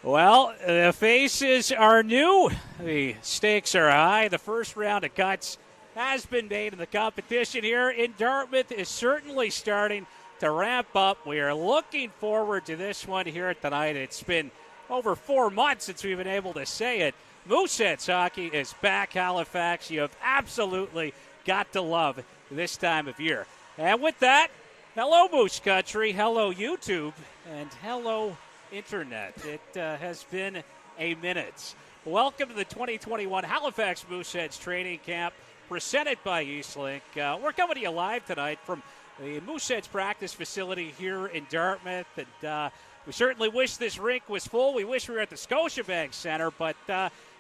Well, the faces are new. The stakes are high. The first round of cuts has been made, and the competition here in Dartmouth is certainly starting to ramp up. We are looking forward to this one here tonight. It's been over 4 months since we've been able to say it. Mooseheads hockey is back, Halifax. You have absolutely got to love this time of year. And with that, hello, Moose Country. Hello, YouTube. And hello, Internet. It has been a minute. Welcome to the 2021 Halifax Mooseheads training camp presented by Eastlink. We're coming to you live tonight from the Mooseheads practice facility here in Dartmouth. And we certainly wish this rink was full. We wish we were at the Scotiabank Center, but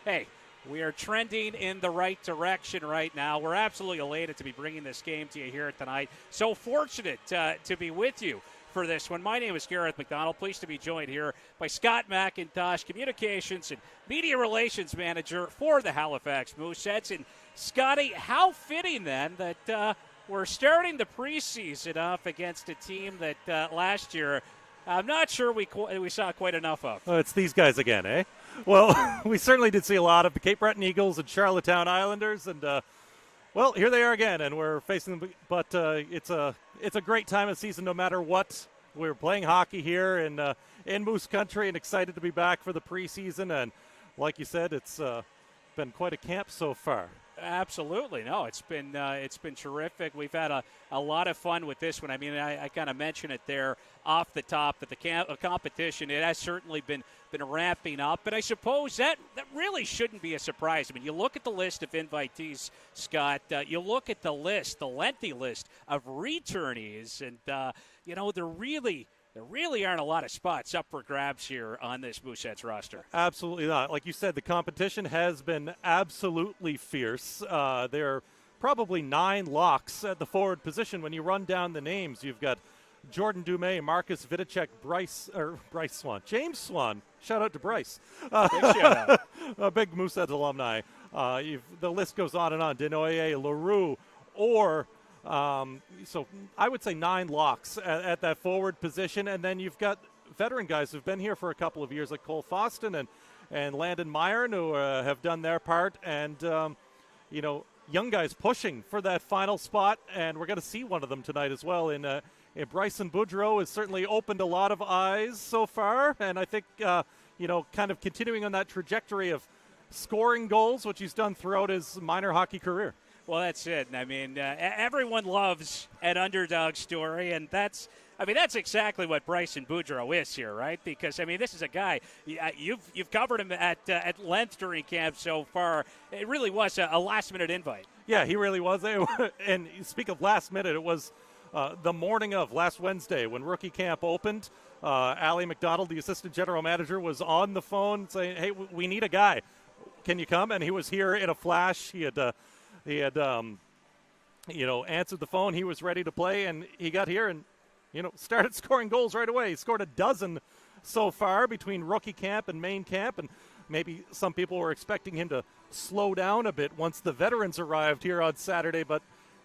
hey, we are trending in the right direction right now. We're absolutely elated to be bringing this game to you here tonight. So fortunate to be with you for this one. My name is Gareth McDonald. Pleased to be joined here by Scott McIntosh, Communications and Media Relations Manager for the Halifax Mooseheads. And Scotty, how fitting then that we're starting the preseason off against a team that last year I'm not sure we saw quite enough of. Oh, it's these guys again, eh? Well, we certainly did see a lot of the Cape Breton Eagles and Charlottetown Islanders, and well, here they are again, and we're facing them. But it's a great time of season, no matter what. We're playing hockey here in Moose Country, and excited to be back for the preseason. And like you said, it's been quite a camp so far. Absolutely. No, it's been terrific. We've had a lot of fun with this one. I mean, I kind of mentioned it there off the top that the competition, it has certainly been ramping up. And I suppose that really shouldn't be a surprise. I mean, you look at the list of invitees, Scott, you look at the lengthy list of returnees, and, there really aren't a lot of spots up for grabs here on this Mooseheads roster. Absolutely not. Like you said, the competition has been absolutely fierce. There are probably 9 locks at the forward position. When you run down the names, you've got Jordan Dumais, Marcus Vidicek, James Swann. Shout out to Bryce. Big shout out. A big Mooseheads alumni. The list goes on and on. Denoyer, Leroux, or so I would say 9 locks at that forward position. And then you've got veteran guys who've been here for a couple of years, like Cole Foston and Landon Myron, who have done their part. And, young guys pushing for that final spot. And we're going to see one of them tonight as well in Bryson Boudreau has certainly opened a lot of eyes so far. And I think, kind of continuing on that trajectory of scoring goals, which he's done throughout his minor hockey career. Well, that's it. I mean, everyone loves an underdog story, and that's exactly what Bryson Boudreau is here, right? Because, I mean, this is a guy, you've covered him at length during camp so far. It really was a last-minute invite. Yeah, he really was. And speak of last minute, it was the morning of last Wednesday when rookie camp opened. Allie McDonald, the assistant general manager, was on the phone saying, hey, we need a guy. Can you come? And he was here in a flash. He had answered the phone. He was ready to play, and he got here and, started scoring goals right away. He scored a dozen so far between rookie camp and main camp, and maybe some people were expecting him to slow down a bit once the veterans arrived here on Saturday, but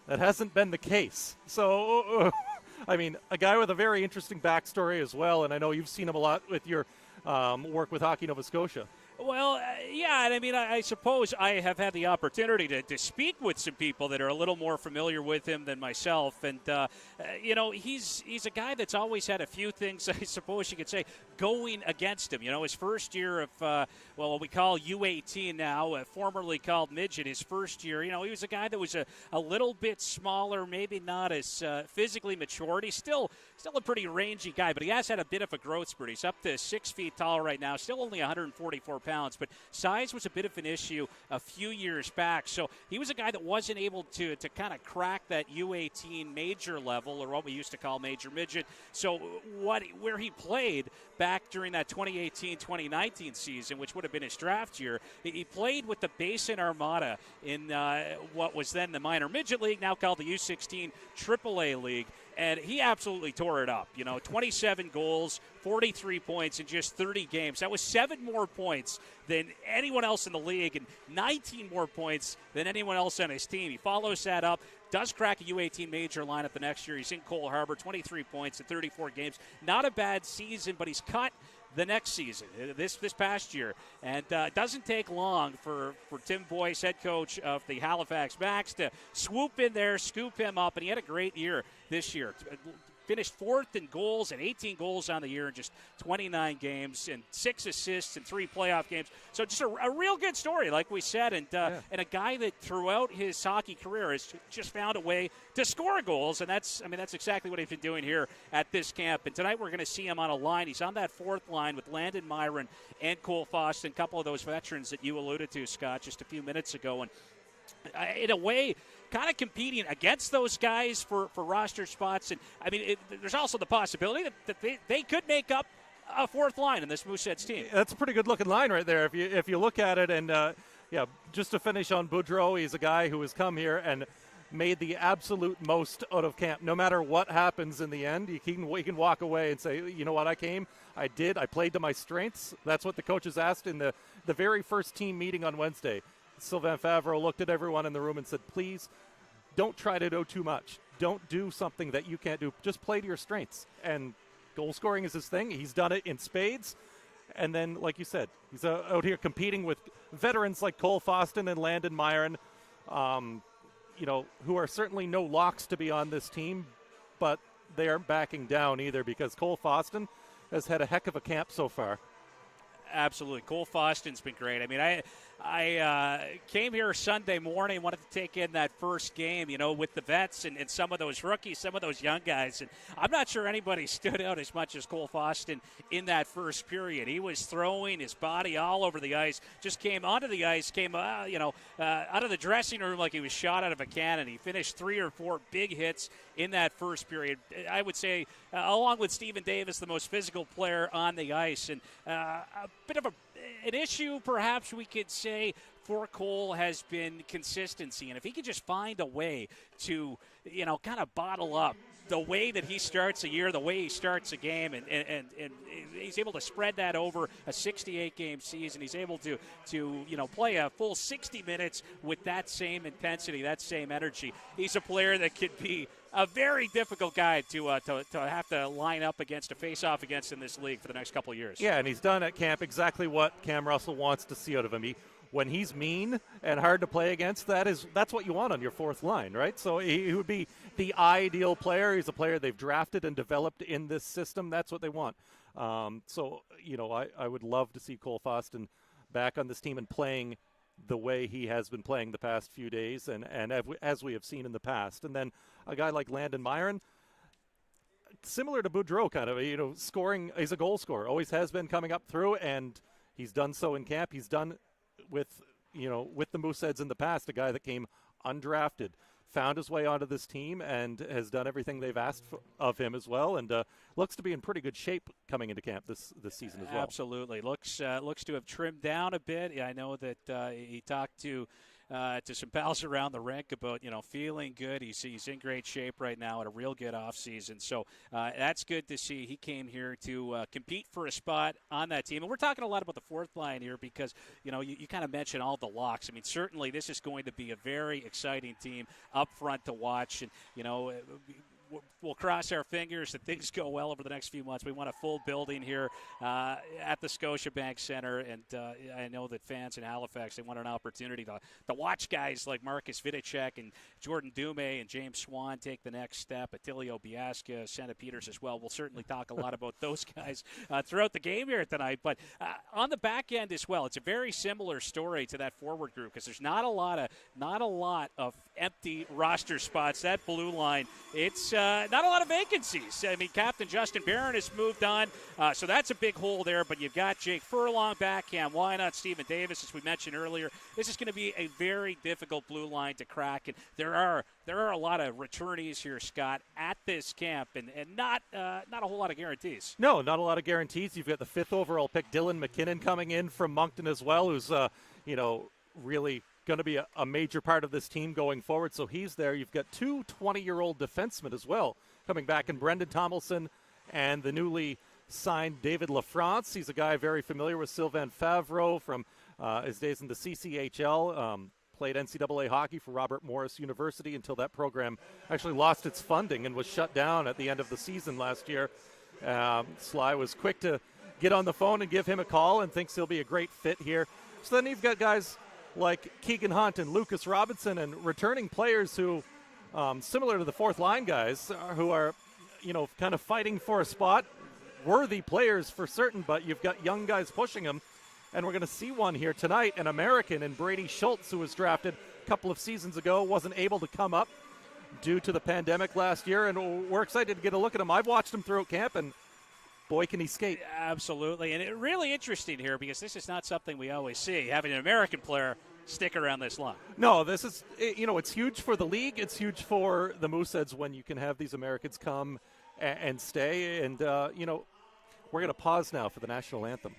that hasn't been the case. So, a guy with a very interesting backstory as well, and I know you've seen him a lot with your work with Hockey Nova Scotia. Well, yeah, and I suppose I have had the opportunity to speak with some people that are a little more familiar with him than myself. And, he's a guy that's always had a few things, I suppose you could say, going against him. His first year of, what we call U18 now, formerly called midget, his first year, he was a guy that was a little bit smaller, maybe not as physically matured. He's still a pretty rangy guy, but he has had a bit of a growth spurt. He's up to 6 feet tall right now, still only 144 pounds, but size was a bit of an issue a few years back. So he was a guy that wasn't able to kind of crack that U18 major level, or what we used to call major midget. So where he played back during that 2018-2019 season, which would have been his draft year, he played with the Basin Armada in what was then the minor midget league, now called the U16 AAA league. And he absolutely tore it up. 27 goals, 43 points in just 30 games. That was 7 more points than anyone else in the league and 19 more points than anyone else on his team. He follows that up, does crack a U18 major lineup the next year. He's in Cole Harbour, 23 points in 34 games. Not a bad season, but he's cut the next season, this past year. And it doesn't take long for Tim Boyce, head coach of the Halifax Max, to swoop in there, scoop him up, and he had a great year this year. Finished fourth in goals and 18 goals on the year in just 29 games and 6 assists in 3 playoff games. So just a real good story, like we said, and a guy that throughout his hockey career has just found a way to score goals, and that's exactly what he's been doing here at this camp. And tonight we're going to see him on a line. He's on that fourth line with Landon Myron and Cole Foston, a couple of those veterans that you alluded to, Scott, just a few minutes ago. And in a way, kind of competing against those guys for roster spots. And, I mean, there's also the possibility that they could make up a fourth line in this Mooseheads team. That's a pretty good-looking line right there if you look at it. And, just to finish on Boudreau, he's a guy who has come here and made the absolute most out of camp. No matter what happens in the end, he can walk away and say, you know what, I played to my strengths. That's what the coaches asked in the very first team meeting on Wednesday. Sylvain Favreau looked at everyone in the room and said, please, don't try to do too much. Don't do something that you can't do. Just play to your strengths. And goal scoring is his thing. He's done it in spades. And then, like you said, he's out here competing with veterans like Cole Foston and Landon Myron, who are certainly no locks to be on this team, but they aren't backing down either because Cole Foston has had a heck of a camp so far. Absolutely. Cole Foston's been great. I mean, I came here Sunday morning, wanted to take in that first game, with the vets and some of those rookies, some of those young guys. And I'm not sure anybody stood out as much as Cole Foston in that first period. He was throwing his body all over the ice, just came onto the ice, came out of the dressing room like he was shot out of a cannon. He finished 3 or 4 big hits in that first period. I would say, along with Stephen Davis, the most physical player on the ice. And a bit of an issue, perhaps we could say, for Cole has been consistency. And if he could just find a way to, kind of bottle up the way that he starts a year, the way he starts a game, and he's able to spread that over a 68-game season. He's able to play a full 60 minutes with that same intensity, that same energy. He's a player that could be a very difficult guy to have to line up against, to face off against in this league for the next couple of years. Yeah, and he's done at camp exactly what Cam Russell wants to see out of him. When he's mean and hard to play against, that's what you want on your fourth line, right? So he would be the ideal player. He's a player they've drafted and developed in this system. That's what they want. I would love to see Cole Foston back on this team and playing the way he has been playing the past few days and as we have seen in the past. And then a guy like Landon Myron, similar to Boudreau, kind of, scoring. He's a goal scorer, always has been coming up through, and he's done so in camp. He's done with the Mooseheads in the past, a guy that came undrafted, found his way onto this team and has done everything they've asked of him as well, and looks to be in pretty good shape coming into camp this season as well. Absolutely. Looks to have trimmed down a bit. I know that he talked to some pals around the rink about, feeling good. He's in great shape right now, at a real good offseason. So that's good to see. He came here to compete for a spot on that team. And we're talking a lot about the fourth line here because, you kind of mentioned all the locks. I mean, certainly this is going to be a very exciting team up front to watch. And, we'll cross our fingers that things go well over the next few months. We want a full building here at the Scotiabank Center, and I know that fans in Halifax, they want an opportunity to watch guys like Marcus Vidicek and Jordan Dumais and James Swann take the next step. Attilio Biasca, Santa Peters as well. We'll certainly talk a lot about those guys throughout the game here tonight. But on the back end as well, it's a very similar story to that forward group because there's not a lot of empty roster spots. That blue line, it's not a lot of vacancies. I mean, Captain Justin Barron has moved on, so that's a big hole there. But you've got Jake Furlong back, Cam Wynot, Stephen Davis, as we mentioned earlier. This is going to be a very difficult blue line to crack, and there are a lot of returnees here, Scott, at this camp, and not a whole lot of guarantees. No, not a lot of guarantees. You've got the 5th overall pick, Dylan McKinnon, coming in from Moncton as well, who's really going to be a major part of this team going forward. So he's there. You've got 2 20-year-old defensemen as well coming back in Brendan Tomlinson and the newly signed David LaFrance. He's a guy very familiar with Sylvain Favreau from his days in the CCHL. Played NCAA hockey for Robert Morris University until that program actually lost its funding and was shut down at the end of the season last year. Sly was quick to get on the phone and give him a call and thinks he'll be a great fit here. So then you've got guys like Keegan Hunt and Lucas Robinson and returning players who, similar to the fourth line guys, who are, kind of fighting for a spot. Worthy players for certain, but you've got young guys pushing them. And we're going to see one here tonight, an American in Brady Schultz, who was drafted a couple of seasons ago, wasn't able to come up due to the pandemic last year, and we're excited to get a look at him. I've watched him throughout camp, and boy, can he skate. Absolutely, and it's really interesting here because this is not something we always see, having an American player stick around this long. No, this is, it's huge for the league. It's huge for the Mooseheads when you can have these Americans come and stay. And, we're going to pause now for the national anthem.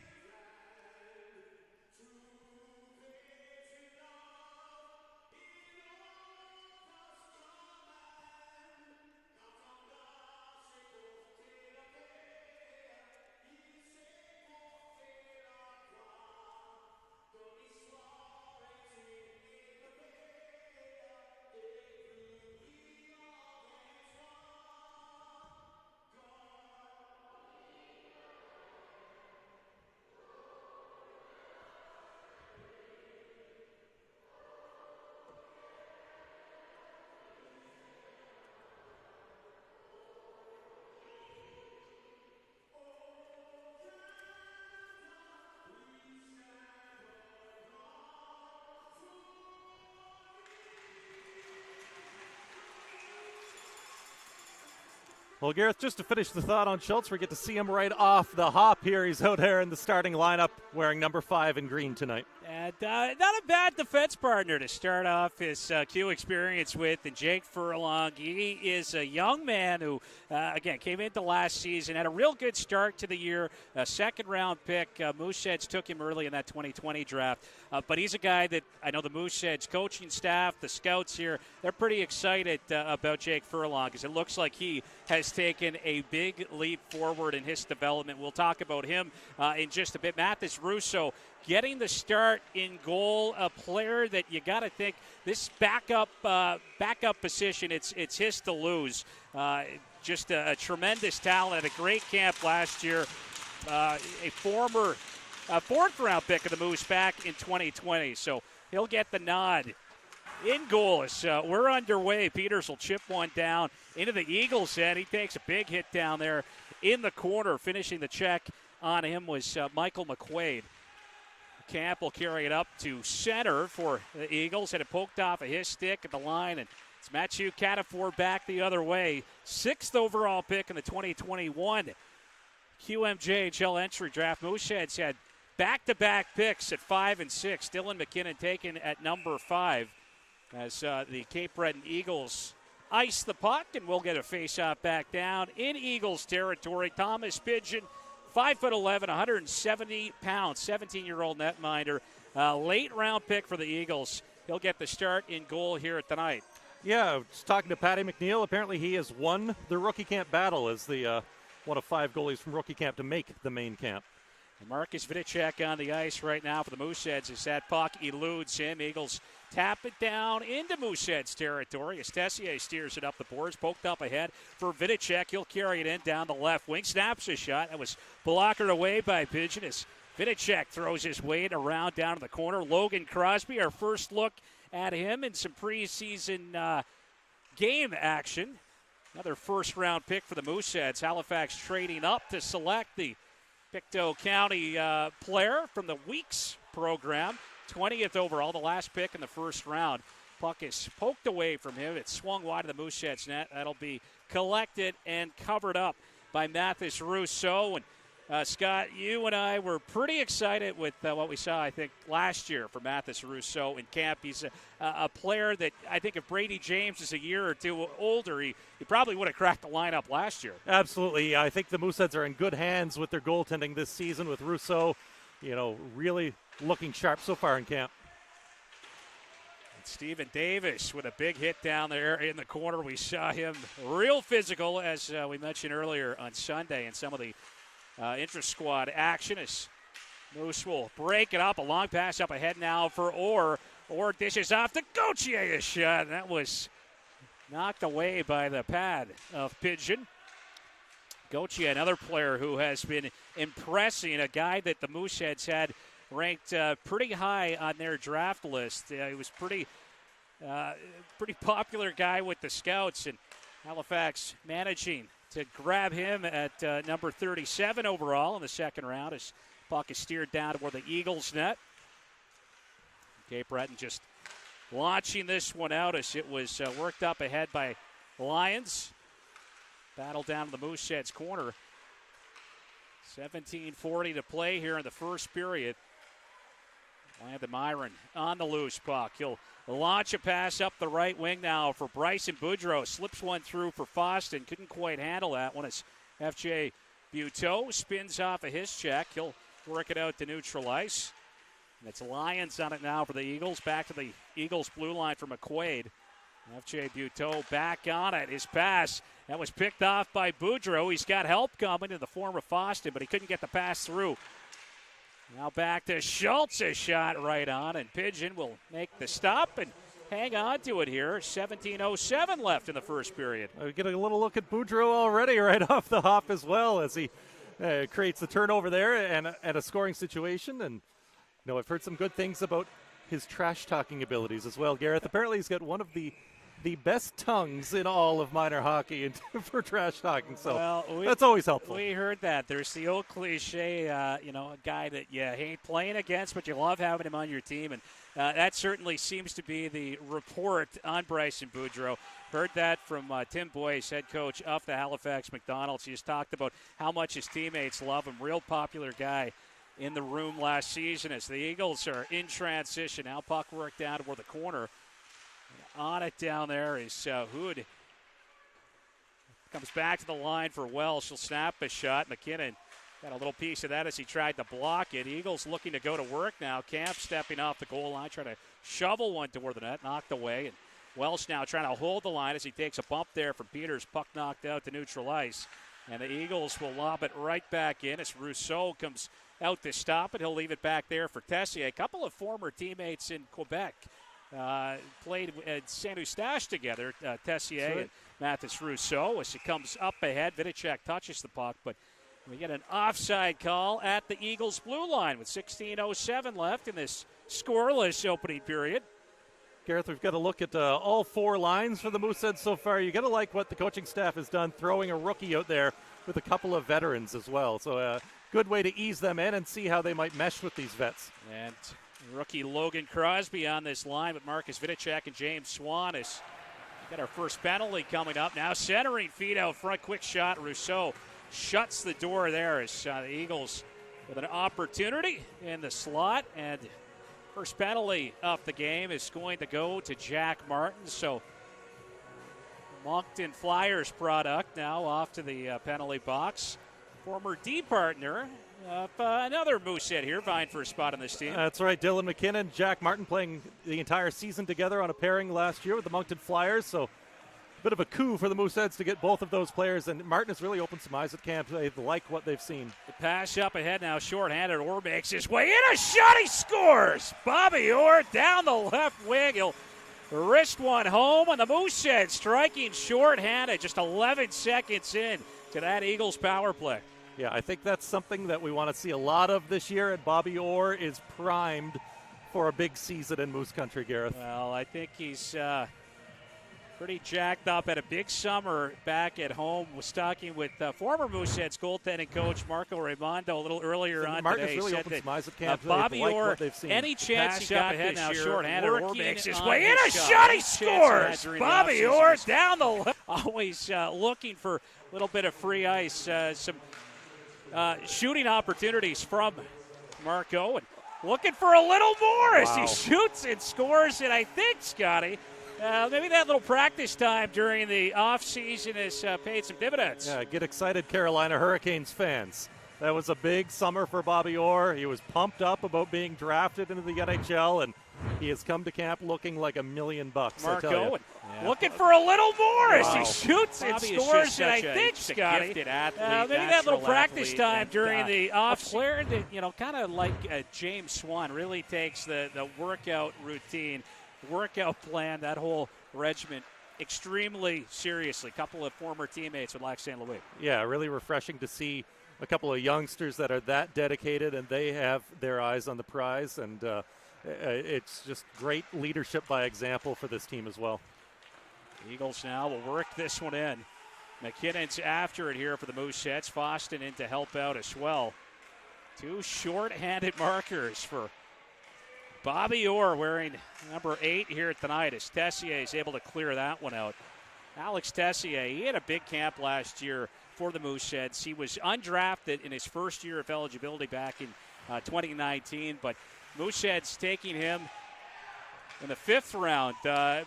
Well, Gareth, just to finish the thought on Schultz, we get to see him right off the hop here. He's out there in the starting lineup wearing number 5 in green tonight. And not a bad defense partner to start off his Q experience with. And Jake Furlong, he is a young man who, again, came into last season, had a real good start to the year, a second-round pick. Mooseheads took him early in that 2020 draft. But he's a guy that I know the Mooseheads coaching staff, the scouts here, they're pretty excited about Jake Furlong because it looks like he has taken a big leap forward in his development. We'll talk about him in just a bit. Mathis Russo getting the start in goal, a player that you got to think this backup position, it's his to lose. Just a tremendous talent, a great camp last year, a former fourth-round pick of the Moose back in 2020, so he'll get the nod. In goal, we're underway. Peters will chip one down into the Eagles' end. He takes a big hit down there in the corner. Finishing the check on him was Michael McQuaid. Camp will carry it up to center for the Eagles. Had it poked off of his stick at the line, and it's Mathieu Catafor back the other way. 6th overall pick in the 2021 QMJHL entry draft. Mooseheads had back-to-back picks at 5 and 6. Dylan McKinnon taken at number 5. As the Cape Breton Eagles ice the puck, and we'll get a face-off back down in Eagles territory. Thomas Pigeon, 5'11", 170 pounds, 17-year-old netminder. Late-round pick for the Eagles. He'll get the start in goal here tonight. Yeah, just talking to Patty McNeil. Apparently he has won the rookie camp battle as the one of 5 goalies from rookie camp to make the main camp. Marcus Vidicek on the ice right now for the Mooseheads as that puck eludes him. Eagles tap it down into Mooseheads territory as Tessier steers it up the boards. Poked up ahead for Vidicek. He'll carry it in down the left wing. Snaps a shot. That was blockered away by Pigeon as Vidicek throws his weight around down to the corner. Logan Crosby, our first look at him in some preseason game action. Another first-round pick for the Mooseheads. Halifax trading up to select the Pictou County player from the Weeks program. 20th overall, the last pick in the first round. Puck is poked away from him. It swung wide of the Mooseheads net. That'll be collected and covered up by Mathis Russo. And Scott, you and I were pretty excited with what we saw, I think, last year for Mathis Russo in camp. He's a player that I think if Brady James is a year or two older, he probably would have cracked the lineup last year. Absolutely. I think the Mooseheads are in good hands with their goaltending this season with Russo, really looking sharp so far in camp. Stephen Davis with a big hit down there in the corner. We saw him real physical, as we mentioned earlier on Sunday, in some of the intra-squad action as Moose will break it up. A long pass up ahead now for Orr. Orr dishes off to Gauthier, a shot. That was knocked away by the pad of Pigeon. Gauthier, another player who has been impressing, a guy that the Mooseheads had ranked pretty high on their draft list. He was pretty popular guy with the scouts, and Halifax managing to grab him at number 37 overall in the second round as puck is steered down toward the Eagles' net. Cape Breton just launching this one out as it was worked up ahead by Lions. Battle down to the Mooseheads' corner. 17:40 to play here in the first period. Landon Myron on the loose puck. He'll launch a pass up the right wing now for Bryson Boudreau. Slips one through for Foston. Couldn't quite handle that one as F.J. Buteau spins off of his check. He'll work it out to neutral ice. And it's Lions on it now for the Eagles. Back to the Eagles blue line for McQuaid. F.J. Buteau back on it. His pass, that was picked off by Boudreau. He's got help coming in the form of Foston, but he couldn't get the pass through. Now back to Schultz, a shot right on, and Pigeon will make the stop and hang on to it here. 17:07 left in the first period. We get a little look at Boudreau already right off the hop as well as he creates the turnover there and a scoring situation. And I've heard some good things about his trash-talking abilities as well, Gareth. Apparently he's got one of the best tongues in all of minor hockey for trash talking, so that's always helpful. We heard that. There's the old cliche, a guy that you hate playing against, but you love having him on your team, and that certainly seems to be the report on Bryson Boudreau. Heard that from Tim Boyce, head coach of the Halifax McDonald's. He's talked about how much his teammates love him. Real popular guy in the room last season as the Eagles are in transition. Now puck work down toward the corner. On it down there is Hood. Comes back to the line for Welsh. He'll snap a shot. McKinnon got a little piece of that as he tried to block it. Eagles looking to go to work now. Camp stepping off the goal line, trying to shovel one toward the net, knocked away. And Welsh now trying to hold the line as he takes a bump there from Peters. Puck knocked out to neutral ice. And the Eagles will lob it right back in as Rousseau comes out to stop it. He'll leave it back there for Tessier. A couple of former teammates in Quebec. Played at Saint Eustache together, Tessier and Mathis Rousseau. As it comes up ahead, Vidicek touches the puck, but we get an offside call at the Eagles' blue line with 16:07 left in this scoreless opening period. Gareth, we've got to look at all four lines for the Mooseheads so far. You got to like what the coaching staff has done, throwing a rookie out there with a couple of veterans as well. So good way to ease them in and see how they might mesh with these vets. And rookie Logan Crosby on this line with Marcus Vidicek and James Swann has got our first penalty coming up. Now centering feet out front, quick shot. Rousseau shuts the door there as the Eagles with an opportunity in the slot. And first penalty of the game is going to go to Jack Martin. So Moncton Flyers product now off to the penalty box. Former D partner of another Moosehead here, vying for a spot on this team. That's right, Dylan McKinnon, Jack Martin playing the entire season together on a pairing last year with the Moncton Flyers. So a bit of a coup for the Mooseheads to get both of those players. And Martin has really opened some eyes at camp. They like what they've seen. The pass up ahead now, short-handed. Orr makes his way in. A shot, he scores! Bobby Orr down the left wing. He'll wrist one home on the Mooseheads, striking short-handed just 11 seconds in to that Eagles power play. Yeah, I think that's something that we want to see a lot of this year, and Bobby Orr is primed for a big season in Moose Country, Gareth. Well, I think he's pretty jacked up. Had a big summer back at home. Was talking with former Mooseheads goaltending coach Marco Raimondo a little earlier on Martin today. Has really opened some eyes at camp. Bobby Orr, any chance he got ahead now, short-handed. Orr makes his way in. A shot, he scores! Bobby Orr down the left. Always looking for a little bit of free ice. Some shooting opportunities from Marco, and looking for a little more as he shoots and scores. And I think, Scotty, maybe that little practice time during the offseason has paid some dividends. Yeah, get excited, Carolina Hurricanes fans. That was a big summer for Bobby Orr. He was pumped up about being drafted into the NHL, and he has come to camp looking like $1 million. Marco, looking for a little more as he shoots and scores. And I think, Scotty, maybe that little practice time during the off player that, kind of like James Swann, really takes the workout routine, workout plan, that whole regimen extremely seriously. A couple of former teammates with Lac St. Louis. Yeah, really refreshing to see a couple of youngsters that are that dedicated and they have their eyes on the prize. And it's just great leadership by example for this team as well. The Eagles now will work this one in. McKinnon's after it here for the Mooseheads. Foston in to help out as well. Two short-handed markers for Bobby Orr, wearing number 8 here tonight, as Tessier is able to clear that one out. Alex Tessier, he had a big camp last year for the Mooseheads. He was undrafted in his first year of eligibility back in 2019, but Mooseheads taking him in the 5th round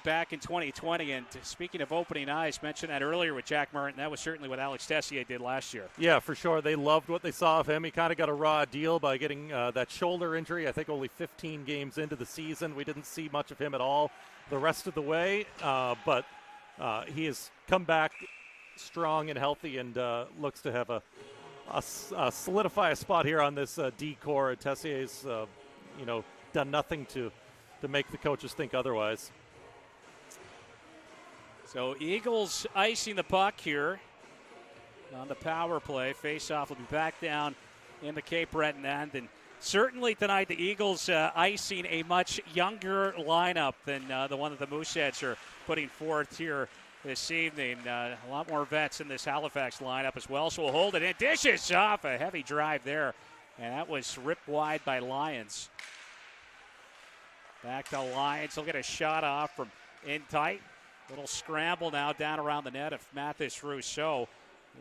back in 2020. And speaking of opening eyes, mentioned that earlier with Jack Martin. That was certainly what Alex Tessier did last year. Yeah, for sure. They loved what they saw of him. He kind of got a raw deal by getting that shoulder injury. I think only 15 games into the season. We didn't see much of him at all the rest of the way. But he has come back strong and healthy and looks to have a solidify a spot here on this D core. Tessier's, done nothing to make the coaches think otherwise. So Eagles icing the puck here on the power play. Face-off will be back down in the Cape Breton end. And certainly tonight the Eagles icing a much younger lineup than the one that the Mooseheads are putting forth here this evening. A lot more vets in this Halifax lineup as well. So we'll hold it in. Dishes off. A heavy drive there. And that was ripped wide by Lyons. Back to Lyons. He'll get a shot off from in tight. Little scramble now down around the net of Mathis Rousseau.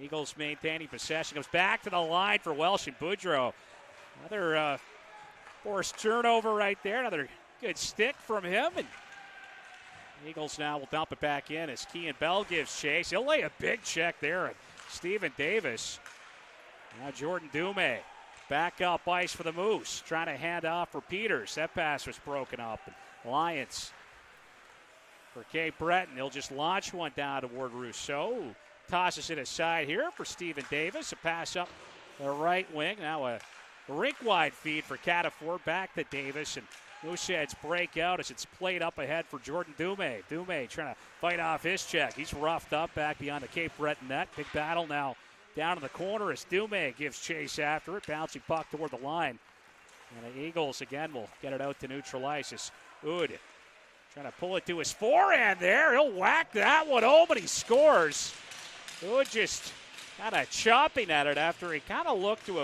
Eagles maintaining possession. Goes back to the line for Welsh and Boudreau. Another forced turnover right there. Another good stick from him. And Eagles now will dump it back in as Kean Bell gives chase. He'll lay a big check there at Stephen Davis. Now Jordan Dumais. Back up ice for the Moose. Trying to hand off for Peters. That pass was broken up. Lyons for Cape Breton. He'll just launch one down toward Rousseau. Tosses it aside here for Stephen Davis. A pass up the right wing. Now a rink-wide feed for Cataford. Back to Davis. And Mooseheads break out as it's played up ahead for Jordan Dumais. Dumais trying to fight off his check. He's roughed up back beyond the Cape Breton net. Big battle now down in the corner as Dumais gives chase after it. Bouncing puck toward the line. And the Eagles again will get it out to neutral ice as Oud trying to pull it to his forehand there. He'll whack that one home, but he scores. Oud just kind of chopping at it after he kind of looked to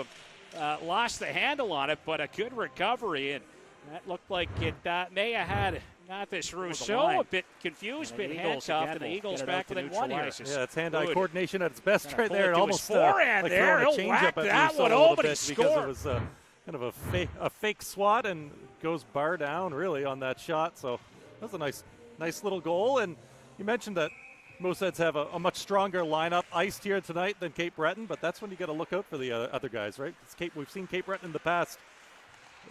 have lost the handle on it, but a good recovery. And that looked like it may have had Mathis Rousseau a bit confused, bit handcuffed, and the Eagles back within one here. Yeah, it's hand-eye coordination at its best right there. It almost forehand like there. He'll whack that one home, but he scored. Because it was kind of a fake swat and goes bar down really on that shot. So that was a nice little goal. And you mentioned that Mooseheads have a much stronger lineup iced here tonight than Cape Breton, but that's when you got to look out for the other guys, right? We've seen Cape Breton in the past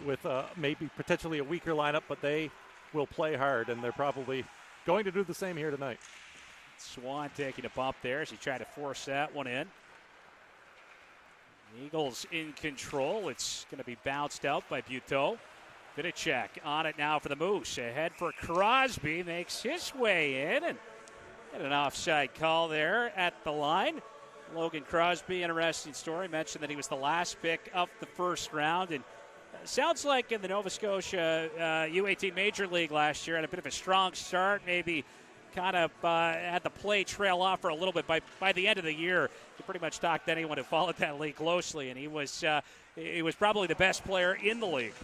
with maybe potentially a weaker lineup, but they will play hard, and they're probably going to do the same here tonight. Swann taking a bump there as he tried to force that one in. Eagles in control. It's going to be bounced out by Buteau. Vidicek on it now for the Moose. Ahead for Crosby. Makes his way in and get an offside call there at the line. Logan Crosby, interesting story. Mentioned that he was the last pick of the first round. And sounds like in the Nova Scotia U18 Major League last year, had a bit of a strong start, maybe kind of had the play trail off for a little bit. By the end of the year, he pretty much talked to anyone who followed that league closely, and he was probably the best player in the league.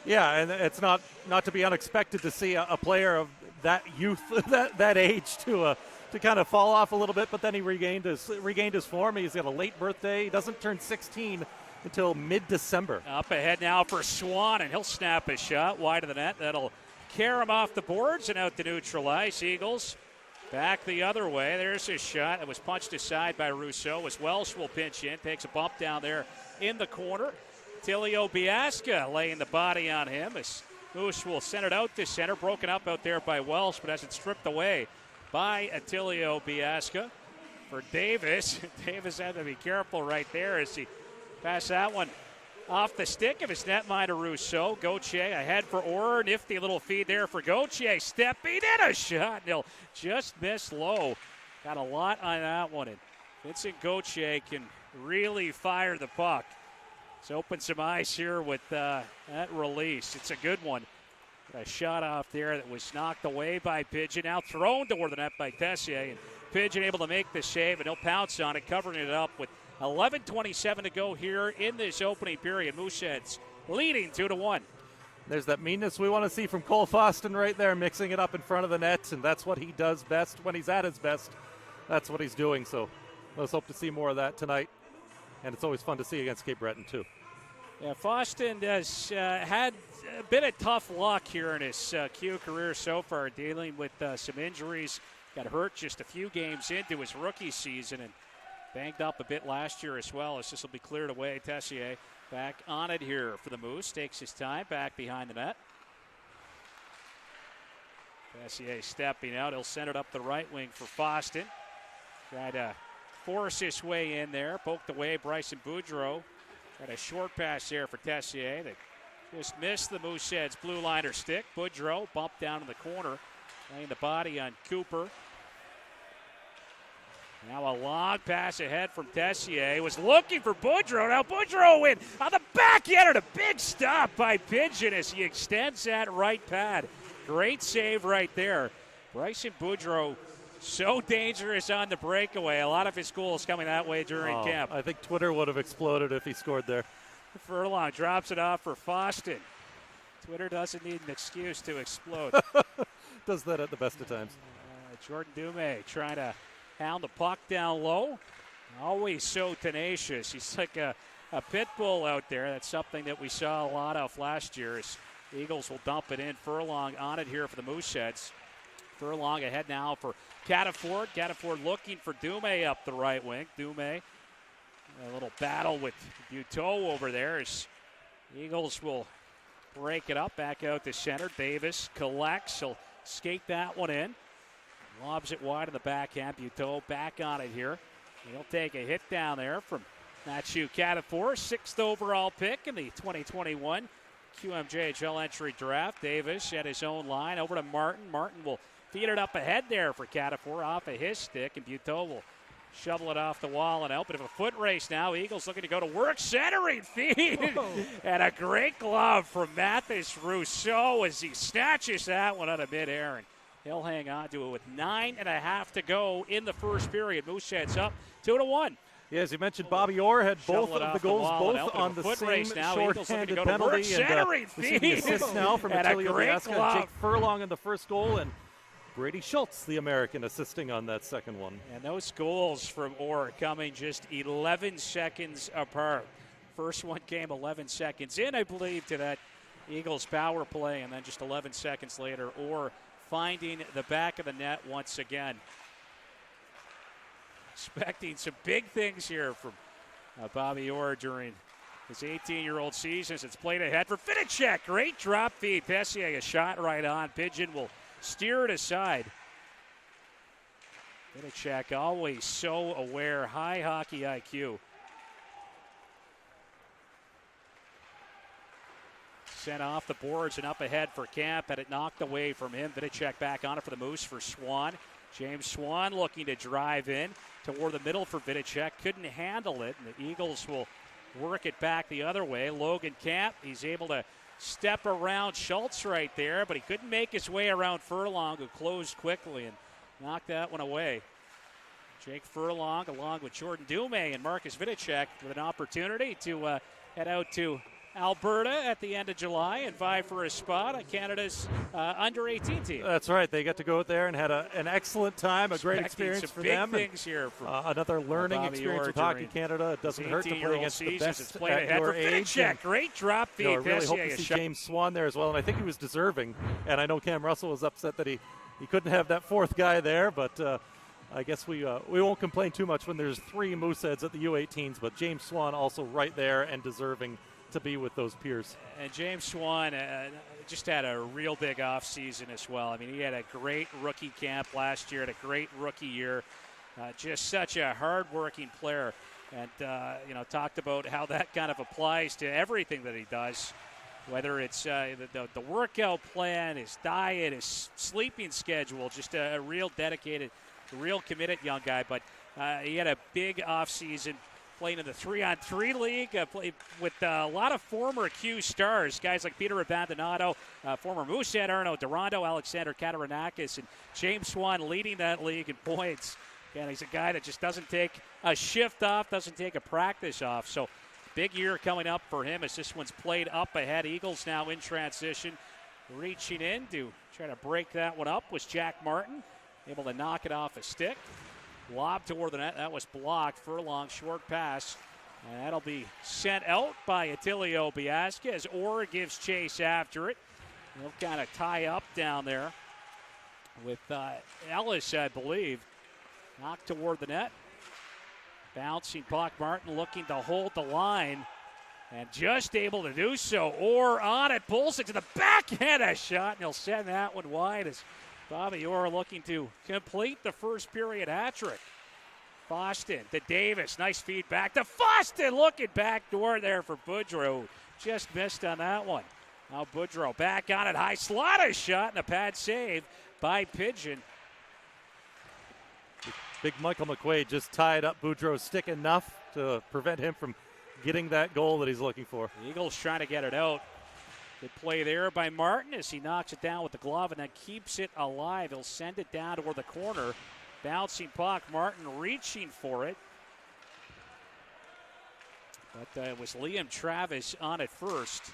Yeah, and it's not to be unexpected to see a player of that youth, that age to kind of fall off a little bit, but then he regained his form. He's got a late birthday. He doesn't turn 16 until mid-December. Up ahead now for Swann, and he'll snap a shot wide of the net. That'll carry him off the boards and out to neutral ice. Eagles back the other way. There's his shot. It was punched aside by Rousseau as Welsh will pinch in. Takes a bump down there in the corner. Tilio Biasca laying the body on him as Moose will send it out to center. Broken up out there by Welsh, but has it stripped away by Tilio Biasca. For Davis. Davis had to be careful right there as he passed that one off the stick of his netminder Rousseau. Gauthier ahead for Orr. Nifty little feed there for Gauthier. Stepping in a shot. He'll just miss low. Got a lot on that one. And Vincent Gauthier can really fire the puck. He's opened some eyes here with that release. It's a good one. A shot off there that was knocked away by Pigeon. Now thrown toward the net by Tessier. And Pigeon able to make the save, and he'll pounce on it, covering it up with 11:27 to go here in this opening period. Mooseheads leading 2-1. There's that meanness we want to see from Cole Foston right there, mixing it up in front of the net, and that's what he does best when he's at his best. That's what he's doing, so let's hope to see more of that tonight. And it's always fun to see against Cape Breton, too. Yeah, Foston has had a bit of tough luck here in his Q career so far, dealing with some injuries. Got hurt just a few games into his rookie season and banged up a bit last year as well, as this will be cleared away. Tessier back on it here for the Moose. Takes his time back behind the net. Tessier stepping out. He'll send it up the right wing for Foston. Try to force his way in there. Poked away Bryson Boudreau. Got a short pass there for Tessier that just missed the Mooseheads blue liner stick. Boudreau bumped down in the corner, laying the body on Cooper. Now a long pass ahead from Tessier. He was looking for Boudreau. Now Boudreau in on the backhand, and a big stop by Pigeon as he extends that right pad. Great save right there. Bryson Boudreau, so dangerous on the breakaway. A lot of his goals coming that way during camp. I think Twitter would have exploded if he scored there. Furlong drops it off for Foston. Twitter doesn't need an excuse to explode. Does that at the best of times. Jordan Dumais trying to hound the puck down low. Always so tenacious. He's like a pit bull out there. That's something that we saw a lot of last year. As Eagles will dump it in. Furlong on it here for the Mooseheads. Furlong ahead now for Cataford. Cataford looking for Dumais up the right wing. Dumais, a little battle with Buteau over there as Eagles will break it up back out to center. Davis collects. He'll skate that one in. Lobs it wide in the backhand. Buteau back on it here. He'll take a hit down there from Matthew Cataford, 6th overall pick in the 2021 QMJHL entry draft. Davis at his own line over to Martin. Martin will feed it up ahead there for Cataford off of his stick, and Buteau will shovel it off the wall and out. Bit of a foot race now. Eagles looking to go to work. Centering feed. And a great glove from Mathis Rousseau as he snatches that one out of midair. And he'll hang on to it with 9.5 to go in the first period. Mooseheads up 2-1. Yeah, as you mentioned, Bobby Orr had both of the goals, both on the same short-handed penalty. And we see the assist now from Attilio Biasca, Jake Furlong in the first goal, and Brady Schultz, the American, assisting on that second one. And those goals from Orr coming just 11 seconds apart. First one came 11 seconds in, I believe, to that Eagles power play, and then just 11 seconds later, Orr finding the back of the net once again. Expecting some big things here from Bobby Orr during his 18-year-old season. It's played ahead for Vinicek. Great drop feed. Tessier a shot right on. Pigeon will steer it aside. Vinicek always so aware. High hockey IQ. Sent off the boards and up ahead for Camp. Had it knocked away from him. Vinicek back on it for the Moose for Swann. James Swann looking to drive in toward the middle for Vinicek. Couldn't handle it, and the Eagles will work it back the other way. Logan Camp, he's able to step around Schultz right there, but he couldn't make his way around Furlong, who closed quickly and knocked that one away. Jake Furlong, along with Jordan Dumais and Marcus Vinicek, with an opportunity to head out to Alberta at the end of July and vie for a spot on Canada's under-18 team. That's right. They got to go out there and had an excellent time, a great experience for them. Things here from another learning experience with Hockey Canada. It doesn't hurt to play against the best at your age. Great drop feed. I really hope to see James Swann there as well, and I think he was deserving. And I know Cam Russell was upset that he couldn't have that fourth guy there, but I guess we won't complain too much when there's 3 Mooseheads at the U18s, but James Swann also right there and deserving to be with those peers. And James Swann just had a real big offseason as well. I mean, he had a great rookie camp last year, had a great rookie year. Just such a hard-working player. and talked about how that kind of applies to everything that he does, whether it's the workout plan, his diet, his sleeping schedule. Just a real dedicated, real committed young guy. But he had a big offseason playing in the 3-on-3 league, played with a lot of former Q stars, guys like Peter Abandonado, former Moosehead, Arno Durando, Alexander Katarinakis, and James Swann leading that league in points. And he's a guy that just doesn't take a shift off, doesn't take a practice off. So big year coming up for him as this one's played up ahead. Eagles now in transition. Reaching in to try to break that one up was Jack Martin, able to knock it off a stick. Lob toward the net. That was blocked. Furlong, short pass. And that'll be sent out by Attilio Biasca as Orr gives chase after it. They'll kind of tie up down there with Ellis, I believe. Knocked toward the net. Bouncing puck. Martin looking to hold the line. And just able to do so. Orr on it. Pulls it to the backhand. A shot. And he'll send that one wide as Bobby Orr looking to complete the first period hat trick. Boston to Davis. Nice feedback to Foston. Looking back door there for Boudreau. Just missed on that one. Now Boudreau back on it. High slot a shot and a pad save by Pigeon. Big Michael McQuaid just tied up Boudreau's stick enough to prevent him from getting that goal that he's looking for. The Eagles trying to get it out. Good play there by Martin as he knocks it down with the glove and then keeps it alive. He'll send it down toward the corner. Bouncing puck. Martin reaching for it. But it was Liam Travis on it first.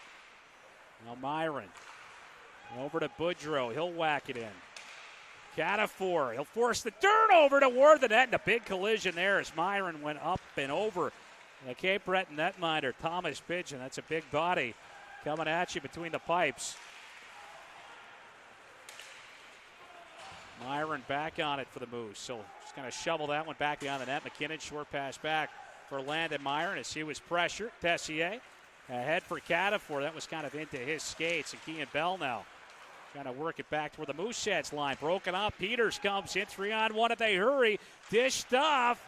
Now Myron. Over to Boudreau. He'll whack it in. Catafor. He'll force the turnover toward the net. And a big collision there as Myron went up and over. The Cape Breton netminder, Thomas Pigeon. That's a big body coming at you between the pipes. Myron back on it for the Moose. So just going to shovel that one back behind the net. McKinnon short pass back for Landon Myron as he was pressured. Tessier ahead for Catafor. That was kind of into his skates. And Kean Bell now trying to work it back toward the Mooseheads line. Broken up. Peters comes in 3-on-1 if they hurry. Dished off.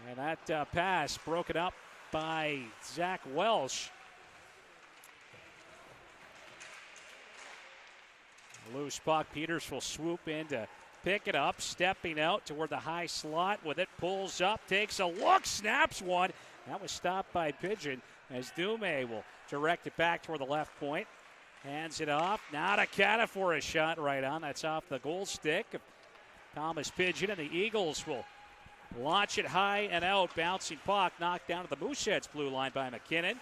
And that pass broken up by Zach Welsh. Loose puck. Peters will swoop in to pick it up. Stepping out toward the high slot with it. Pulls up. Takes a look. Snaps one. That was stopped by Pigeon as Dume will direct it back toward the left point. Hands it off. Now to Catafor a shot right on. That's off the goal stick of Thomas Pigeon. And the Eagles will launch it high and out. Bouncing puck knocked down to the Mooseheads blue line by McKinnon.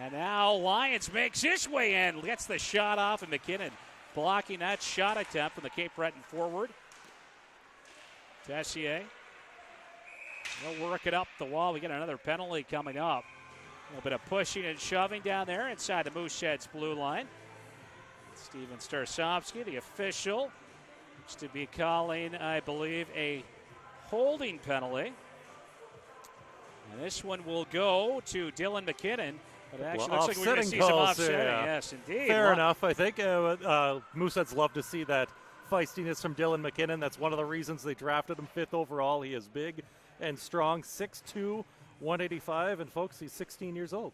And now Lyons makes his way in. Gets the shot off and McKinnon blocking that shot attempt from the Cape Breton forward. Tessier. They'll work it up the wall. We get another penalty coming up. A little bit of pushing and shoving down there inside the Mooseheads blue line. Steven Starsovsky, the official, looks to be calling, I believe, a holding penalty. And this one will go to Dylan McKinnon. But it actually looks like we're going to see some offsetting. Yeah. Yes, indeed. Fair enough. I think Mooseheads love to see that feistiness from Dylan McKinnon. That's one of the reasons they drafted him 5th overall. He is big and strong, 6'2", 185, and folks, he's 16 years old.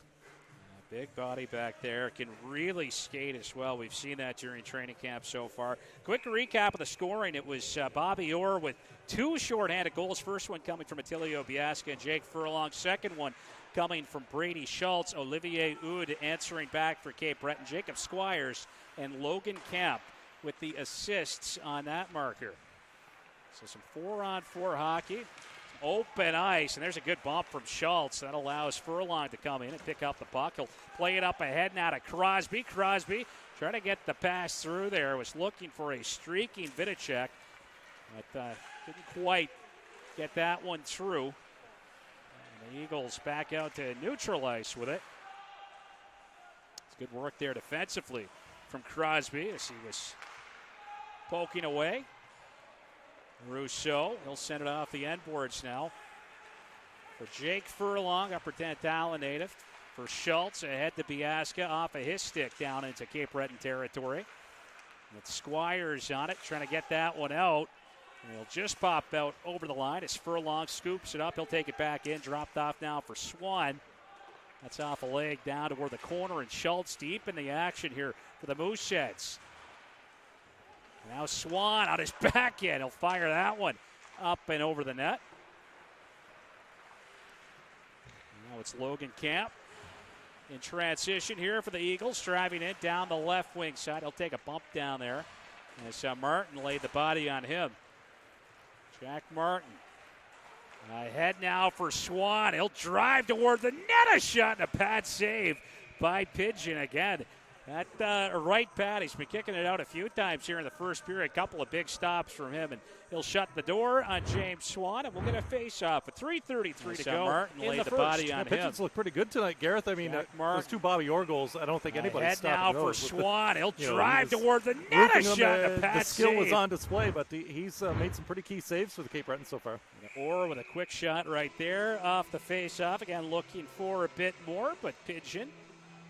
Big body back there. Can really skate as well. We've seen that during training camp so far. Quick recap of the scoring. It was Bobby Orr with 2 shorthanded goals. First one coming from Attilio Biasca and Jake Furlong. Second one coming from Brady Schultz. Olivier Oud answering back for Cape Breton. Jacob Squires and Logan Camp with the assists on that marker. So some 4-on-4 hockey. Open ice, and there's a good bump from Schultz. That allows Furlong to come in and pick up the puck. He'll play it up ahead now to Crosby. Crosby trying to get the pass through there. Was looking for a streaking Vidicek, but didn't quite get that one through. And the Eagles back out to neutral ice with it. It's good work there defensively from Crosby as he was poking away. Rousseau, he'll send it off the end boards now. For Jake Furlong, Upper Tantala native. For Schultz, ahead to Biasca, off of his stick down into Cape Breton territory. With Squires on it, trying to get that one out. He'll just pop out over the line as Furlong scoops it up. He'll take it back in. Dropped off now for Swann. That's off a leg down toward the corner, and Schultz deep in the action here for the Mooseheads. Now Swann on his backhand. He'll fire that one up and over the net. Now it's Logan Camp in transition here for the Eagles, driving in down the left wing side. He'll take a bump down there as Martin laid the body on him. Jack Martin ahead now for Swann. He'll drive toward the net. A shot and a pad save by Pigeon again. That right pad, he's been kicking it out a few times here in the first period. A couple of big stops from him, and he'll shut the door on James Swann, and we'll get a face-off with 3:33 to go. Martin laid the first. body on him. Pigeons look pretty good tonight, Gareth. I mean, those two Bobby Orr goals, I don't think anybody's stopping now those. for Swann. He'll drive toward the net. A shot and a pad the skill save. was on display, but he's made some pretty key saves for the Cape Breton so far. Orr with a quick shot right there off the face-off. Again, looking for a bit more, but Pigeon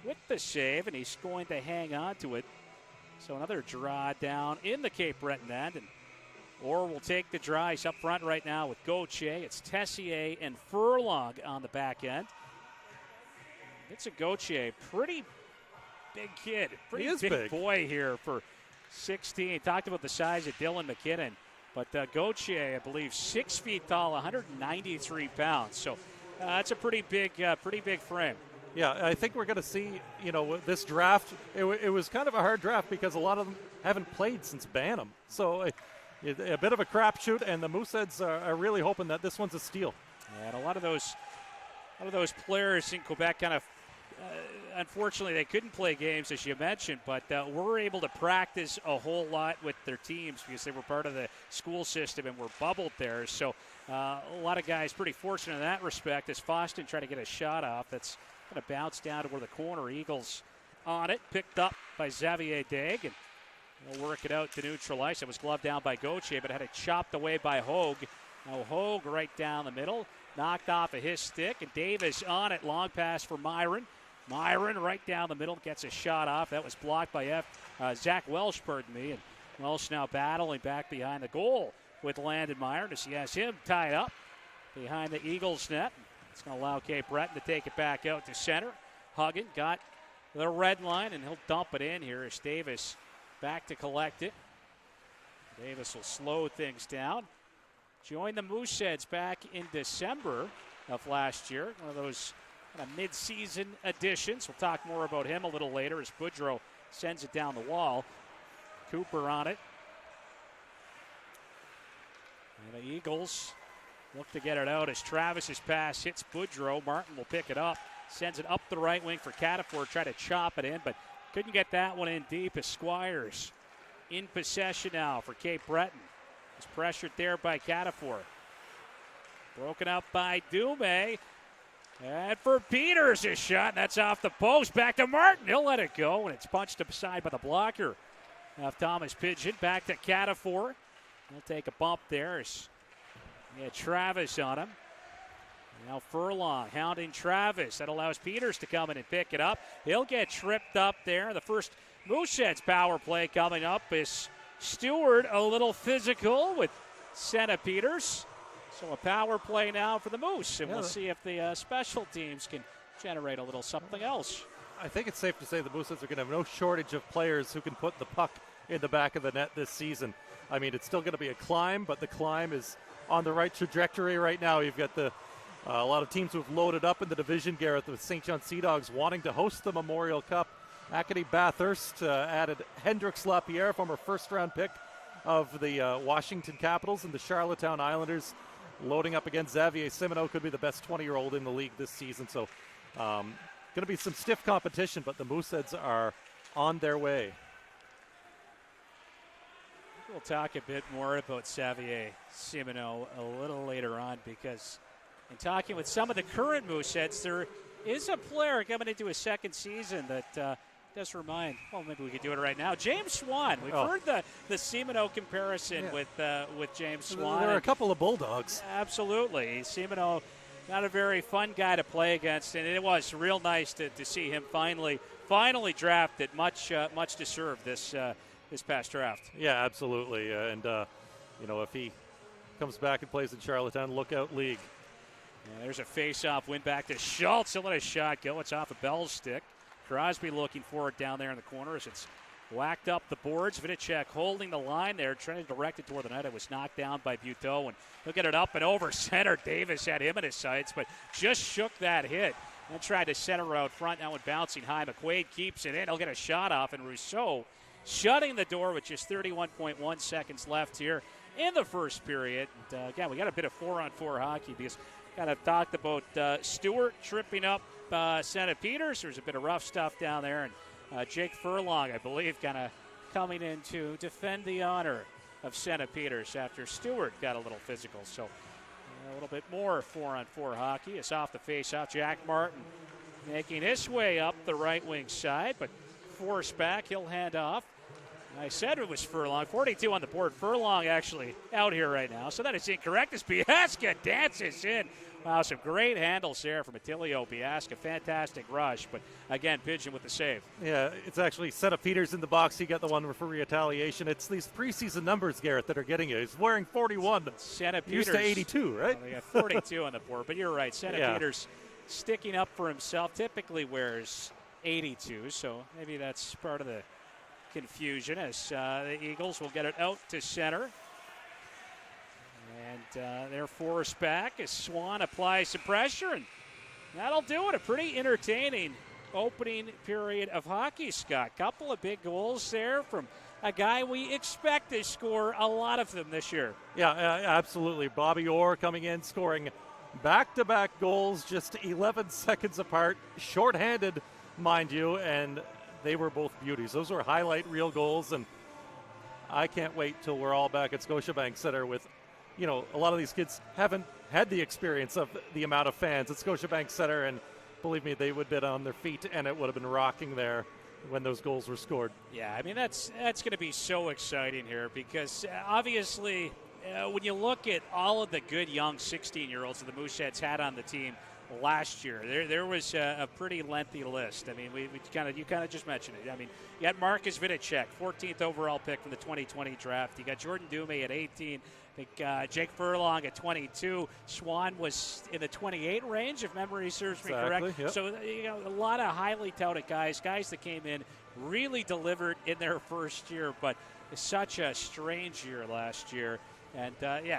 with the save, and he's going to hang on to it. So another draw down in the Cape Breton end, and Orr will take the draw. He's up front right now with Gauthier. It's Tessier and Furlong on the back end. It's a Gauthier, pretty big kid, pretty big boy here for 16. Talked about the size of Dylan McKinnon, but Gauthier, I believe, 6 feet tall, 193 pounds. So that's a pretty big frame. Yeah, I think we're going to see, this draft, it was kind of a hard draft because a lot of them haven't played since Bantam. So a bit of a crapshoot, and the Mooseheads are really hoping that this one's a steal. Yeah, and a lot of those players in Quebec kind of, unfortunately, they couldn't play games, as you mentioned, but were able to practice a whole lot with their teams because they were part of the school system and were bubbled there. So a lot of guys pretty fortunate in that respect as Foston tried to get a shot off. That's going to bounce down toward the corner. Eagles on it, picked up by Xavier Daig, and they'll work it out to neutralize. It was gloved down by Gauthier, but had it chopped away by Hogue. Now Hogue right down the middle, knocked off of his stick, and Davis on it. Long pass for Myron. Myron right down the middle gets a shot off. That was blocked by Zach Welsh, and Welsh now battling back behind the goal with Landon Myron as he has him tied up behind the Eagles net. It's going to allow Cape Breton to take it back out to center. Huggin got the red line, and he'll dump it in here as Davis back to collect it. Davis will slow things down. Joined the Mooseheads back in December of last year. One of those kind of mid-season additions. We'll talk more about him a little later as Boudreau sends it down the wall. Cooper on it. And the Eagles look to get it out as Travis's pass hits Boudreau. Martin will pick it up, sends it up the right wing for Catafor, try to chop it in, but couldn't get that one in deep as Squires in possession now for Cape Breton. He's pressured there by Catafor. Broken up by Dume. And for Peters, his shot, that's off the post. Back to Martin. He'll let it go, and it's punched aside by the blocker of Thomas Pigeon. Back to Catafor. He'll take a bump there. Travis on him. Now Furlong hounding Travis. That allows Peters to come in and pick it up. He'll get tripped up there. The first Mooseheads power play coming up is Stewart a little physical with Senna Peters. So a power play now for the Moose, and we'll see if the special teams can generate a little something else. I think it's safe to say the Mooseheads are going to have no shortage of players who can put the puck in the back of the net this season. I mean, it's still going to be a climb, but the climb is on the right trajectory right now. You've got a lot of teams who've loaded up in the division, Gareth, with St. John Sea Dogs wanting to host the Memorial Cup. Acadie Bathurst added Hendrix Lapierre, former first-round pick of the Washington Capitals, and the Charlottetown Islanders loading up against Xavier Simoneau. Could be the best 20-year-old in the league this season. So going to be some stiff competition, but the Mooseheads are on their way. We'll talk a bit more about Xavier Simoneau a little later on, because in talking with some of the current Mooseheads, there is a player coming into his second season that does remind, well, maybe we could do it right now, James Swann. We've heard the Simoneau comparison with James Swann. There are a couple of Bulldogs. Absolutely. Simoneau, not a very fun guy to play against, and it was real nice to see him finally drafted. Much deserved this past draft. Yeah, absolutely. And if he comes back and plays in Charlottetown. Lookout League. Yeah, there's a face-off win back to Schultz. He'll let a shot go. It's off a Bell's stick. Crosby looking for it down there in the corner as it's whacked up the boards. Vidicek holding the line there, trying to direct it toward the net. It was knocked down by Buteau, and he'll get it up and over center. Davis had him in his sights, but just shook that hit and tried to center out front. Now one bouncing high. McQuaid keeps it in. He'll get a shot off, and Rousseau shutting the door with just 31.1 seconds left here in the first period. And, again, we got a bit of 4-on-4 hockey because kind of talked about Stewart tripping up St. Peter's. There's a bit of rough stuff down there. And Jake Furlong, I believe, kind of coming in to defend the honor of St. Peter's after Stewart got a little physical. So a little bit more 4-on-4 hockey. It's off the face-off. Jack Martin making his way up the right wing side, but forced back. He'll hand off. I said it was Furlong. 42 on the board. Furlong actually out here right now, so that is incorrect as Biasca dances in. Wow, some great handles there from Attilio Biasca. Fantastic rush, but again, Pigeon with the save. Yeah, it's actually St. Peter's in the box. He got the one for retaliation. It's these preseason numbers, Garrett, that are getting you. He's wearing 41. St. Peter's used to 82, right? Well, they got 42 on the board, but you're right. St. Peter's sticking up for himself. Typically wears 82, so maybe that's part of the confusion as the Eagles will get it out to center. And they're forced back as Swann applies some pressure, and that'll do it. A pretty entertaining opening period of hockey, Scott. Couple of big goals there from a guy we expect to score a lot of them this year. Yeah, absolutely. Bobby Orr coming in, scoring back-to-back goals just 11 seconds apart, shorthanded, mind you, and they were both beauties. Those were highlight reel goals, and I can't wait till we're all back at Scotiabank Center with, you know, a lot of these kids haven't had the experience of the amount of fans at Scotiabank Center, and believe me, they would have been on their feet, and it would have been rocking there when those goals were scored. Yeah, I mean, that's going to be so exciting here because obviously when you look at all of the good young 16-year-olds that the Mooseheads had on the team last year, there was a pretty lengthy list. I mean, you kind of just mentioned it. I mean, you got Marcus Vidicek, 14th overall pick from the 2020 draft. You got Jordan Dumais at 18. I think Jake Furlong at 22. Swann was in the 28 range, if memory serves me correct. Yep. So, you know, a lot of highly touted guys that came in, really delivered in their first year, but such a strange year last year. And,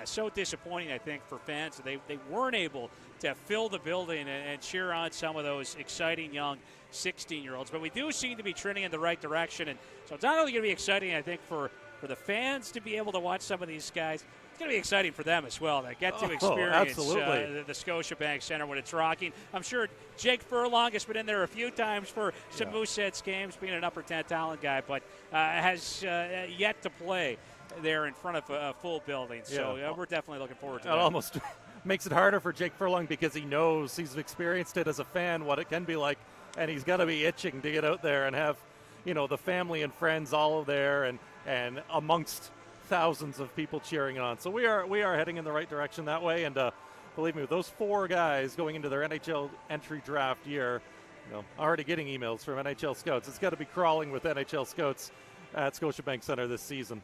so disappointing, I think, for fans. They weren't able to fill the building and cheer on some of those exciting young 16-year-olds. But we do seem to be trending in the right direction. And so it's not only going to be exciting, I think, for the fans to be able to watch some of these guys. It's going to be exciting for them as well. They get to experience the Scotiabank Center when it's rocking. I'm sure Jake Furlong has been in there a few times for some Mooseheads games, being an upper 10 talent guy, but has yet to play there in front of a full building. So we're definitely looking forward to that. It almost makes it harder for Jake Furlong because he knows, he's experienced it as a fan, what it can be like, and he's got to be itching to get out there and have, you know, the family and friends all there and amongst thousands of people cheering on. So we are heading in the right direction that way, and believe me, with those four guys going into their NHL entry draft year, you know, already getting emails from NHL scouts. It's got to be crawling with NHL scouts at Scotiabank Center this season.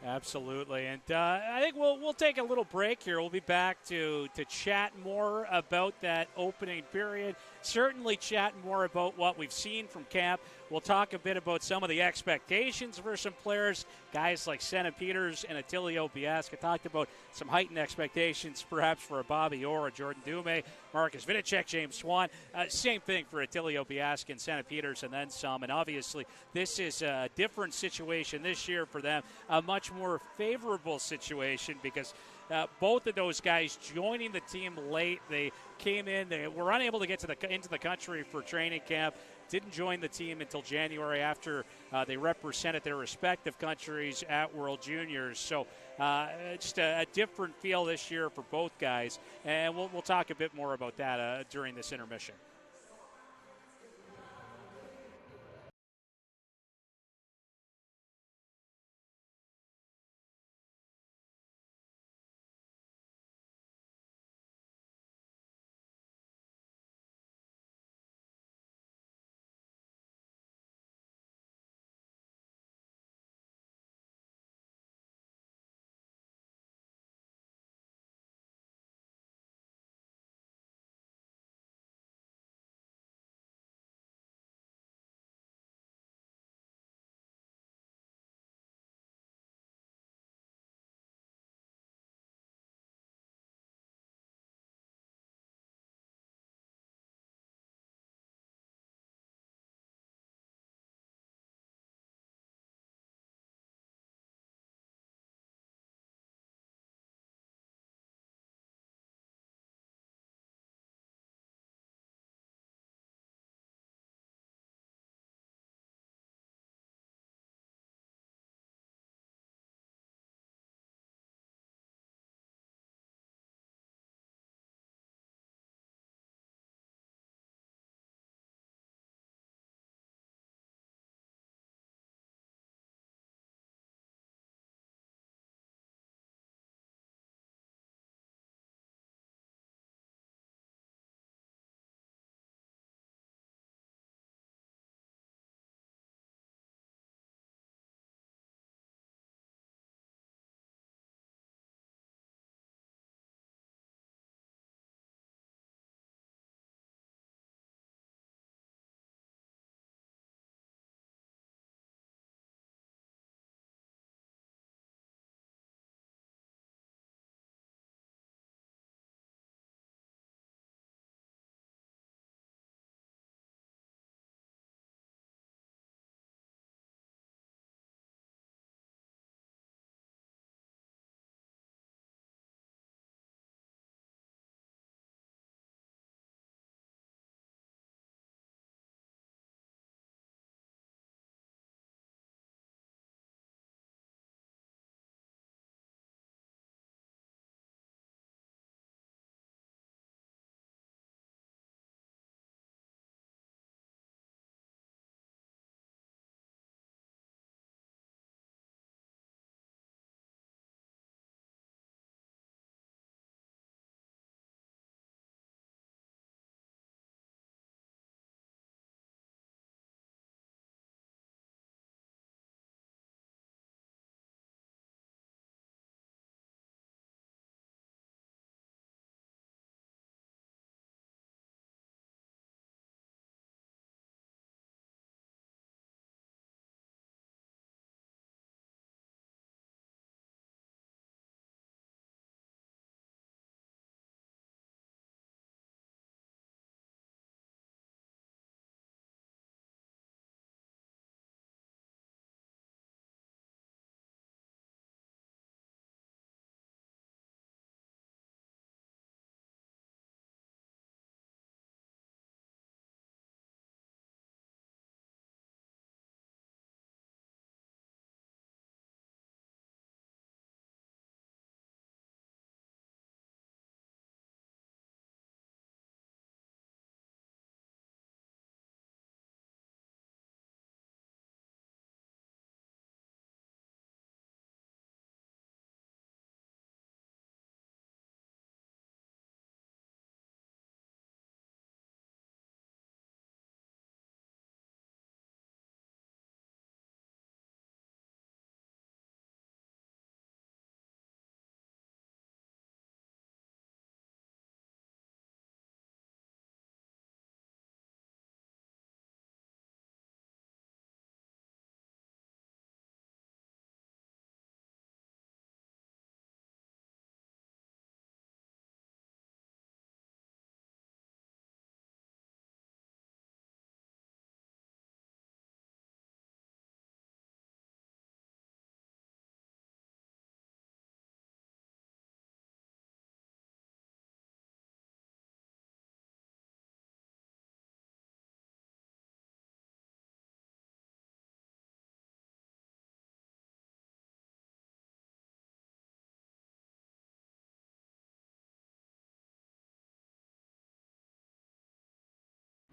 Absolutely, and I think we'll take a little break here. We'll be back to chat more about that opening period. Certainly chat more about what we've seen from camp. We'll talk a bit about some of the expectations for some players, guys like St. Peter's and Attilio Biasca. Talked about some heightened expectations perhaps for a Bobby Orr, a Jordan Dumais, Marcus Vidicek, James Swann. Same thing for Attilio Biasca and St. Peter's and then some. And obviously this is a different situation this year for them, a much more favorable situation because both of those guys joining the team late. They came in. They were unable to get into the country for training camp. Didn't join the team until January after they represented their respective countries at World Juniors. So just a different feel this year for both guys. And we'll talk a bit more about that during this intermission.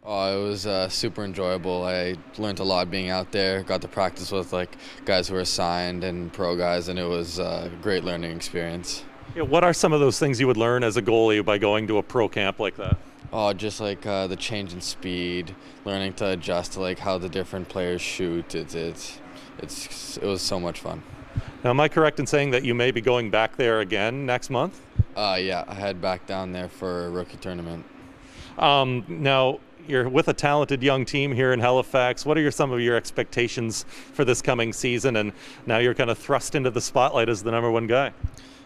Oh, it was super enjoyable. I learned a lot being out there. Got to practice with guys who were signed and pro guys, and it was a great learning experience. Yeah, what are some of those things you would learn as a goalie by going to a pro camp like that? Oh, just the change in speed, learning to adjust to how the different players shoot. It was so much fun. Now, am I correct in saying that you may be going back there again next month? Yeah, I head back down there for a rookie tournament. Now, you're with a talented young team here in Halifax. What are some of your expectations for this coming season? And now you're kind of thrust into the spotlight as the number one guy.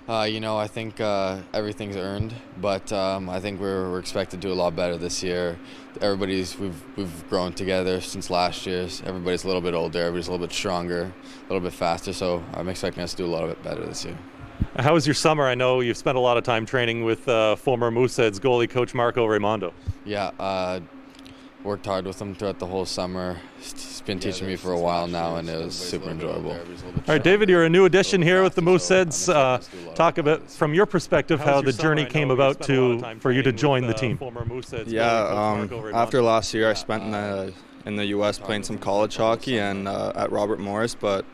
I think everything's earned, but I think we're expected to do a lot better this year. We've grown together since last year. Everybody's a little bit older, everybody's a little bit stronger, a little bit faster, so I'm expecting us to do a lot bit better this year. How was your summer? I know you've spent a lot of time training with former Mooseheads goalie coach Marco Raimondo. Yeah, worked hard with him throughout the whole summer. He's been teaching me for a while now, and it was super enjoyable. All right, David, you're a new addition here with the Mooseheads. Talk a bit from your perspective how the journey came about for you to join the team. Yeah, after last year, I spent in the U.S. playing some college hockey and at Robert Morris, but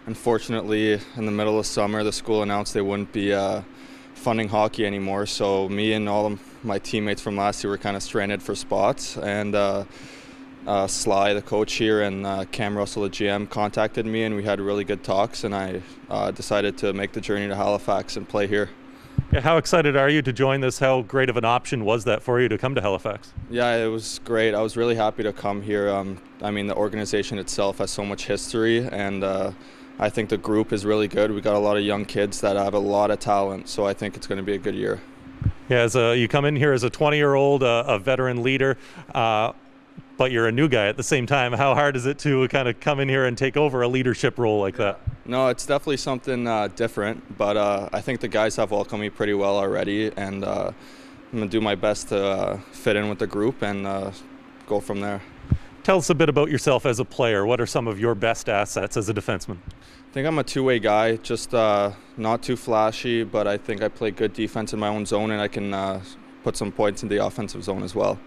unfortunately, in the middle of summer, the school announced they wouldn't be funding hockey anymore. So me and all of my teammates from last year were kind of stranded for spots. And Sly, the coach here, and Cam Russell, the GM, contacted me, and we had really good talks. And I decided to make the journey to Halifax and play here. Yeah, how excited are you to join this? How great of an option was that for you to come to Halifax? Yeah, it was great. I was really happy to come here. I mean, the organization itself has so much history, and I think the group is really good. We got a lot of young kids that have a lot of talent, so I think it's going to be a good year. Yeah, you come in here as a 20-year-old, a veteran leader, but you're a new guy at the same time. How hard is it to kind of come in here and take over a leadership role like that? No, it's definitely something different, but I think the guys have welcomed me pretty well already, and I'm going to do my best to fit in with the group and go from there. Tell us a bit about yourself as a player. What are some of your best assets as a defenseman? I think I'm a two-way guy, just not too flashy, but I think I play good defense in my own zone, and I can put some points in the offensive zone as well.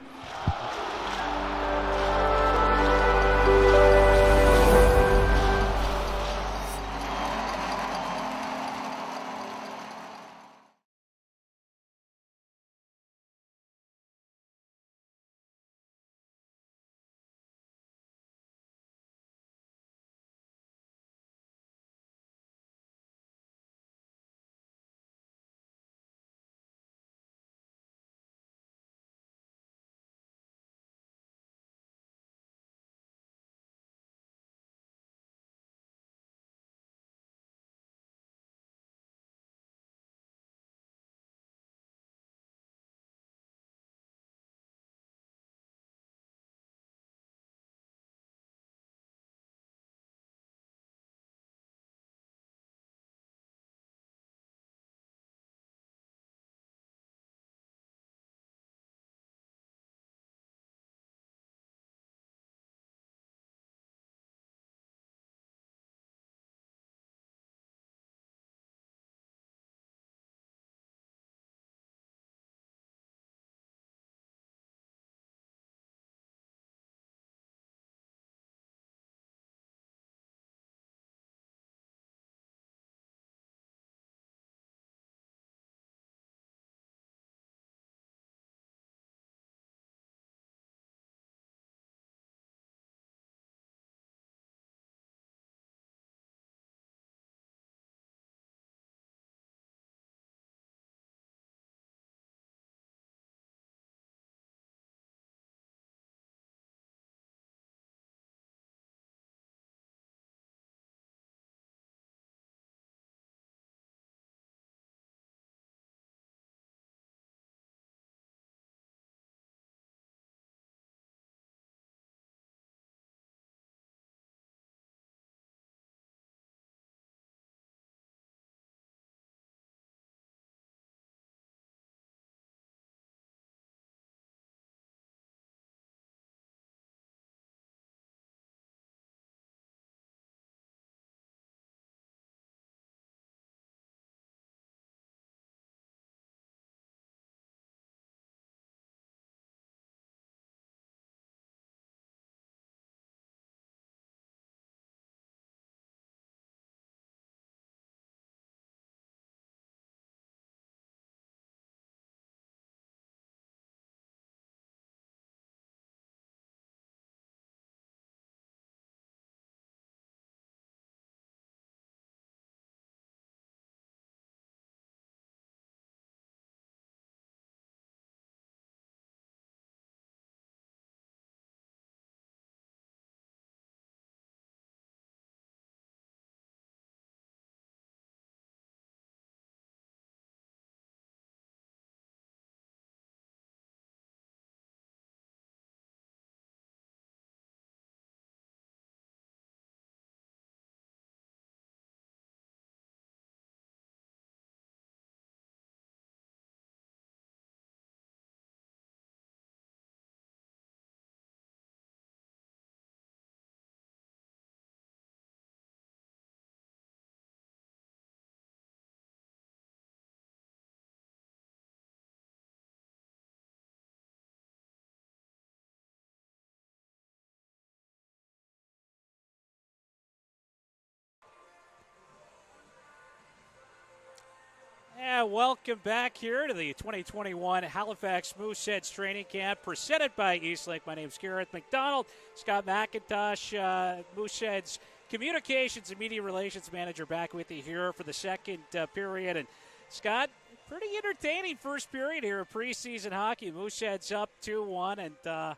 welcome back here to the 2021 Halifax Mooseheads training camp presented by Eastlink. My name's Gareth McDonald. Scott McIntosh, Mooseheads Communications and Media Relations Manager, back with you here for the second period. And Scott, pretty entertaining first period here of preseason hockey. Mooseheads up 2-1,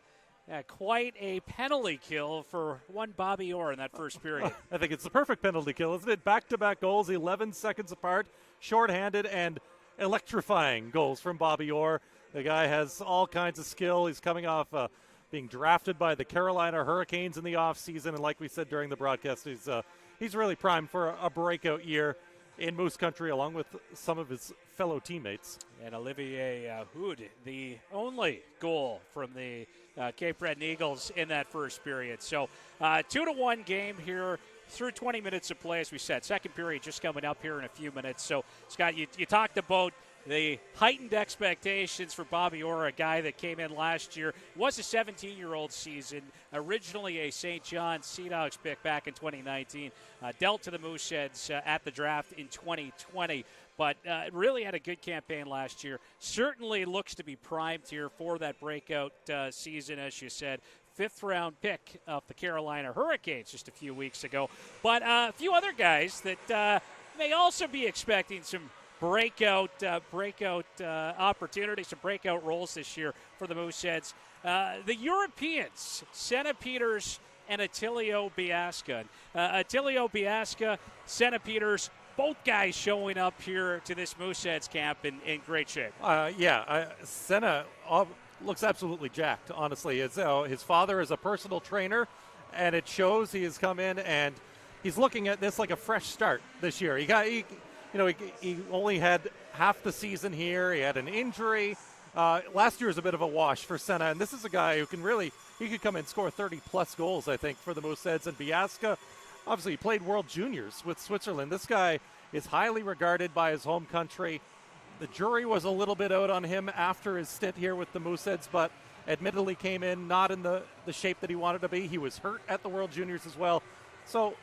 and quite a penalty kill for one Bobby Orr in that first period. I think it's the perfect penalty kill, isn't it? Back-to-back goals, 11 seconds apart, shorthanded, and electrifying goals from Bobby Orr. The guy has all kinds of skill. He's coming off being drafted by the Carolina Hurricanes in the offseason, and like we said during the broadcast, he's really primed for a breakout year in Moose Country along with some of his fellow teammates. And Olivier Hood, the only goal from the Cape Breton Eagles in that first period. So 2-1 game here through 20 minutes of play, as we said. Second period just coming up here in a few minutes. So, Scott, you talked about the heightened expectations for Bobby Orr, a guy that came in last year. Was a 17-year-old season, originally a St. John's Sea Dogs pick back in 2019. Dealt to the Mooseheads at the draft in 2020, but really had a good campaign last year. Certainly looks to be primed here for that breakout season, as you said. Fifth-round pick of the Carolina Hurricanes just a few weeks ago. But a few other guys that may also be expecting some breakout opportunities, some breakout roles this year for the Mooseheads. The Europeans, Senna Peters and Attilio Biasca. Attilio Biasca, Senna Peters, both guys showing up here to this Mooseheads camp in great shape. Senna looks absolutely jacked, honestly. His father is a personal trainer, and it shows. He has come in, and he's looking at this like a fresh start this year. He only had half the season here. He had an injury. Last year was a bit of a wash for Senna, and this is a guy who he could come and score 30-plus goals, I think, for the Mooseheads. And Biasca, obviously, he played World Juniors with Switzerland. This guy is highly regarded by his home country. The jury was a little bit out on him after his stint here with the Mooseheads, but admittedly came in not in the shape that he wanted to be. He was hurt at the World Juniors as well. So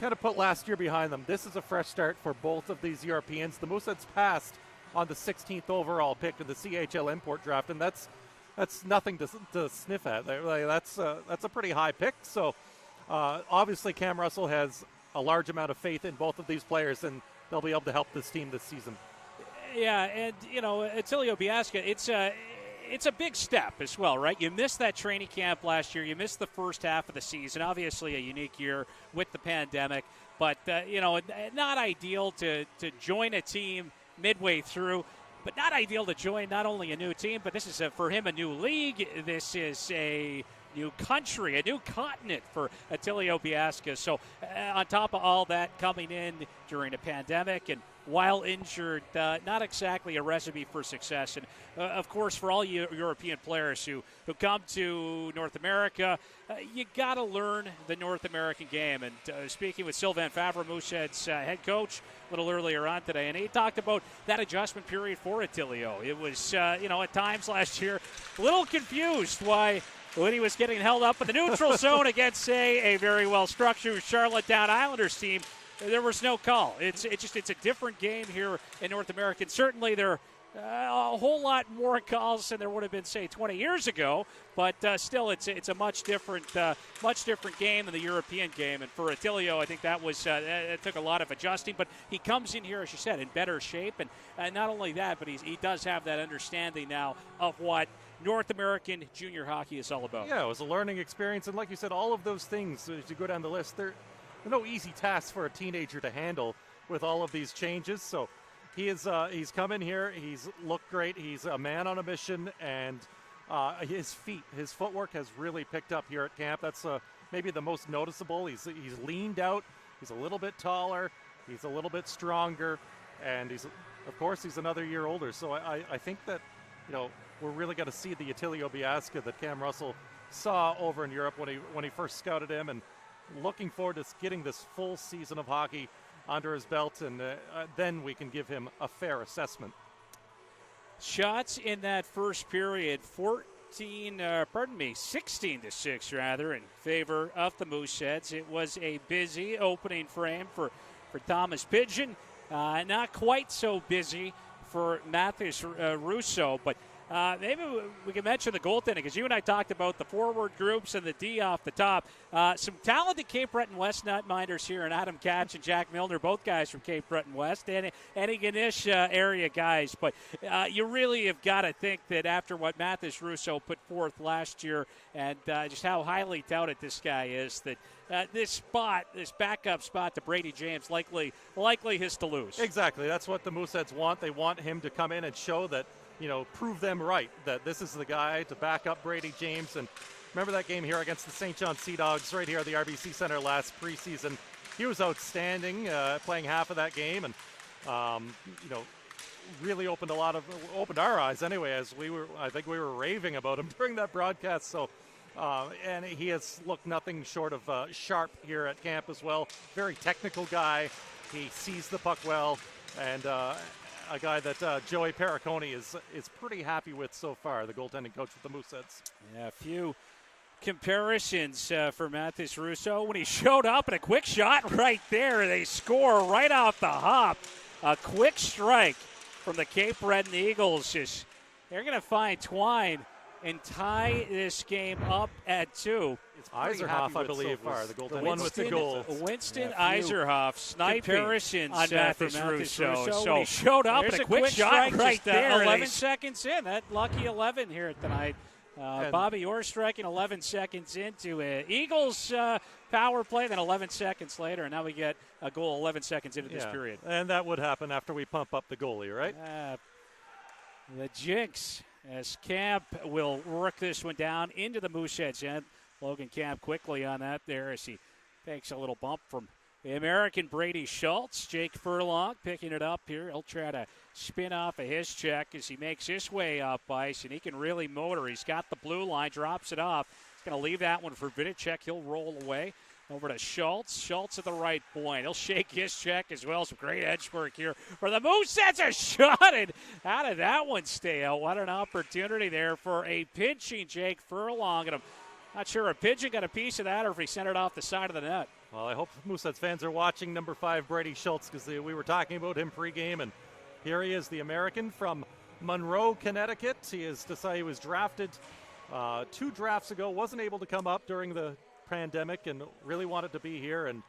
kind of put last year behind them. This is a fresh start for both of these Europeans. The Mooseheads passed on the 16th overall pick in the CHL import draft, and that's nothing to sniff at. That's a pretty high pick. So obviously Cam Russell has a large amount of faith in both of these players, and they'll be able to help this team this season. Yeah, and, Attilio Biasca, it's a big step as well, right? You missed that training camp last year. You missed the first half of the season. Obviously a unique year with the pandemic. But, not ideal to join a team midway through. But not ideal to join not only a new team, but this is, for him, a new league. This is a new country, a new continent for Attilio Biasca. So on top of all that, coming in during a pandemic and while injured, not exactly a recipe for success. And, of course, for all you European players who come to North America, you got to learn the North American game. And speaking with Sylvain Favre, Mooseheads head coach, a little earlier on today, and he talked about that adjustment period for Attilio. It was, at times last year, a little confused why when he was getting held up in the neutral zone against, say, a very well-structured Charlottetown Islanders team, there was no call. It's a different game here in North America. And certainly there are a whole lot more calls than there would have been, say, 20 years ago. But still, it's a much different game than the European game. And for Attilio, I think that was it took a lot of adjusting. But he comes in here, as you said, in better shape. And not only that, but he does have that understanding now of what North American junior hockey is all about. Yeah, it was a learning experience. And like you said, all of those things, as you go down the list, they're no easy task for a teenager to handle with all of these changes. So he's come in here. He's looked great. He's a man on a mission, and his footwork has really picked up here at camp. That's maybe the most noticeable. He's leaned out. He's a little bit taller. He's a little bit stronger, and he's another year older. So I think that we're really going to see the Attilio Biasca that Cam Russell saw over in Europe when he first scouted him, and looking forward to getting this full season of hockey under his belt, and then we can give him a fair assessment. Shots in that first period, 16-6 rather, in favor of the Mooseheads. It was a busy opening frame for Thomas Pidgeon. Not quite so busy for Mathis Russo. But maybe we can mention the goaltending, because you and I talked about the forward groups and the D off the top. Some talented Cape Breton West netminders here, and Adam Katch and Jack Milner, both guys from Cape Breton West, and Antigonish area guys. But you really have got to think that after what Mathis Russo put forth last year, and just how highly touted this guy is, that this backup spot to Brady James, likely his to lose. Exactly. That's what the Mooseheads want. They want him to come in and show that, prove them right, that this is the guy to back up Brady James. And remember that game here against the St. John Sea Dogs right here at the RBC Center last preseason. He was outstanding, playing half of that game, and really opened our eyes anyway, as I think we were raving about him during that broadcast. So, and he has looked nothing short of sharp here at camp as well. Very technical guy. He sees the puck well, and a guy that Joey Perricone is pretty happy with so far, the goaltending coach with the Mooseheads. Yeah, a few comparisons for Mathis Russo. When he showed up, and a quick shot right there, they score right off the hop. A quick strike from the Cape Breton Eagles. They're going to find Twine and tie this game up at 2. Eiserhoff, I believe, so the one with the goal. Winston Eiserhoff sniping comparisons on Mathis Russo. So he showed up, and a quick shot right there. 11 seconds in. That lucky 11 here tonight. Bobby Orr striking 11 seconds into it. Eagles power play, then 11 seconds later, and now we get a goal 11 seconds into this period. And that would happen after we pump up the goalie, right? The jinx, as Camp will work this one down into the Mooseheads end. Logan Camp quickly on that there as he takes a little bump from the American Brady Schultz. Jake Furlong picking it up here. He'll try to spin off of his check as he makes his way up ice, and he can really motor. He's got the blue line, drops it off. He's going to leave that one for Vidicek. He'll roll away over to Schultz. Schultz at the right point. He'll shake his check as well. Some great edge work here for the Mooseheads. A shot, and how did that one stay out? What an opportunity there for a pinching Jake Furlong. And I'm not sure if Pigeon got a piece of that or if he sent it off the side of the net. Well, I hope Mooseheads fans are watching number 5, Brady Schultz, because we were talking about him pregame, and here he is, the American from Monroe, Connecticut. He was drafted 2 drafts ago, wasn't able to come up during the pandemic, and really wanted to be here, and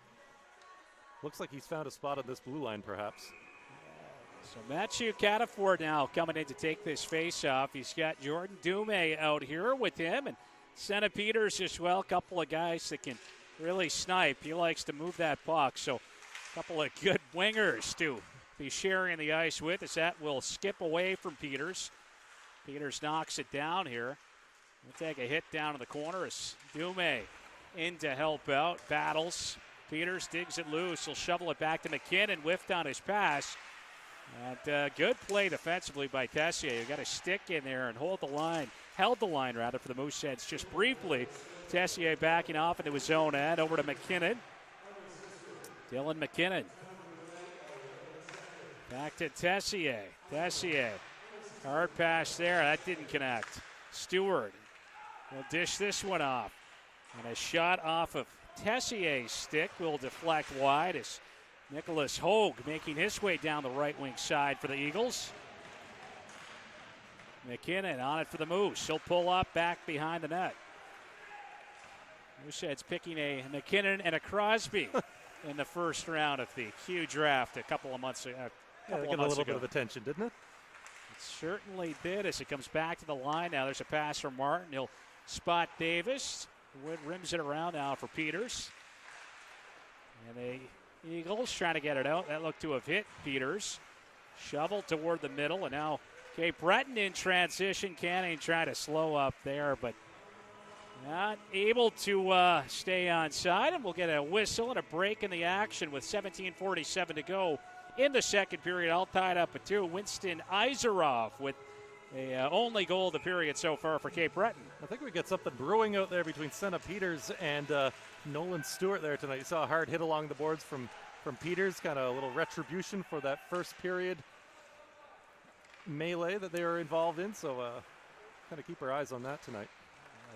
looks like he's found a spot on this blue line, perhaps. So Matthew Cataford now coming in to take this face-off. He's got Jordan Dumais out here with him, and Senna Peters as well, a couple of guys that can really snipe. He likes to move that puck, so a couple of good wingers to be sharing the ice with, as that will skip away from Peters. Peters knocks it down here. We'll take a hit down in the corner as Dumais in to help out. Battles. Peters digs it loose. He'll shovel it back to McKinnon. Whiffed on his pass. And good play defensively by Tessier. You got a stick in there and held the line for the Mooseheads just briefly. Tessier backing off into his own end. Over to McKinnon. Dylan McKinnon. Back to Tessier. Tessier. Hard pass there. That didn't connect. Stewart will dish this one off. And a shot off of Tessier's stick will deflect wide as Nicholas Hogue making his way down the right wing side for the Eagles. McKinnon on it for the Moose. He'll pull up back behind the net. Mooseheads picking a McKinnon and a Crosby in the first round of the Q draft a couple of months ago. Got a little bit of attention, didn't it? It certainly did as it comes back to the line. Now there's a pass from Martin. He'll spot Davis. Wood rims it around now for Peters. And the Eagles trying to get it out. That looked to have hit Peters. Shovel toward the middle, and now Cape Breton in transition. Canning trying to slow up there, but not able to stay on side. And we'll get a whistle and a break in the action with 17:47 to go in the second period. All tied up at 2. Winston Eiserhoff with the only goal of the period so far for Cape Breton. I think we get something brewing out there between Senna Peters and Nolan Stewart there tonight. You saw a hard hit along the boards from Peters, kind of a little retribution for that first period melee that they were involved in. So kind of keep our eyes on that tonight.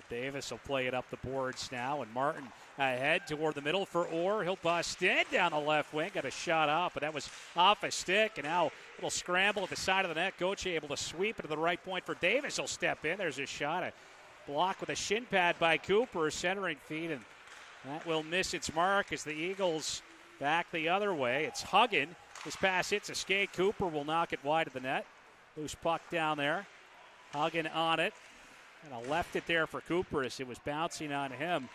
Davis will play it up the boards now, and Martin ahead toward the middle for Orr. He'll bust in down the left wing, got a shot off, but that was off a stick, and now a little scramble at the side of the net. Gauthier able to sweep it to the right point for Davis. He'll step in. There's a shot, a block with a shin pad by Cooper, centering feet, and that will miss its mark as the Eagles back the other way. It's Huggan. His pass hits a skate. Cooper will knock it wide of the net. Loose puck down there. Huggan on it. And I left it there for Cooper as it was bouncing on him.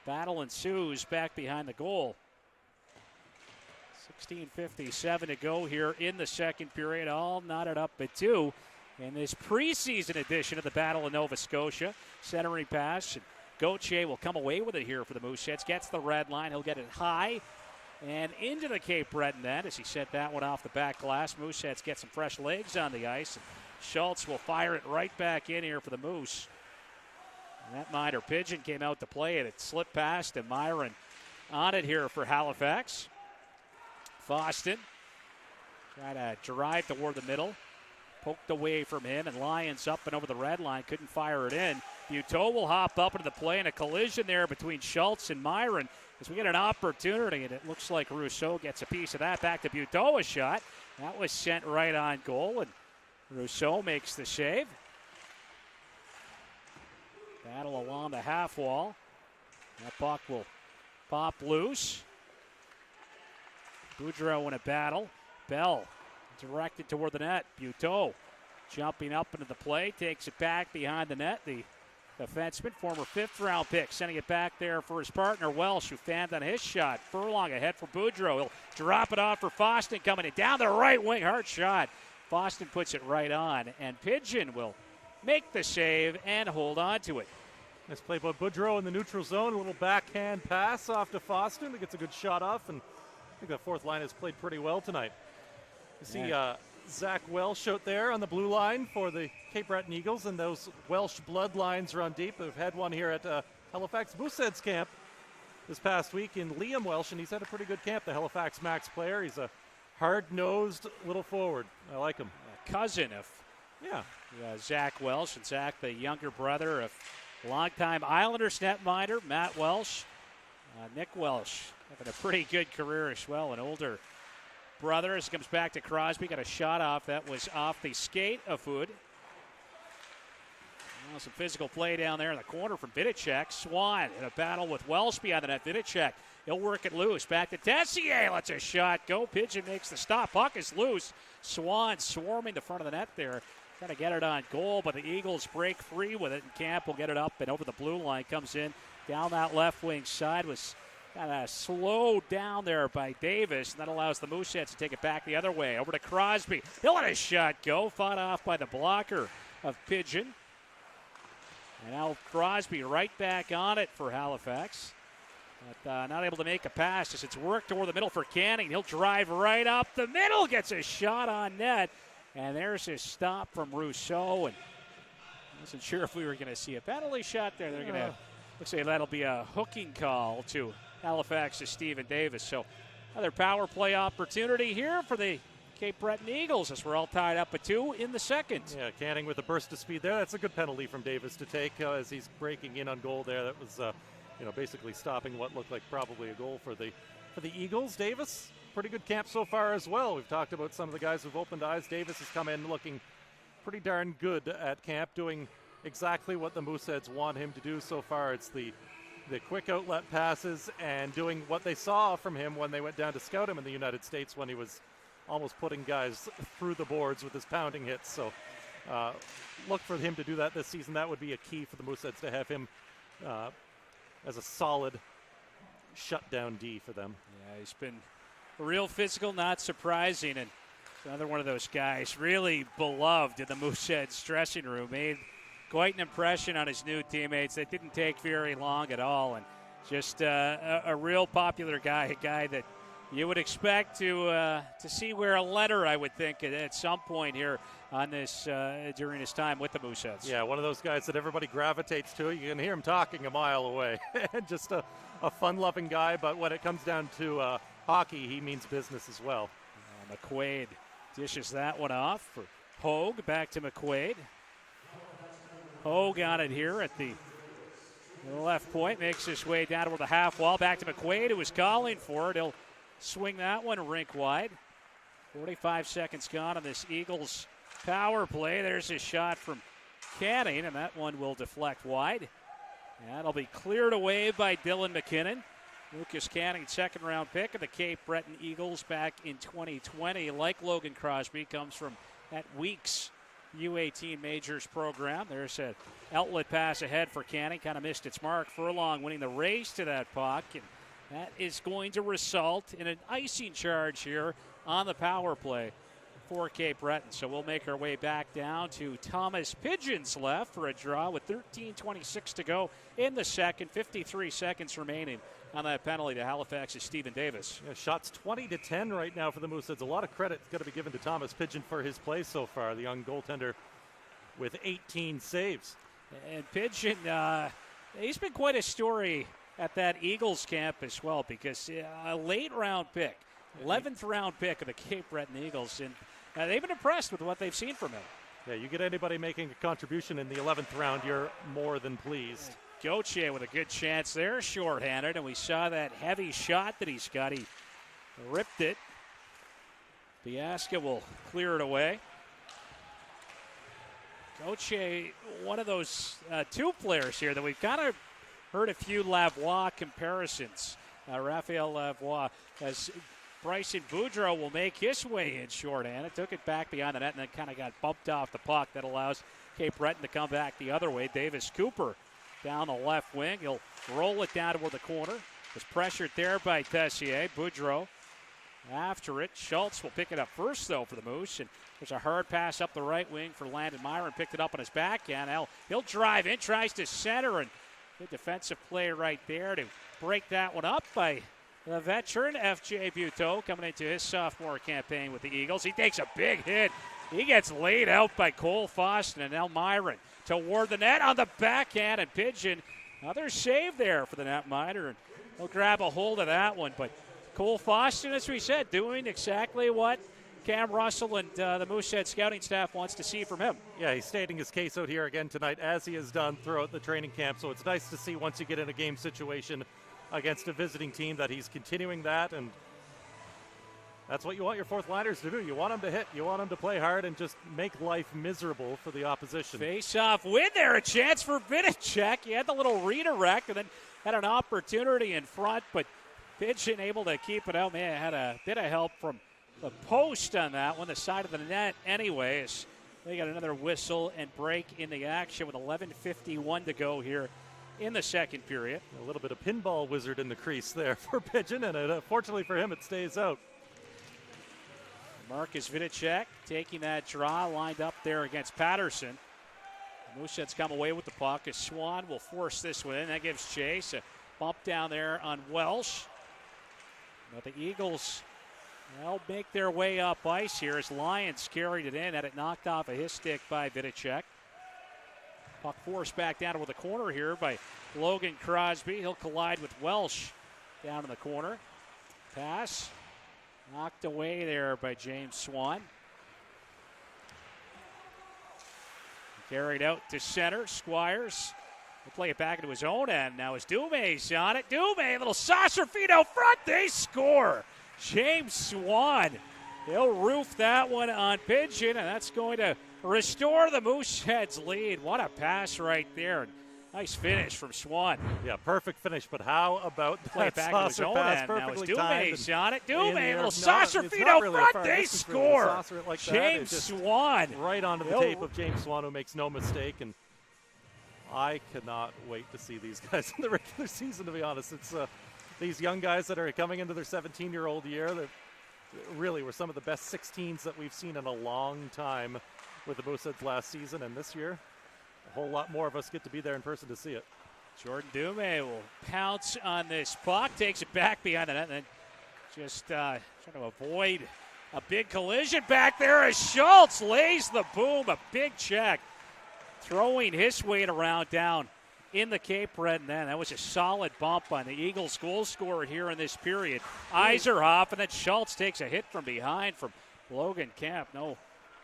Battle ensues back behind the goal. 16:57 to go here in the second period. All knotted up at 2 in this preseason edition of the Battle of Nova Scotia. Centering pass. And Gauthier will come away with it here for the Mooseheads. Gets the red line. He'll get it high and into the Cape Breton net as he set that one off the back glass. Mooseheads get some fresh legs on the ice. And Schultz will fire it right back in here for the Moose. And that minor pigeon came out to play it. It slipped past, and Myron on it here for Halifax. Foston tried to drive toward the middle. Poked away from him, and Lyons up and over the red line. Couldn't fire it in. Buteau will hop up into the play, and a collision there between Schultz and Myron as we get an opportunity, and it looks like Rousseau gets a piece of that. Back to Buteau, a shot. That was sent right on goal, and Rousseau makes the save. Battle along the half wall. That puck will pop loose. Boudreau in a battle. Bell directed toward the net. Buteau jumping up into the play. Takes it back behind the net. The defenseman, former 5th-round pick, sending it back there for his partner, Welsh, who fanned on his shot. Furlong ahead for Boudreau. He'll drop it off for Foston coming in down the right wing. Hard shot. Foston puts it right on, and Pigeon will make the save and hold on to it. Nice play by Boudreau in the neutral zone. A little backhand pass off to Foston. He gets a good shot off, and I think that fourth line has played pretty well tonight. You see Zach Welsh out there on the blue line for the Cape Breton Eagles, and those Welsh bloodlines run deep. We've had one here at Halifax Mooseheads camp this past week in Liam Welsh, and he's had a pretty good camp, the Halifax Max player. He's a hard-nosed little forward. I like him. A cousin of Zach Welsh, and Zach, the younger brother of longtime Islanders netminder Matt Welsh. Nick Welsh having a pretty good career as well, an older brother as he comes back to Crosby. Got a shot off. That was off the skate of Hood. Now some physical play down there in the corner from Vidicek. Swann in a battle with Welsh behind the net. Vidicek, he'll work it loose. Back to Tessier. Lets a shot go. Pigeon makes the stop. Puck is loose. Swann swarming the front of the net there. Trying to get it on goal, but the Eagles break free with it, and Camp will get it up and over the blue line. Comes in down that left wing side. Was kind of slowed down there by Davis, and that allows the Mooseheads to take it back the other way. Over to Crosby. He'll let his shot go. Fought off by the blocker of Pigeon. And now Crosby right back on it for Halifax. But not able to make a pass as it's worked toward the middle for Canning. He'll drive right up the middle. Gets a shot on net. And there's his stop from Rousseau. And I wasn't sure if we were going to see a penalty shot there. They're going to, looks like that'll be a hooking call to Halifax's Stephen Davis. So another power play opportunity here for the Cape Breton Eagles as we're all tied up at 2 in the second. Yeah, Canning with a burst of speed there. That's a good penalty from Davis to take as he's breaking in on goal there. That was, basically stopping what looked like probably a goal for the Eagles. Davis, pretty good camp so far as well. We've talked about some of the guys who've opened eyes. Davis has come in looking pretty darn good at camp, doing exactly what the Mooseheads want him to do so far. It's the quick outlet passes and doing what they saw from him when they went down to scout him in the United States when he was almost putting guys through the boards with his pounding hits. So look for him to do that this season. That would be a key for the Mooseheads to have him as a solid shutdown D for them. Yeah, he's been real physical, not surprising, and another one of those guys really beloved in the Mooseheads dressing room. Made quite an impression on his new teammates. That didn't take very long at all, and just a real popular guy, a guy that you would expect to see wear a letter, I would think, at some point here on this during his time with the Mooseheads. Yeah, one of those guys that everybody gravitates to. You can hear him talking a mile away. Just a fun-loving guy, but when it comes down to hockey, he means business as well. McQuaid dishes that one off for Hogue. Back to McQuaid. Hogue on it here at the The left point makes his way down toward the half wall. Back to McQuaid, who was calling for it. He'll swing that one rink wide. 45 seconds gone on this Eagles power play. There's a shot from Canning, and that one will deflect wide. That'll be cleared away by Dylan McKinnon. Lucas Canning, second-round pick of the Cape Breton Eagles back in 2020. Like Logan Crosby, comes from that Weeks U18 Majors program. There's an outlet pass ahead for Canning. Kind of missed its mark. Furlong winning the race to that puck, and that is going to result in an icing charge here on the power play for Cape Breton. So we'll make our way back down to Thomas Pidgeon's left for a draw with 13:26 to go in the second. 53 seconds remaining on that penalty to Halifax's Stephen Davis. Yeah, shots 20-10 right now for the Mooseheads. A lot of credit got to be given to Thomas Pidgeon for his play so far. The young goaltender with 18 saves. And Pidgeon, he's been quite a story at that Eagles camp as well, because a late round pick, 11th round pick of the Cape Breton Eagles, and they've been impressed with what they've seen from him. Yeah, you get anybody making a contribution in the 11th round, you're more than pleased. Gauthier with a good chance there, shorthanded, and we saw that heavy shot that he's got. He ripped it. Biasca will clear it away. Gauthier, one of those two players here that we've kind of heard a few Lavoie comparisons. Raphael Lavoie, as Bryson Boudreau will make his way in shorthanded. Took it back behind the net and then kind of got bumped off the puck. That allows Cape Breton to come back the other way. Davis Cooper down the left wing. He'll roll it down toward the corner. Was pressured there by Tessier. Boudreau after it. Schultz will pick it up first, though, for the Moose. And there's a hard pass up the right wing for Landon Myron. Picked it up on his backhand. He'll drive in, tries to center, and good defensive play right there to break that one up by the veteran F.J. Buteau coming into his sophomore campaign with the Eagles. He takes a big hit. He gets laid out by Cole Foston, and now Myron toward the net on the backhand, and Pidgeon. Another save there for the netminder, and he'll grab a hold of that one. But Cole Foston, as we said, doing exactly what Cam Russell and the Moosehead scouting staff wants to see from him. Yeah, he's stating his case out here again tonight, as he has done throughout the training camp. So it's nice to see once you get in a game situation against a visiting team that he's continuing that, and that's what you want your fourth liners to do. You want them to hit. You want them to play hard and just make life miserable for the opposition. Face-off win there. A chance for Vinicek. He had the little redirect and then had an opportunity in front, but Pidgeon able to keep it out. Man, had a bit of help from the post on that one, the side of the net anyways. They got another whistle and break in the action with 11:51 to go here in the second period. A little bit of pinball wizard in the crease there for Pidgeon, and fortunately for him, it stays out. Marcus Vinicek taking that draw, lined up there against Patterson. The Mooseheads come away with the puck as Swann will force this one in. That gives chase. A bump down there on Welsh. But the Eagles, they'll make their way up ice here as Lyons carried it in. Had it knocked off of his stick by Vinicek. Puck forced back down to the corner here by Logan Crosby. He'll collide with Welsh down in the corner. Pass. Knocked away there by James Swann. Carried out to center. Squires will play it back into his own end. Now as Dume's on it. Dume, a little saucer feed out front. They score. James Swann. He'll roof that one on Pidgeon, and that's going to restore the Mooseheads lead. What a pass right there. Nice finish from Swann. Yeah, perfect finish, but how about play that back saucer to his own pass? end. Perfectly Now timed. as Dume's on it. Dume, a little No, saucer it's feed not out really a front. far They distance for a score. saucer like that. James It's just Swann. right onto the tape of James Swann, who makes no mistake. And I cannot wait to see these guys in the regular season, to be honest. It's these young guys that are coming into their 17-year-old year. They really were some of the best 16s that we've seen in a long time with the Mooseheads last season. And this year, a whole lot more of us get to be there in person to see it. Jordan Dume will pounce on this puck, takes it back behind the net, and then just trying to avoid a big collision back there as Schultz lays the boom. A big check, throwing his weight around down in the Cape Breton. Then that was a solid bump on the Eagles' goal scorer here in this period. Iserhoff, and then Schultz takes a hit from behind from Logan Kemp. No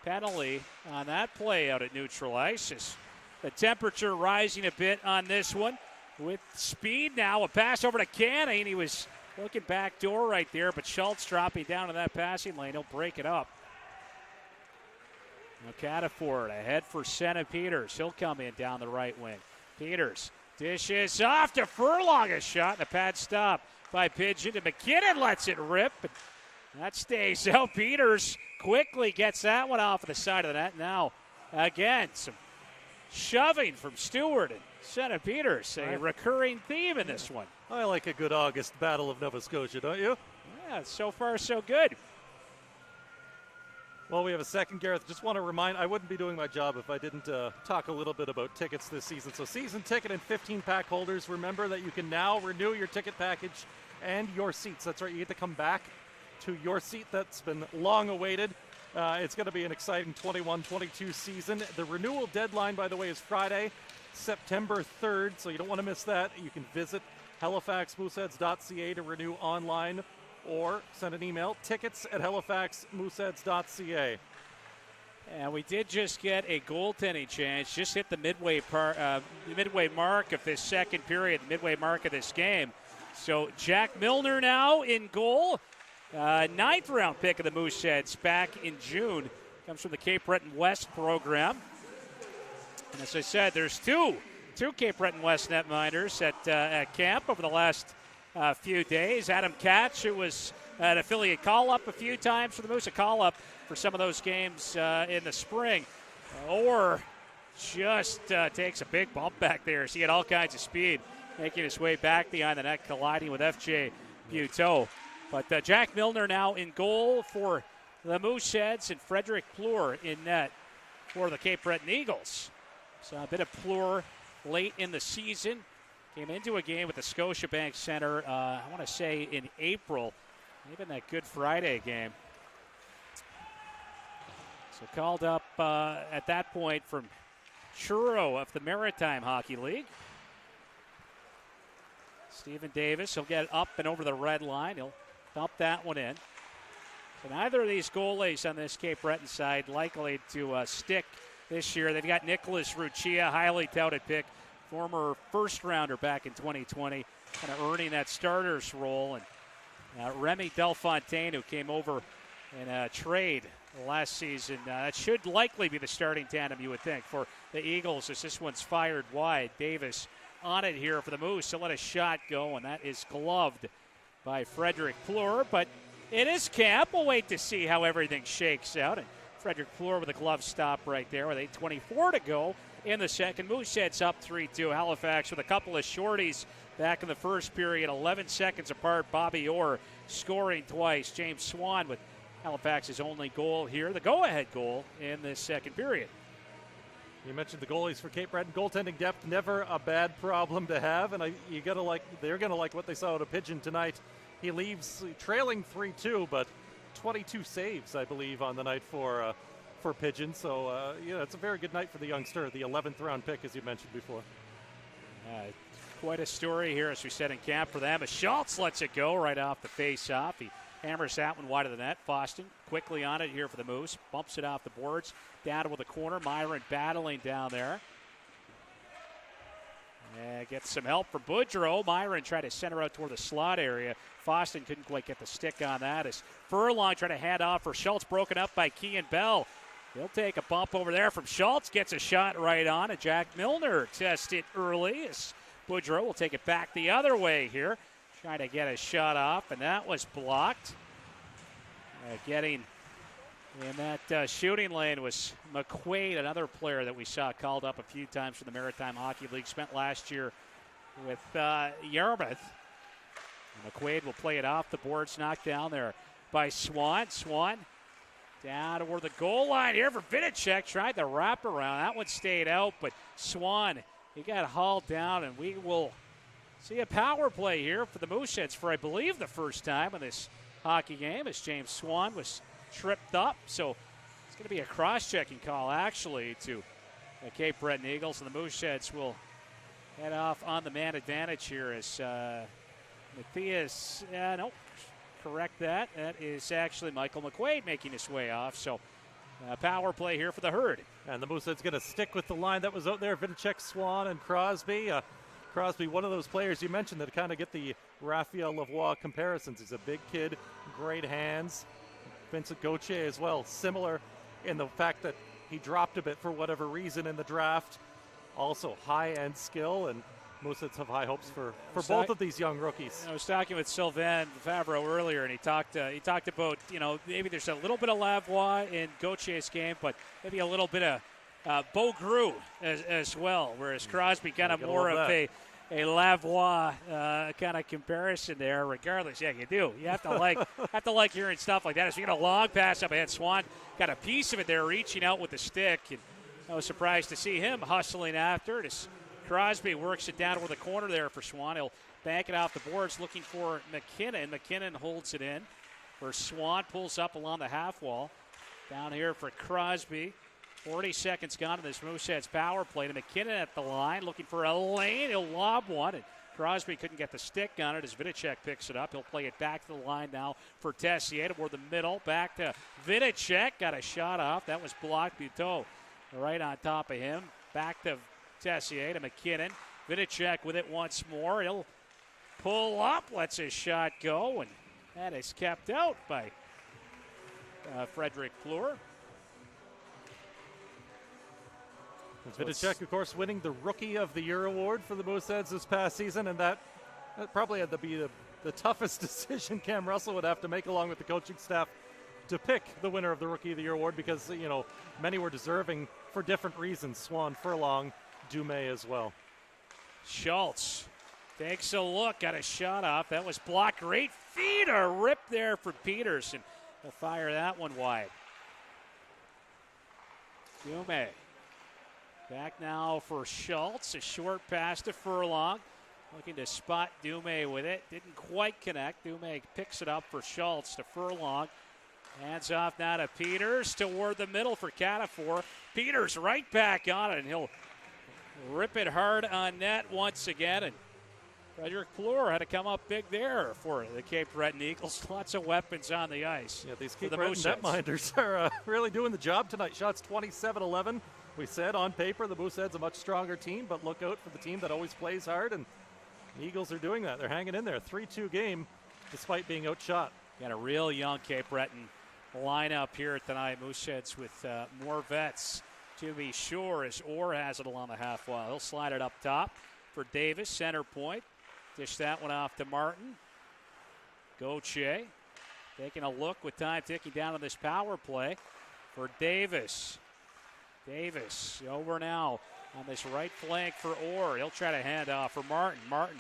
penalty on that play out at neutral ice. The temperature rising a bit on this one. with speed now. A pass over to Canning. He was looking back door right there, but Schultz dropping down in that passing lane. He'll break it up. Cataford ahead for Senna Peters. He'll come in down the right wing. Peters dishes off to Furlong. A shot and a pad stop by Pigeon. And McKinnon lets it rip. But that stays out. Peters quickly gets that one off of the side of the net. Now, again, some shoving from Stewart and Senna Peters. A recurring theme in this one. I like a good August Battle of Nova Scotia, don't you? Yeah, so far so good. Well, we have a second, Gareth. Just want to remind, I wouldn't be doing my job if I didn't talk a little bit about tickets this season. So season ticket and 15-pack holders, remember that you can now renew your ticket package and your seats. That's right, you get to come back to your seat that's been long awaited. It's going to be an exciting 21-22 season. The renewal deadline, by the way, is Friday, September 3rd, so you don't want to miss that. You can visit halifaxmooseheads.ca to renew online, or send an email, tickets@halifaxmooseheads.ca. And we did just get a goaltending change. Just hit the midway mark of this second period, the midway mark of this game. So Jack Milner now in goal. 9th round pick of the Mooseheads back in June. Comes from the Cape Breton West program. And as I said, there's two Cape Breton West netminders at camp over the last few days. Adam Katch, who was an affiliate call-up a few times for the Moose, a call-up for some of those games in the spring, or just takes a big bump back there. So he had all kinds of speed, making his way back behind the net, colliding with FJ Buteau. But Jack Milner now in goal for the Mooseheads, and Frederick Plur in net for the Cape Breton Eagles. So a bit of Plur late in the season. Came into a game with the Scotiabank Center, I want to say in April, even that Good Friday game. So called up at that point from Churro of the Maritime Hockey League. Stephen Davis, he'll get up and over the red line. He'll dump that one in. So neither of these goalies on this Cape Breton side likely to stick this year. They've got Nicholas Ruccia, highly touted pick, former first-rounder back in 2020, kind of earning that starter's role. And Remy Delfontaine, who came over in a trade last season. That should likely be the starting tandem, you would think, for the Eagles, as this one's fired wide. Davis on it here for the Moose. He'll let a shot go, and that is gloved by Frederick Plur. But it is camp. We'll wait to see how everything shakes out. And Frederick Plur with a glove stop right there with 8:24 to go in the second. Mooseheads up 3-2. Halifax with a couple of shorties back in the first period, 11 seconds apart. Bobby Orr scoring twice. James Swann with Halifax's only goal here, the go-ahead goal in this second period. You mentioned the goalies for Cape Breton. Goaltending depth, never a bad problem to have, and they're gonna like what they saw out of Pigeon tonight. He leaves trailing 3-2, but 22 saves, I believe, on the night for Pigeon. So it's a very good night for the youngster, the 11th round pick, as you mentioned before. Quite a story here, as we said, in camp for them. As Schultz lets it go right off the face-off. He hammers that one wide of the net. Foston quickly on it here for the Moose. Bumps it off the boards. Down to the corner. Myron battling down there. Gets some help from Boudreau. Myron tried to center out toward the slot area. Foston couldn't quite get the stick on that. As Furlong tried to hand off for Schultz. Broken up by Kean Bell. He'll take a bump over there from Schultz. Gets a shot right on. And Jack Milner tests it early. As Boudreau will take it back the other way here. Trying to get a shot off, and that was blocked. Getting in that shooting lane was McQuaid, another player that we saw called up a few times from the Maritime Hockey League. Spent last year with Yarmouth. And McQuaid will play it off the boards, knocked down there by Swann. Swann down toward the goal line here for Vinicek. Tried the wrap around. That one stayed out, but Swann, he got hauled down, and we will see a power play here for the Mooseheads for, I believe, the first time in this hockey game, as James Swann was tripped up. So it's going to be a cross-checking call, actually, to the Cape Breton Eagles. And the Mooseheads will head off on the man advantage here as Matthias, correct that. That is actually Michael McQuaid making his way off. So power play here for the Herd. And the Mooseheads going to stick with the line that was out there. Vinicek, Swann, and Crosby. Crosby, one of those players you mentioned that kind of get the Raphael Lavoie comparisons. He's a big kid, great hands. Vincent Gauthier as well, similar in the fact that he dropped a bit for whatever reason in the draft. Also high-end skill, and Mooseheads have high hopes for both of these young rookies. I was talking with Sylvain Favreau earlier, and he talked about, maybe there's a little bit of Lavoie in Gauthier's game, but maybe a little bit of Beaugrue as well, whereas Crosby kind of more of a Lavoie kind of comparison there. Regardless, yeah, you do. You have to like hearing stuff like that. As we get a long pass up ahead, Swann got a piece of it there, reaching out with the stick, and I was surprised to see him hustling after it. As Crosby works it down toward the corner there for Swann. He'll bank it off the boards, looking for McKinnon. McKinnon holds it in for Swann, pulls up along the half wall. Down here for Crosby. 40 seconds gone in this Mooseheads power play. To McKinnon at the line, looking for a lane. He'll lob one, and Crosby couldn't get the stick on it as Vidicek picks it up. He'll play it back to the line now for Tessier toward the middle. Back to Vidicek. Got a shot off. That was blocked. Buteau right on top of him. Back to Tessier to McKinnon. Vidicek with it once more. He'll pull up, lets his shot go, and that is kept out by Frederick Fleur. Vidicek, of course, winning the Rookie of the Year award for the Mooseheads this past season, and that probably had to be the toughest decision Cam Russell would have to make along with the coaching staff to pick the winner of the Rookie of the Year award, because, many were deserving for different reasons. Swann, Furlong, Dumais as well. Schultz takes a look, got a shot off. That was blocked. Great feed, a rip there for Peterson. He'll fire that one wide. Dumais. Back now for Schultz. A short pass to Furlong. Looking to spot Dumais with it. Didn't quite connect. Dumais picks it up for Schultz to Furlong. Hands off now to Peters toward the middle for Catafor. Peters right back on it, and he'll rip it hard on net once again. And Frederick Fleur had to come up big there for the Cape Breton Eagles. Lots of weapons on the ice. Yeah, these Cape Breton netminders are really doing the job tonight. Shots 27-11. We said on paper the Mooseheads a much stronger team, but look out for the team that always plays hard, and the Eagles are doing that. They're hanging in there. 3-2 game despite being outshot. Got a real young Cape Breton lineup here tonight. Mooseheads with more vets to be sure, as Orr has it along the half wall. He'll slide it up top for Davis, center point. Dish that one off to Martin. Gauthier taking a look with time ticking down on this power play for Davis. Davis over now on this right flank for Orr. He'll try to hand off for Martin. Martin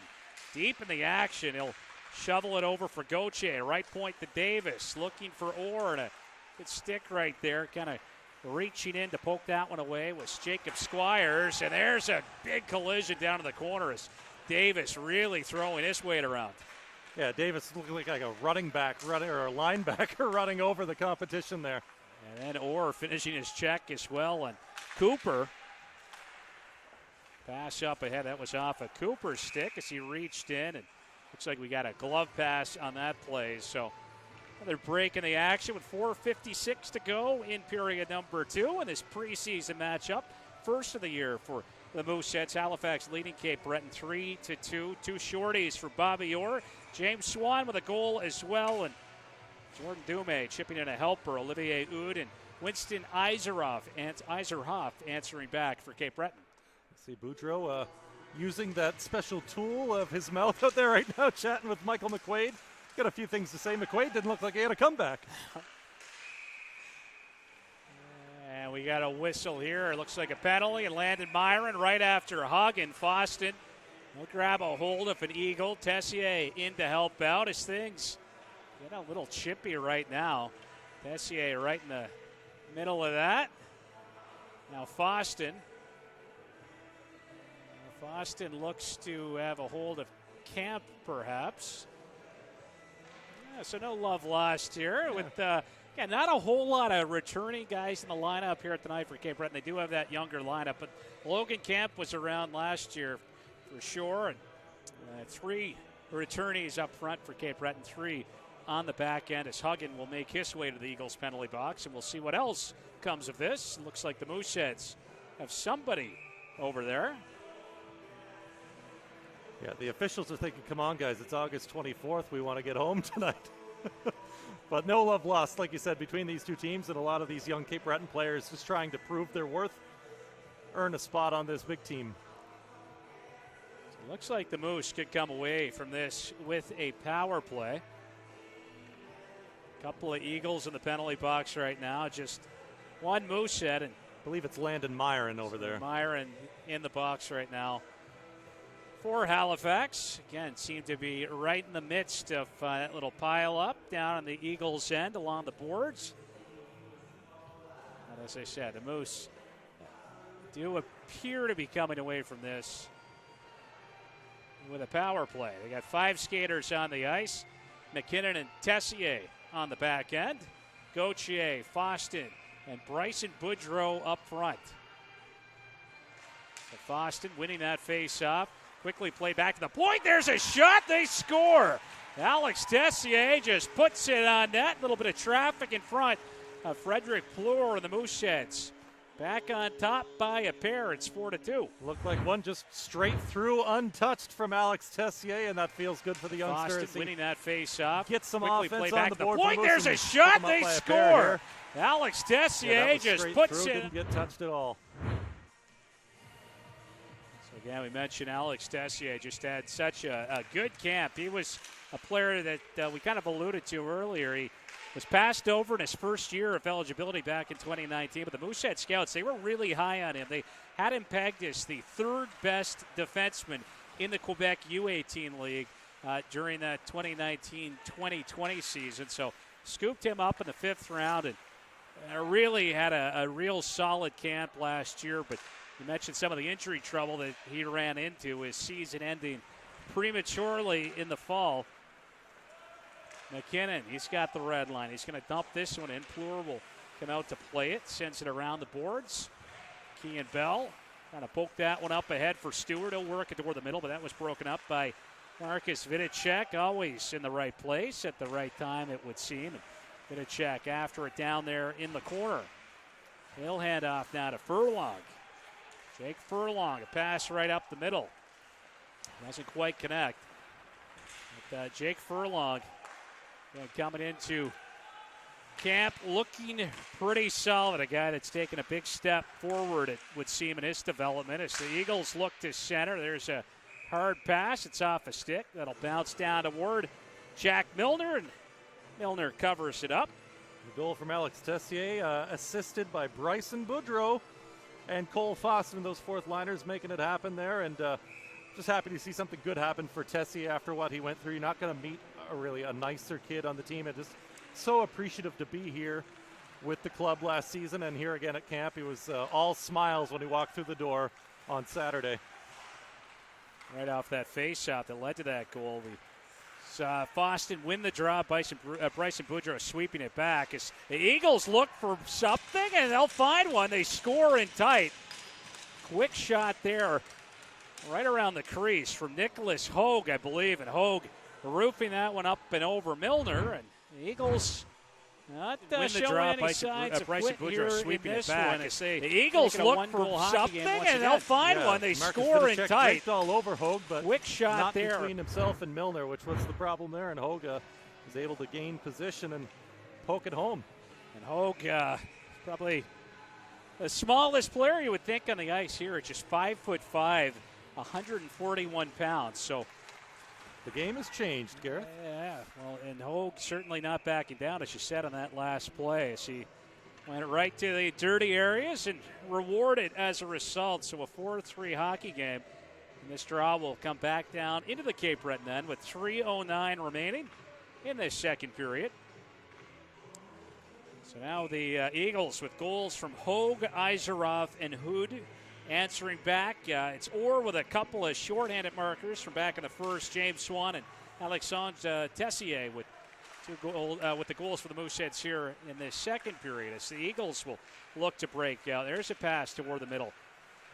deep in the action. He'll shovel it over for Gauthier. Right point to Davis. Looking for Orr, and a good stick right there. Kind of reaching in to poke that one away was Jacob Squires. And there's a big collision down in the corner as Davis really throwing his weight around. Yeah, Davis looking like a running back, or a linebacker running over the competition there. And then Orr finishing his check as well. And Cooper, pass up ahead. That was off a Cooper stick as he reached in. And looks like we got a glove pass on that play. So another break in the action with 4:56 to go in period number 2 in this preseason matchup. First of the year for the Mooseheads. Halifax leading Cape Breton 3-2. 2 shorties for Bobby Orr. James Swann with a goal as well. And Jordan Dumais chipping in a helper. Olivier Oud and Winston Iserhoff answering back for Cape Breton. See Boudreau using that special tool of his mouth out there right now, chatting with Michael McQuaid. Got a few things to say. McQuaid didn't look like he had a comeback. And we got a whistle here. It looks like a penalty. And Landon Myron right after Hagen. Foston will grab a hold of an Eagle. Tessier in to help out as things get a little chippy right now. Tessier right in the middle of that. Now Foston looks to have a hold of Camp, perhaps. Yeah, so no love lost here. With not a whole lot of returning guys in the lineup here tonight for Cape Breton. They do have that younger lineup, but Logan Camp was around last year for sure. And 3 returnees up front for Cape Breton, 3 on the back end as Huggan will make his way to the Eagles penalty box, and we'll see what else comes of this. It looks like the Mooseheads have somebody over there. Yeah, the officials are thinking, come on, guys, it's August 24th. We want to get home tonight. But no love lost, like you said, between these two teams, and a lot of these young Cape Breton players just trying to prove their worth, earn a spot on this big team. So it looks like the Moose could come away from this with a power play. A couple of Eagles in the penalty box right now, just one Moosehead, and I believe it's Landon Myron over there. Myron in the box right now for Halifax. Again, seemed to be right in the midst of that little pile up down on the Eagles' end along the boards. And as I said, the Moose do appear to be coming away from this with a power play. They got 5 skaters on the ice. McKinnon and Tessier on the back end. Gauthier, Foston, and Bryson Boudreau up front. So Foston winning that face-off. Quickly play back to the point. There's a shot. They score. Alex Tessier just puts it on net. A little bit of traffic in front of Frederick Plur and the Mooseheads. Back on top by a pair. It's 4-2. Looked like one just straight through, untouched from Alex Tessier, and that feels good for the youngster. Foston winning that face-off. Get some quickly offense play back on the to board. Point. There's a shot. They score. Alex Tessier just puts it. Didn't get touched at all. So again, we mentioned Alex Tessier just had such a good camp. He was a player that we kind of alluded to earlier. He was passed over in his first year of eligibility back in 2019, but the Moosehead Scouts, they were really high on him. They had him pegged as the 3rd best defenseman in the Quebec U18 League during that 2019-2020 season. So scooped him up in the 5th round and really had a real solid camp last year. But you mentioned some of the injury trouble that he ran into, his season ending prematurely in the fall. McKinnon, he's got the red line. He's going to dump this one in. Plur will come out to play it, sends it around the boards. Kean Bell trying to poke that one up ahead for Stewart. He'll work it toward the middle, but that was broken up by Marcus Vidicek. Always in the right place at the right time, it would seem. Vidicek after it down there in the corner. He'll hand off now to Furlong. Jake Furlong, a pass right up the middle. Doesn't quite connect. But Jake Furlong coming into camp looking pretty solid. A guy that's taken a big step forward, it would seem, in his development. As the Eagles look to center, there's a hard pass. It's off a stick. That'll bounce down toward Jack Milner, and Milner covers it up. The goal from Alex Tessier, assisted by Bryson Boudreau and Cole Foston, those 4th liners making it happen there. And just happy to see something good happen for Tessier after what he went through. You're not going to meet a nicer kid on the team, and just so appreciative to be here with the club last season and here again at camp. He was all smiles when he walked through the door on Saturday. Right off that face-off that led to that goal, we saw Foston win the draw. Bryson Boudreau sweeping it back. As the Eagles look for something, and they'll find one. They score in tight. Quick shot there right around the crease from Nicholas Hogue, I believe, and Hogue roofing that one up and over Milner, and the Eagles not showing any signs of quit here sweeping it back. The Eagles look for something, and they'll find one. They score in tight. All over Hogue, but quick shot not there between himself and Milner, which was the problem there, and Hogue was able to gain position and poke it home. And Hogue, probably the smallest player you would think on the ice here, at just 5'5", 141 pounds. So the game has changed, Gareth. Yeah, well, and Hogue certainly not backing down, as you said, on that last play. As he went right to the dirty areas and rewarded as a result. So a 4-3 hockey game. And this draw will come back down into the Cape Breton end with 3:09 remaining in this second period. So now the Eagles with goals from Hogue, Izerov, and Hood. Answering back, it's Orr with a couple of shorthanded markers from back in the first. James Swann and Alexandre Tessier with the goals for the Mooseheads here in this second period. As the Eagles will look to break out. There's a pass toward the middle.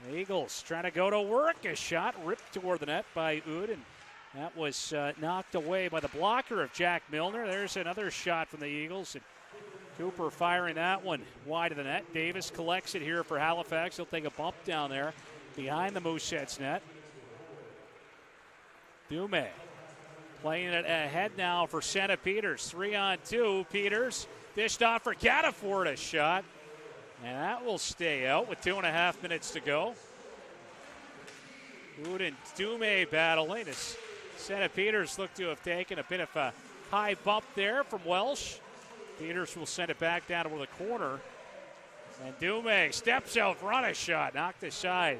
The Eagles trying to go to work. A shot ripped toward the net by Oud, and that was knocked away by the blocker of Jack Milner. There's another shot from the Eagles, and Cooper firing that one wide of the net. Davis collects it here for Halifax. He'll take a bump down there behind the Mooseheads net. Dume playing it ahead now for Santa Peters. 3-on-2. Peters dished off for Cataford, a shot. And that will stay out with 2.5 minutes to go. Oud and Dume battling as Santa Peters look to have taken a bit of a high bump there from Welsh. Peters will send it back down toward the corner. And Dume steps out, run a shot, knocked aside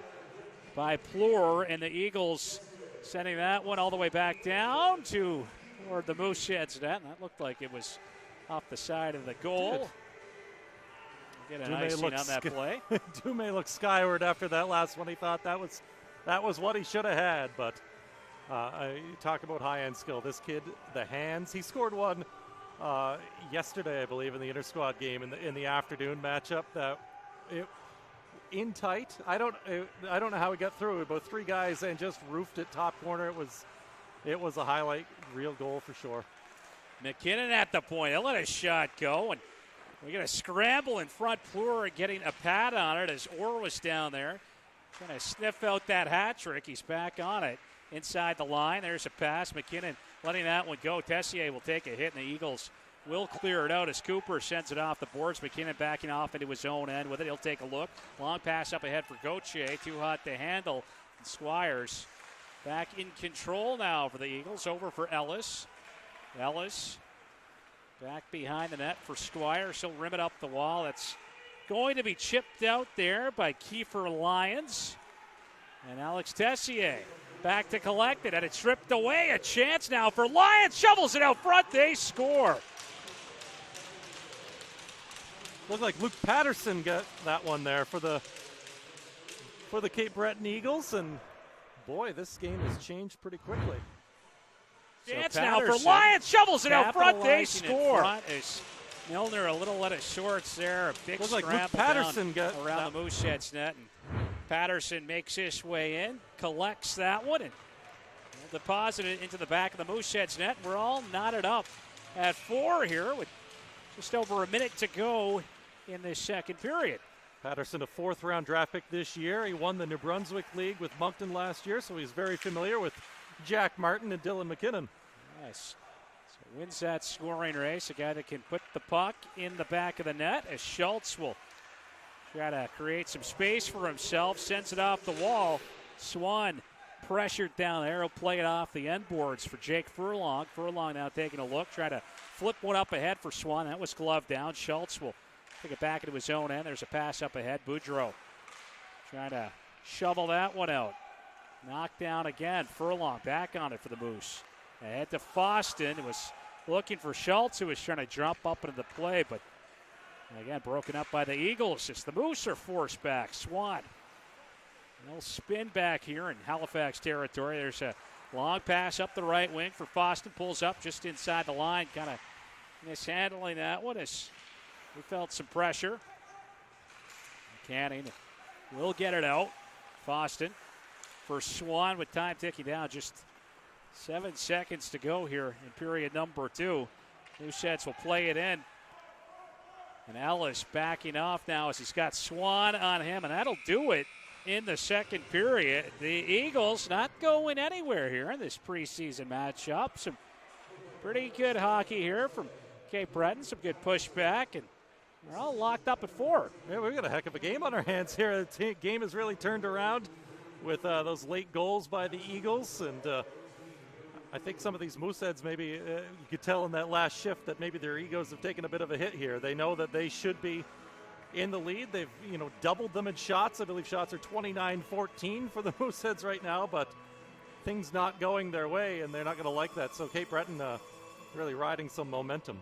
by Plur, and the Eagles sending that one all the way back down toward the Mooseheads net. And that looked like it was off the side of the goal. Get an icing on that play. Dume looked skyward after that last one. He thought that was what he should have had. But you talk about high-end skill. This kid, the hands. He scored one yesterday, I believe, in the inter-squad game in the afternoon matchup. In tight. I don't know how he got through. About 3 guys and just roofed it top corner. It was a highlight real goal for sure. McKinnon at the point. He'll let a shot go, and we got a scramble in front. Plur getting a pad on it as Orr was down there. Trying to sniff out that hat trick. He's back on it inside the line. There's a pass. McKinnon letting that one go. Tessier will take a hit, and the Eagles will clear it out as Cooper sends it off the boards. McKinnon backing off into his own end with it. He'll take a look. Long pass up ahead for Gauthier. Too hot to handle. And Squires back in control now for the Eagles. Over for Ellis. Ellis back behind the net for Squires. He'll rim it up the wall. That's going to be chipped out there by Kiefer Lyons. And Alex Tessier back to collect it, and it's stripped away. A chance now for Lyons. Shovels it out front. They score. Looked like Luke Patterson got that one there for the Cape Breton Eagles. And, boy, this game has changed pretty quickly. Chance now for Lyons. Shovels it out front. They score. Milner a little out of shorts there. A big scramble like Luke Patterson got around the Mooseheads net. And Patterson makes his way in, collects that one, and will deposit it into the back of the Mooseheads net. We're all knotted up at 4 here with just over a minute to go in this second period. Patterson, a 4th-round draft pick this year. He won the New Brunswick League with Moncton last year, so he's very familiar with Jack Martin and Dylan McKinnon. Nice. So wins that scoring race. A guy that can put the puck in the back of the net as Schultz will try to create some space for himself. Sends it off the wall. Swann pressured down there. He'll play it off the end boards for Jake Furlong. Furlong now taking a look. Try to flip one up ahead for Swann. That was gloved down. Schultz will take it back into his own end. There's a pass up ahead. Boudreau trying to shovel that one out. Knocked down again. Furlong back on it for the Moose. Ahead to Foston. It was looking for Schultz, who was trying to jump up into the play, but again, broken up by the Eagles. It's the Moose are forced back. Swann. They'll spin back here in Halifax territory. There's a long pass up the right wing for Foston. Pulls up just inside the line. Kind of mishandling that one as we felt some pressure. Canning will get it out. Foston for Swann with time ticking down. Just 7 seconds to go here in period number 2. Mooseheads will play it in. And Ellis backing off now as he's got Swann on him, and that'll do it in the second period. The Eagles not going anywhere here in this preseason matchup. Some pretty good hockey here from Cape Breton, some good pushback, and we're all locked up at 4. Yeah, we've got a heck of a game on our hands here. The game has really turned around with those late goals by the Eagles, and I think some of these Mooseheads, maybe you could tell in that last shift that maybe their egos have taken a bit of a hit here. They know that they should be in the lead. They've doubled them in shots. I believe shots are 29-14 for the Mooseheads right now, but things not going their way, and they're not going to like that. So Cape Breton really riding some momentum.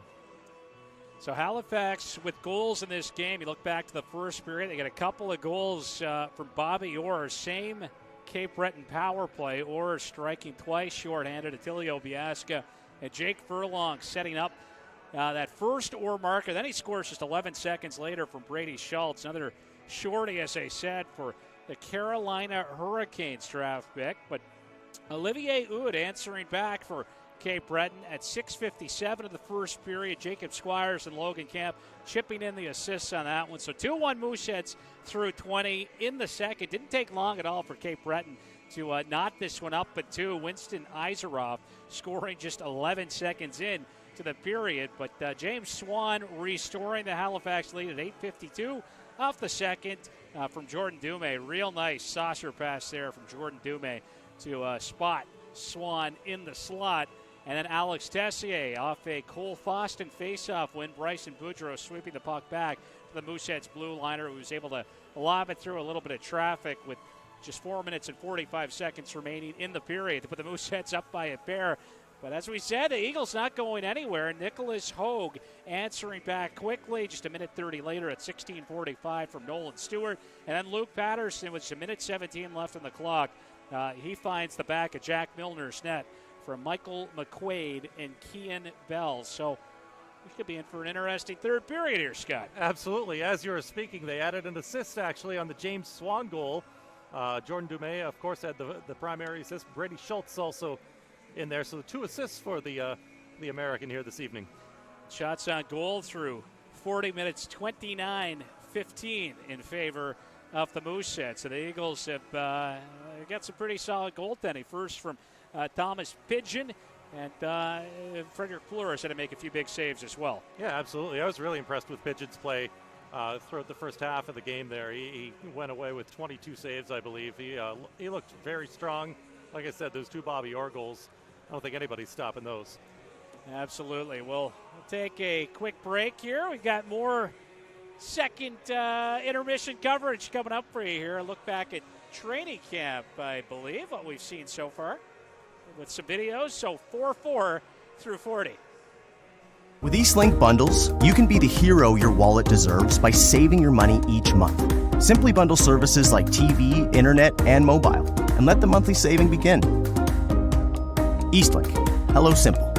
So Halifax with goals in this game. You look back to the first period, they got a couple of goals from Bobby Orr. Same Cape Breton power play. Orr striking twice shorthanded. Attilio Biasca and Jake Furlong setting up that first Orr marker. Then he scores just 11 seconds later from Brady Schultz. Another shorty, as I said, for the Carolina Hurricanes draft pick. But Olivier Oud answering back for Cape Breton. At 6:57 of the first period, Jacob Squires and Logan Camp chipping in the assists on that one. So 2-1 Mooseheads through 20 in the second. Didn't take long at all for Cape Breton to knot this one up at 2. Winston Iserov scoring just 11 seconds in to the period. But James Swann restoring the Halifax lead at 8:52 off the second from Jordan Dumais. Real nice saucer pass there from Jordan Dumais to spot Swann in the slot. And then Alex Tessier off a Cole Foston faceoff win. Bryson Boudreau sweeping the puck back to the Mooseheads blue liner, who was able to lob it through a little bit of traffic with just 4 minutes and 45 seconds remaining in the period to put the Mooseheads up by a pair. But as we said, the Eagles not going anywhere. Nicholas Hogue answering back quickly just a minute 30 later at 16:45 from Nolan Stewart. And then Luke Patterson with just a minute 17 left on the clock. He finds the back of Jack Milner's net from Michael McQuaid and Kean Bell. So we could be in for an interesting third period here, Scott. Absolutely. As you were speaking, they added an assist actually on the James Swann goal. Jordan Dumais, of course, had the primary assist. Brady Schultz also in there. So 2 assists for the American here this evening. Shots on goal through 40 minutes, 29-15 in favor of the Mooseheads. So the Eagles have got some pretty solid goaltending. First from Thomas Pidgeon, and Frederick Flores had to make a few big saves as well. Yeah, absolutely. I was really impressed with Pidgeon's play throughout the first half of the game there. He went away with 22 saves, I believe. He looked very strong. Like I said, those 2 Bobby Orr goals, I don't think anybody's stopping those. Absolutely. We'll take a quick break here. We've got more second intermission coverage coming up for you here. A look back at training camp, I believe, what we've seen so far with some videos. So 4-4 through 40. With Eastlink bundles, you can be the hero your wallet deserves by saving your money each month. Simply bundle services like TV, internet, and mobile, and let the monthly saving begin. Eastlink. Hello Simple.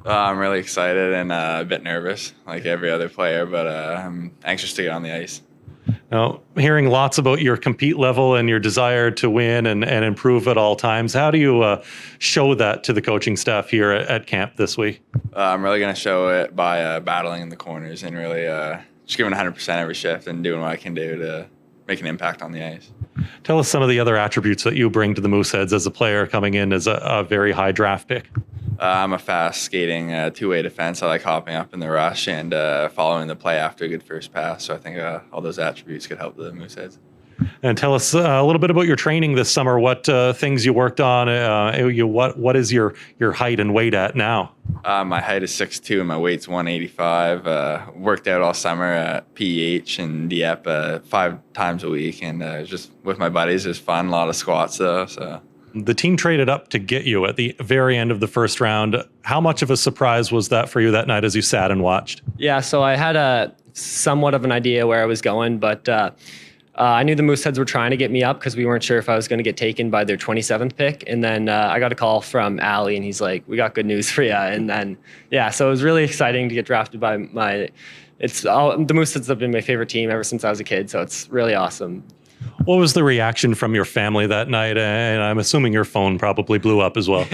I'm really excited and a bit nervous, like every other player, but I'm anxious to get on the ice. Now, hearing lots about your compete level and your desire to win and improve at all times, how do you show that to the coaching staff here at camp this week? I'm really going to show it by battling in the corners and really just giving 100% every shift and doing what I can do to make an impact on the ice. Tell us some of the other attributes that you bring to the Mooseheads as a player coming in as a very high draft pick. I'm a fast skating two-way defense. I like hopping up in the rush and following the play after a good first pass. So I think all those attributes could help the Mooseheads. And tell us a little bit about your training this summer. What things you worked on? What is your height and weight at now? My height is 6'2" and my weight's 185. Worked out all summer at PEH and Dieppe 5 times a week, and just with my buddies. It was fun. A lot of squats though. So. The team traded up to get you at the very end of the first round. How much of a surprise was that for you that night as you sat and watched? Yeah, so I had a somewhat of an idea where I was going, but I knew the Mooseheads were trying to get me up because we weren't sure if I was going to get taken by their 27th pick. And then I got a call from Ali, and he's like, "We got good news for you." And then, yeah, so it was really exciting to get drafted by the Mooseheads have been my favorite team ever since I was a kid, so it's really awesome. What was the reaction from your family that night? And I'm assuming your phone probably blew up as well.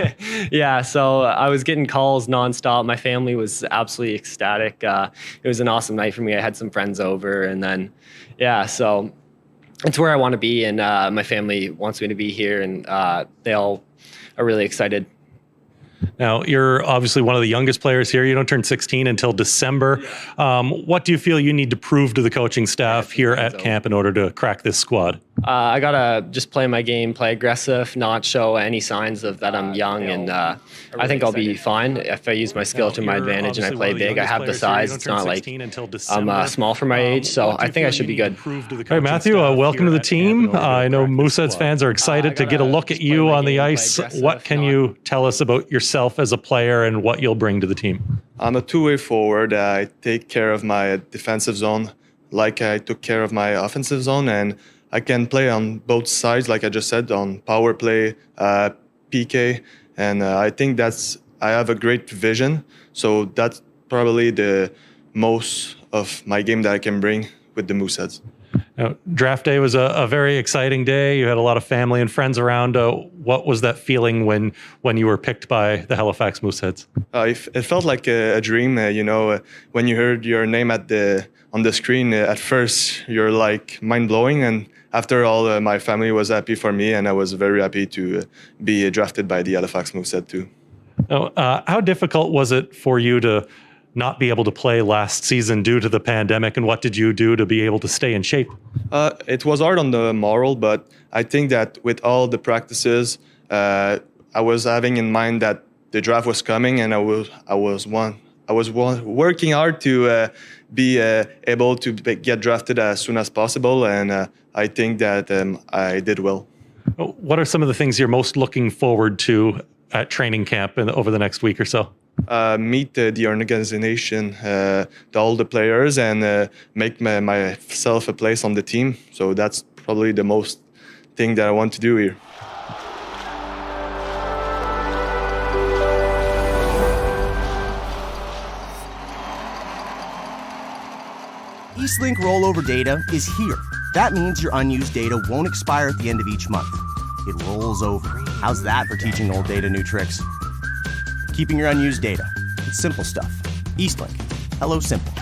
Yeah, so I was getting calls nonstop. My family was absolutely ecstatic. It was an awesome night for me. I had some friends over, and then, yeah, so it's where I want to be, and my family wants me to be here, and they all are really excited. Now, you're obviously one of the youngest players here. You don't turn 16 until December. What do you feel you need to prove to the coaching staff here at camp in order to crack this squad? I got to just play my game, play aggressive, not show any signs of that I'm young, and I think I'll be fine if I use my skill to my advantage and I play big. I have the size. It's not like I'm small for my age, so I think I should be good. All right, Matthew, welcome to the team. I know Mooseheads fans are excited to get a look at you on the ice. What can you tell us about yourself as a player and what you'll bring to the team? I'm a two-way forward. I take care of my defensive zone like I took care of my offensive zone, and I can play on both sides, like I just said, on power play, PK, and I think I have a great vision. So that's probably the most of my game that I can bring with the Mooseheads. Now, draft day was a very exciting day. You had a lot of family and friends around. What was that feeling when you were picked by the Halifax Mooseheads? It felt like a dream. When you heard your name on the screen, at first you're like mind-blowing, and after all, my family was happy for me, and I was very happy to be drafted by the Halifax Mooseheads too. Now, how difficult was it for you to not be able to play last season due to the pandemic, and what did you do to be able to stay in shape? It was hard on the moral, but I think that with all the practices, I was having in mind that the draft was coming, and I was working hard to be able to get drafted as soon as possible, and I think that I did well. What are some of the things you're most looking forward to at training camp over the next week or so? Meet the organization, all the players, and make myself a place on the team. So that's probably the most thing that I want to do here. Eastlink rollover data is here. That means your unused data won't expire at the end of each month. It rolls over. How's that for teaching old data new tricks? Keeping your unused data. It's simple stuff. Eastlink. Hello, simple.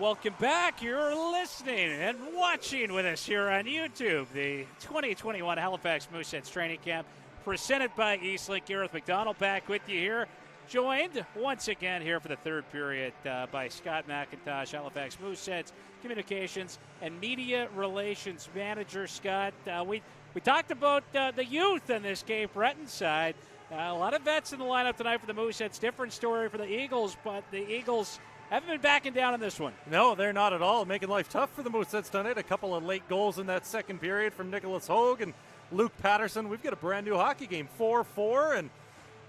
Welcome back. You're listening and watching with us here on YouTube. The 2021 Halifax Mooseheads training camp presented by Eastlink. Gareth McDonald back with you here. Joined once again here for the third period by Scott McIntosh, Halifax Mooseheads Communications and Media Relations Manager. Scott, we talked about the youth on this Cape Breton side. A lot of vets in the lineup tonight for the Mooseheads. Different story for the Eagles, but the Eagles haven't been backing down in this one. No, they're not at all. Making life tough for the Mooseheads tonight. A couple of late goals in that second period from Nicholas Hogue and Luke Patterson. We've got a brand new hockey game, 4-4, and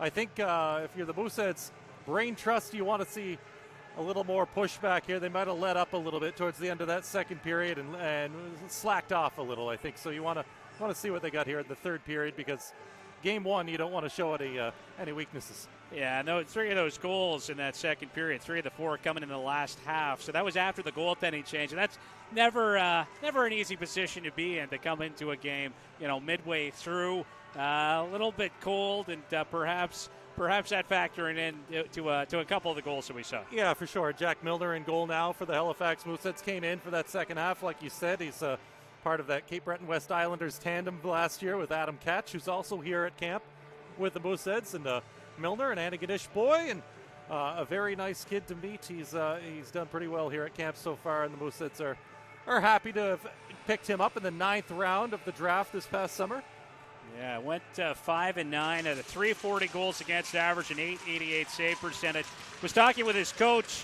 I think if you're the Mooseheads brain trust, you want to see a little more pushback here. They might have let up a little bit towards the end of that second period and slacked off a little, I think. So you want to see what they got here in the third period, because game one, you don't want to show any weaknesses. Yeah, no, 3 of those goals in that second period, 3 of the 4 coming in the last half. So that was after the goaltending change, and that's never an easy position to be in, to come into a game, midway through. A little bit cold, and perhaps that factoring in to a couple of the goals that we saw. Yeah, for sure. Jack Milner in goal now for the Halifax Mooseheads. Came in for that second half, like you said. He's part of that Cape Breton West Islanders tandem last year with Adam Katch, who's also here at camp with the Mooseheads, and Milner, an Antigonish boy, and a very nice kid to meet. He's done pretty well here at camp so far, and the Mooseheads are happy to have picked him up in the 9th round of the draft this past summer. Yeah, went 5-9 at a 340 goals against average and 888 save percentage. Was talking with his coach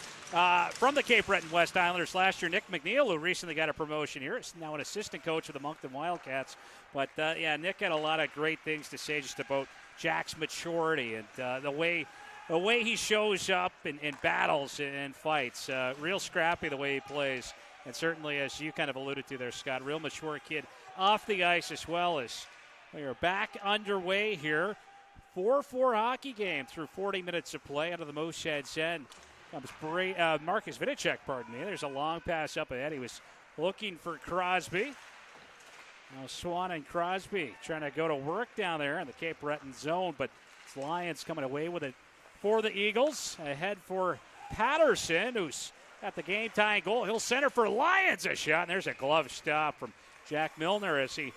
from the Cape Breton West Islanders last year, Nick McNeil, who recently got a promotion here. Is now an assistant coach of the Moncton Wildcats. But Nick had a lot of great things to say just about Jack's maturity and the way he shows up in battles and fights. Real scrappy the way he plays, and certainly, as you kind of alluded to there, Scott, real mature kid off the ice as well. As we are back underway here. 4-4 hockey game through 40 minutes of play out of the Mooseheads end. Comes Marcus Vidicek, pardon me. There's a long pass up ahead. He was looking for Crosby. Now Swann and Crosby trying to go to work down there in the Cape Breton zone, but it's Lions coming away with it for the Eagles. Ahead for Patterson, who's at the game-tying goal. He'll center for Lions a shot, and there's a glove stop from Jack Milner as he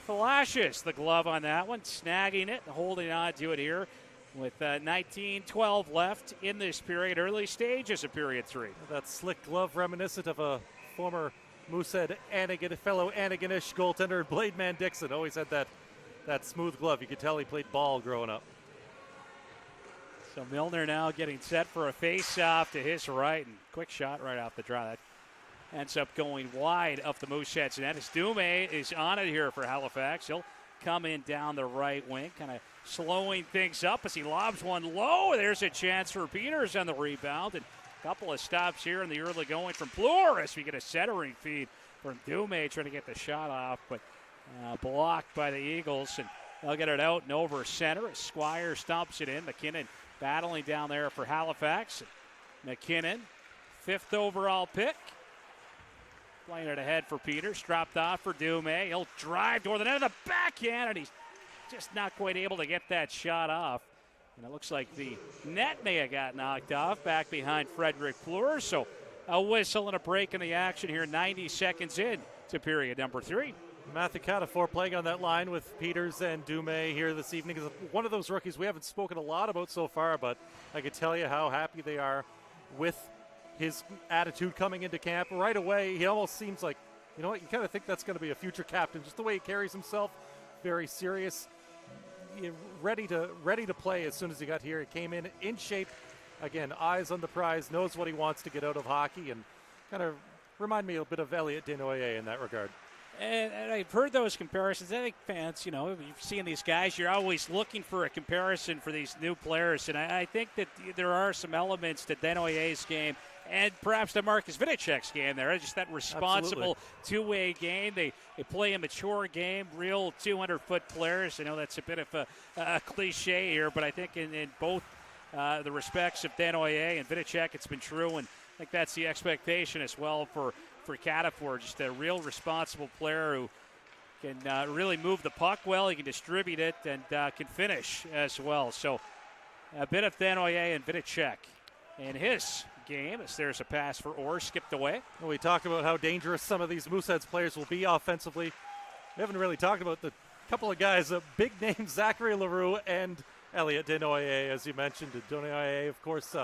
flashes the glove on that one, snagging it and holding on to it here with 19:12 left in this period, early stages of period 3. That slick glove reminiscent of a former Moosehead fellow Antigonish goaltender, Blademan Dixon. Always had that smooth glove. You could tell he played ball growing up. So Milner now getting set for a face-off to his right, and quick shot right off the draw. That ends up going wide of the Mooseheads net. As Dume is on it here for Halifax. He'll come in down the right wing, kind of slowing things up as he lobs one low. There's a chance for Peters on the rebound, and a couple of stops here in the early going from Plur as we get a centering feed from Dume trying to get the shot off, but blocked by the Eagles, and they'll get it out and over center as Squire stomps it in. McKinnon battling down there for Halifax. McKinnon, 5th overall pick. Playing it ahead for Peters. Dropped off for Dume. He'll drive toward the net of the backhand, and he's just not quite able to get that shot off. And it looks like the net may have got knocked off back behind Frederick Plur. So a whistle and a break in the action here, 90 seconds in to period number 3. Matthew Catafor playing on that line with Peters and Dume here this evening is one of those rookies we haven't spoken a lot about so far, but I could tell you how happy they are with his attitude coming into camp. Right away, he almost seems like, you kind of think that's going to be a future captain. Just the way he carries himself, very serious, ready to play as soon as he got here. He came in shape. Again, eyes on the prize, knows what he wants to get out of hockey, and kind of remind me a bit of Elliot Desnoyers in that regard. And I've heard those comparisons. I think fans, you've seen these guys, you're always looking for a comparison for these new players. And I think that there are some elements to Desnoyers' game and perhaps to Marcus Vidicek's game there. Just that responsible two-way game. They play a mature game, real 200-foot players. I know that's a bit of a cliche here, but I think in both the respects of Desnoyers and Vidicek, it's been true. And I think that's the expectation as well for Catafor, just a real responsible player who can really move the puck well. He can distribute it and can finish as well. So a bit of Desnoyers and Vidicek in his game as there's a pass for Orr, skipped away. We talked about how dangerous some of these Mooseheads players will be offensively. We haven't really talked about the couple of guys, big names, Zachary Leroux and Elliot Desnoyers, as you mentioned. Desnoyers, of course,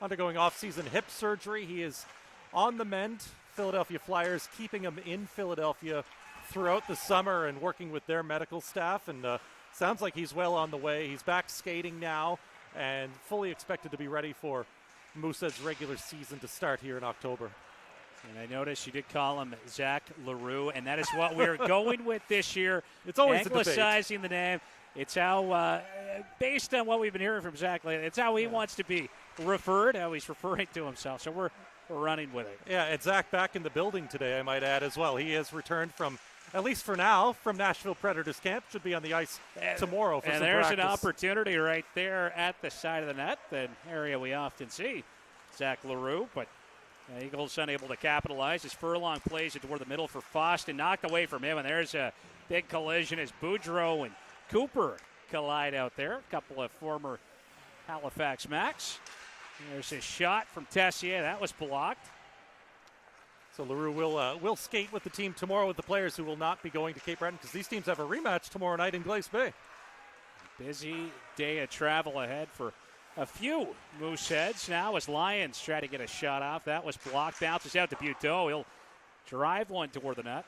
undergoing off-season hip surgery. He is on the mend. Philadelphia Flyers keeping him in Philadelphia throughout the summer and working with their medical staff, and sounds like he's well on the way. He's back skating now and fully expected to be ready for Mooseheads' regular season to start here in October. And I noticed you did call him Zach Leroux, and that is what we're going with this year. It's always anglicizing the name. It's how, based on what we've been hearing from Zach lately, it's how he wants to be referred, how he's referring to himself. So we're running with it. Yeah, and Zach back in the building today, I might add as well. He has returned from, at least for now, from Nashville Predators camp. Should be on the ice tomorrow for some practice. And there's an opportunity right there at the side of the net, the area we often see Zach Leroux, but Eagles unable to capitalize as Furlong plays it toward the middle for Foston, knocked away from him, and there's a big collision as Boudreau and Cooper collide out there. A couple of former Halifax Macs. There's a shot from Tessier. That was blocked. So Leroux will skate with the team tomorrow with the players who will not be going to Cape Breton because these teams have a rematch tomorrow night in Glace Bay. Busy day of travel ahead for a few Mooseheads now as Lions try to get a shot off. That was blocked. Bounces out to Buteau. He'll drive one toward the net.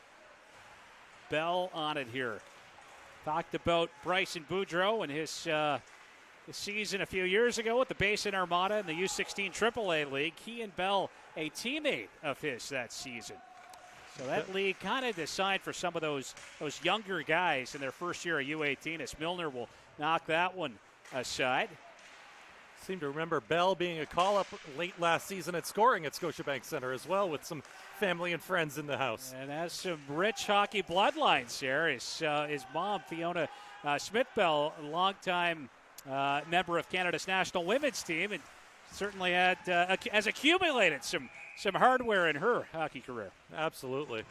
Bell on it here. Talked about Bryson Boudreau and his season a few years ago with the Basin Armada in the U16 AAA League. He and Bell, a teammate of his that season. So that league kind of designed for some of those younger guys in their first year of U18 as Milner will knock that one aside. Seem to remember Bell being a call-up late last season at scoring at Scotiabank Center as well with some family and friends in the house. And has some rich hockey bloodlines here. His mom, Fiona Smith-Bell, a longtime member of Canada's national women's team, and certainly has accumulated some hardware in her hockey career. Absolutely.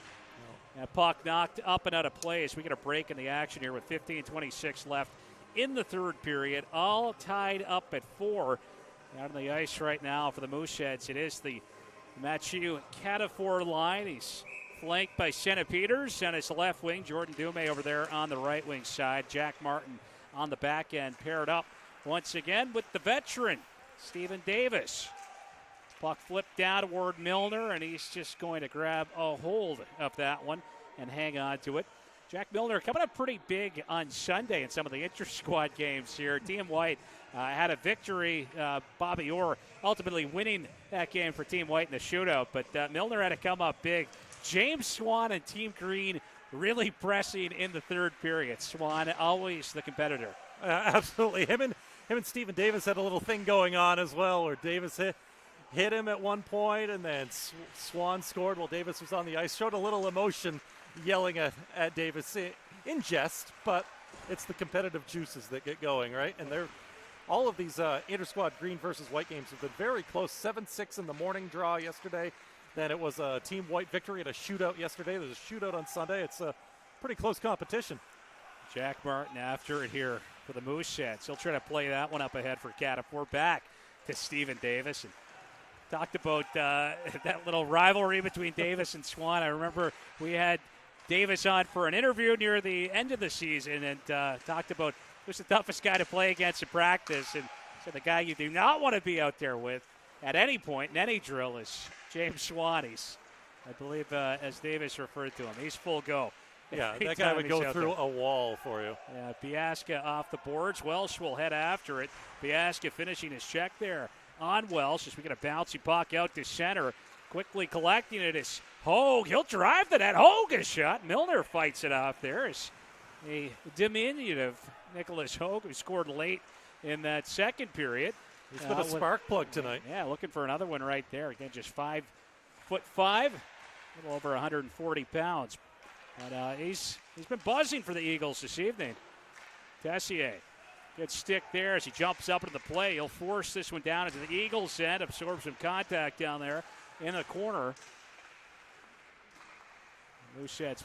And puck knocked up and out of play as we get a break in the action here with 15:26 left in the third period, all tied up at 4. Out on the ice right now for the Mooseheads, it is the Mathieu Catafor line. He's flanked by Senna Peters on his left wing, Jordan Dumais over there on the right wing side, Jack Martin on the back end, paired up once again with the veteran, Stephen Davis. Puck flipped down toward Milner, and he's just going to grab a hold of that one and hang on to it. Jack Milner coming up pretty big on Sunday in some of the inter-squad games here. Team White had a victory. Bobby Orr ultimately winning that game for Team White in the shootout, but Milner had to come up big. James Swann and Team Green really pressing in the third period. Swann always the competitor. Absolutely. Him and Stephen Davis had a little thing going on as well, where Davis hit him at one point, and then Swann scored while Davis was on the ice. Showed a little emotion yelling at Davis in jest, but it's the competitive juices that get going, right? And all of these inter-squad green versus white games have been very close. 7-6 in the morning draw yesterday. Then it was a Team White victory at a shootout yesterday. There's a shootout on Sunday. It's a pretty close competition. Jack Martin after it here for the Mooseheads. He'll try to play that one up ahead for Catafor. Back to Stephen Davis. And talked about that little rivalry between Davis and Swann. I remember we had Davis on for an interview near the end of the season and talked about who's the toughest guy to play against in practice. And so the guy you do not want to be out there with at any point in any drill is James Swann. He's, I believe, as Davis referred to him, he's full go. Yeah, that guy would go through a wall for you. Yeah, Biasca off the boards. Welsh will head after it. Biasca finishing his check there on Welsh as we get a bouncy puck out to center. Quickly collecting it is Hogue. He'll drive to that. Hogue a shot. Milner fights it off there. It's a diminutive Nicholas Hogue, who scored late in that second period. He's been a spark plug tonight. Yeah, looking for another one right there. Again, just 5'5", a little over 140 pounds. But he's been buzzing for the Eagles this evening. Tessier, good stick there as he jumps up into the play. He'll force this one down into the Eagles' end, absorb some contact down there in the corner. Mooseheads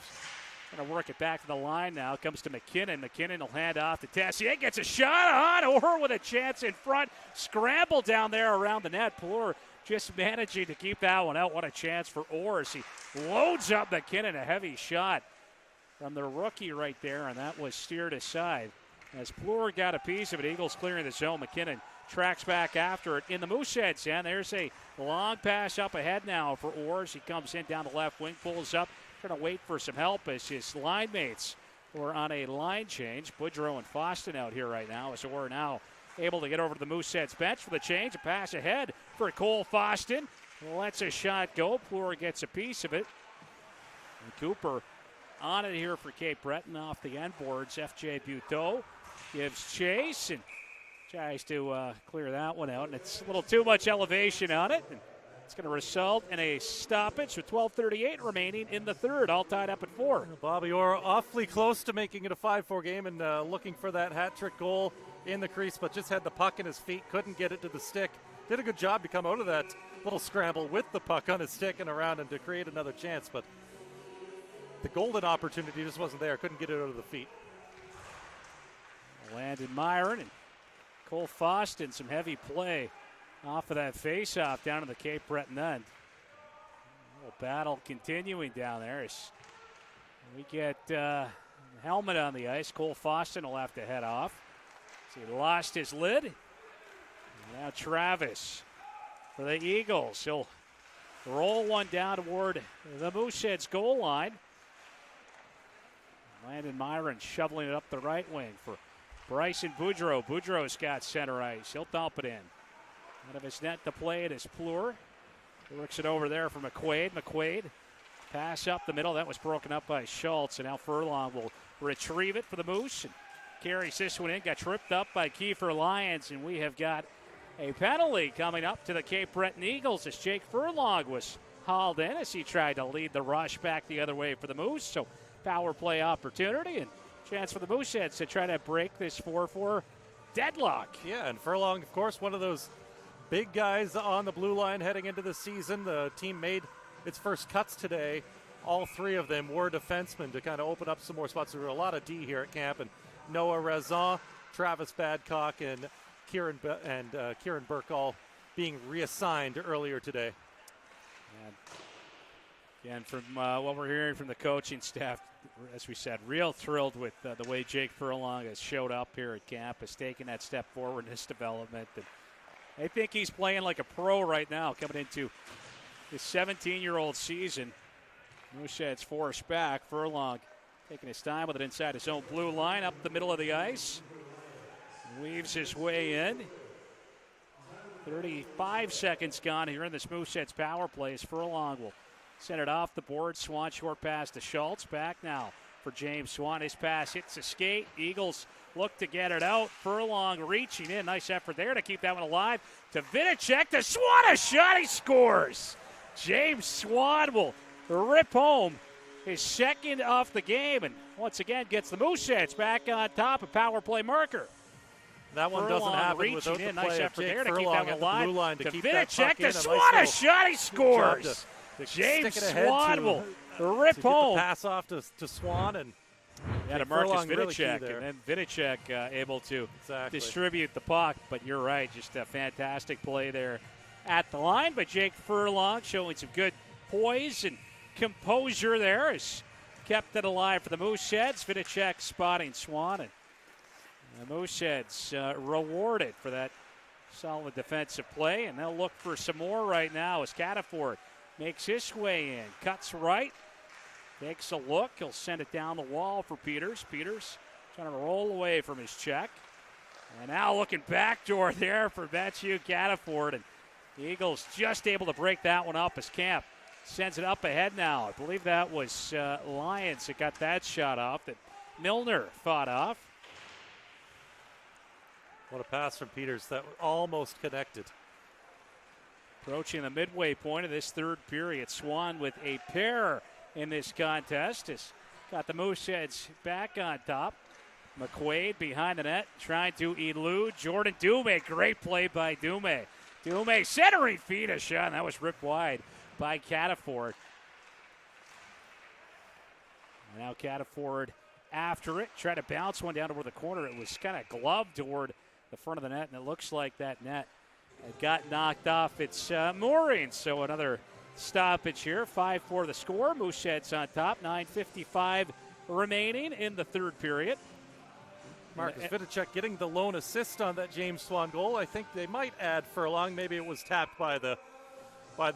Going to work it back to the line now. Comes to McKinnon. McKinnon will hand off to Tessier. Gets a shot on Orr with a chance in front. Scramble down there around the net. Orr just managing to keep that one out. What a chance for Orr as he loads up McKinnon. A heavy shot from the rookie right there, and that was steered aside. As Plur got a piece of it, Eagles clearing the zone. McKinnon tracks back after it in the Mooseheads. And there's a long pass up ahead now for Orr as he comes in down the left wing, pulls up. Going to wait for some help as his line mates were on a line change. Boudreau and Foston out here right now as Orr now able to get over to the Mooseheads bench for the change. A pass ahead for Cole Foston. Lets a shot go. Plur gets a piece of it. And Cooper on it here for Cape Breton off the end boards. F.J. Buteau gives chase and tries to clear that one out. And it's a little too much elevation on it. And it's going to result in a stoppage with 12:38 remaining in the third, all tied up at 4. Bobby Orr awfully close to making it a 5-4 game and looking for that hat-trick goal in the crease, but just had the puck in his feet, couldn't get it to the stick. Did a good job to come out of that little scramble with the puck on his stick and around and to create another chance, but the golden opportunity just wasn't there. Couldn't get it out of the feet. Landon Myron and Cole Foston, some heavy play off of that face-off down to the Cape Breton end. A little battle continuing down there as we get helmet on the ice. Cole Foston will have to head off. So he lost his lid. Now Travis for the Eagles. He'll roll one down toward the Mooseheads goal line. Landon Myron shoveling it up the right wing for Bryson Boudreau. Boudreau's got center ice. He'll dump it in. Out of his net to play it is Plur. Works it over there for McQuaid. McQuaid pass up the middle. That was broken up by Schultz. And now Furlong will retrieve it for the Moose. And carries this one in. Got tripped up by Kiefer Lyons. And we have got a penalty coming up to the Cape Breton Eagles as Jake Furlong was hauled in as he tried to lead the rush back the other way for the Moose. So power play opportunity and chance for the Mooseheads to try to break this 4-4 deadlock. Yeah, and Furlong, of course, one of those big guys on the blue line heading into the season. The team made its first cuts today. All three of them were defensemen to kind of open up some more spots. There were a lot of D here at camp, and Noah Razan, Travis Badcock, and Kieran Burke all being reassigned earlier today. And from what we're hearing from the coaching staff, as we said, real thrilled with the way Jake Furlong has showed up here at camp, has taken that step forward in his development. And I think he's playing like a pro right now, coming into his 17-year-old season. Mooseheads forced back. Furlong taking his time with it inside his own blue line, up the middle of the ice. Weaves his way in. 35 seconds gone here in this Mooseheads power play as Furlong will send it off the board. Swann short pass to Schultz. Back now for James Swann. His pass hits a skate. Eagles look to get it out. Furlong reaching in. Nice effort there to keep that one alive. To Vinicek. To Swann. A shot. He scores. James Swann will rip home his second off the game. And once again gets the Mooseheads back on top. A power play marker. That one Furlong doesn't happen without the nice play effort of Jake there to Furlong keep that one alive. Blue line to keep that Vinicek. puck in. To Swann. A shot. He scores. James Swann will rip home. Pass off to Swann and to Marcus Vinicek, really, and then Vinicek able to distribute the puck. But you're right, just a fantastic play there at the line. But Jake Furlong showing some good poise and composure there has kept it alive for the Mooseheads. Vinicek spotting Swann, and the Mooseheads rewarded for that solid defensive play, and they'll look for some more right now as Cataford makes his way in, cuts right, takes a look. He'll send it down the wall for Peters. Peters trying to roll away from his check. And now looking backdoor there for Matthew Cataford. And the Eagles just able to break that one up as Camp sends it up ahead now. I believe that was Lyons that got that shot off that Milner fought off. What a pass from Peters that almost connected. Approaching the midway point of this third period. Swann with a pair in this contest has got the Mooseheads back on top. McQuaid behind the net trying to elude Jordan Dume. Great play by Dume. Dume centering feet a shot. And that was ripped wide by Cataford. And now Cataford after it. Tried to bounce one down toward the corner. It was kind of gloved toward the front of the net, and it looks like that net got knocked off its mooring. So another stoppage here. 5-4 the score. Mooseheads on top. 9:55 remaining in the third period. Marcus Vidicek getting the lone assist on that James Swann goal. I think they might add Furlong. Maybe it was tapped by the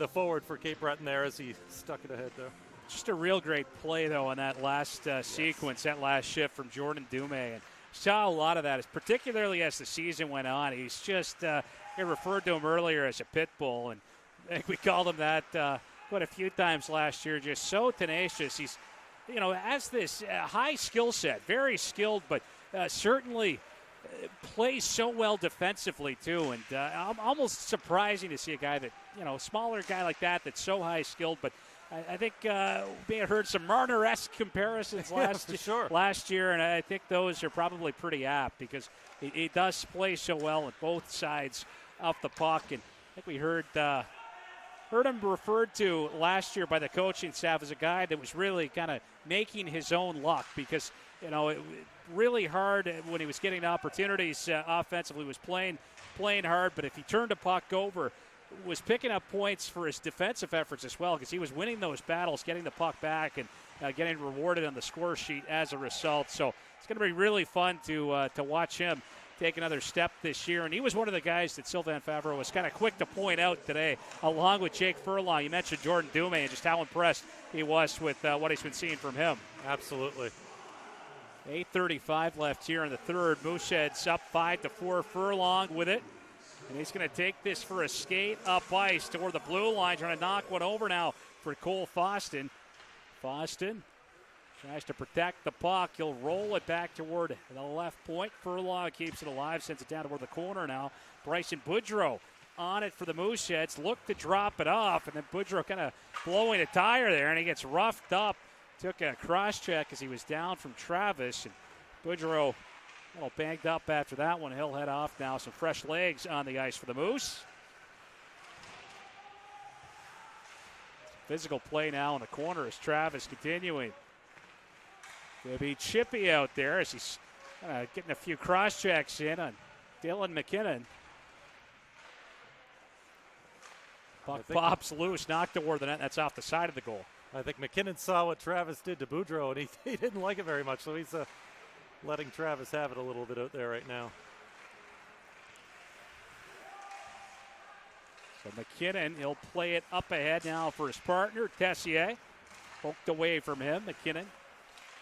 forward for Cape Breton there as he stuck it ahead there. Just a real great play, though, on that last sequence, that last shift from Jordan Dumais. And saw a lot of that, particularly as the season went on. He's just, I referred to him earlier as a pit bull, and I think we called him that quite a few times last year. Just so tenacious. He's, has this high skill set, very skilled, but certainly plays so well defensively, too. And almost surprising to see a guy that, smaller guy like that that's so high skilled, but I think we had heard some Marner-esque comparisons last year, and I think those are probably pretty apt because he does play so well on both sides of the puck. And I think we heard him referred to last year by the coaching staff as a guy that was really kind of making his own luck because, it really hard when he was getting opportunities offensively, was playing hard, but if he turned a puck over, was picking up points for his defensive efforts as well because he was winning those battles, getting the puck back, and getting rewarded on the score sheet as a result. So it's going to be really fun to watch him take another step this year. And he was one of the guys that Sylvain Favreau was kind of quick to point out today, along with Jake Furlong. You mentioned Jordan Dumais and just how impressed he was with what he's been seeing from him. Absolutely. 8:35 left here in the third. Mooseheads up 5-4. Furlong with it. And he's going to take this for a skate up ice toward the blue line, trying to knock one over now for Cole Foston. Foston tries to protect the puck. He'll roll it back toward the left point. Furlong keeps it alive, sends it down toward the corner now. Bryson Boudreau on it for the Mooseheads. Look to drop it off, and then Boudreau kind of blowing a tire there, and he gets roughed up. Took a cross check as he was down from Travis, and Boudreau a little banged up after that one. He'll head off now. Some fresh legs on the ice for the Moose. Physical play now in the corner as Travis continuing to be chippy out there as he's getting a few cross checks in on Dylan McKinnon. Puck pops loose, knocked toward the net. That's off the side of the goal. I think McKinnon saw what Travis did to Boudreau, and he didn't like it very much, so he's letting Travis have it a little bit out there right now. So McKinnon, he'll play it up ahead now for his partner, Tessier. Poked away from him. McKinnon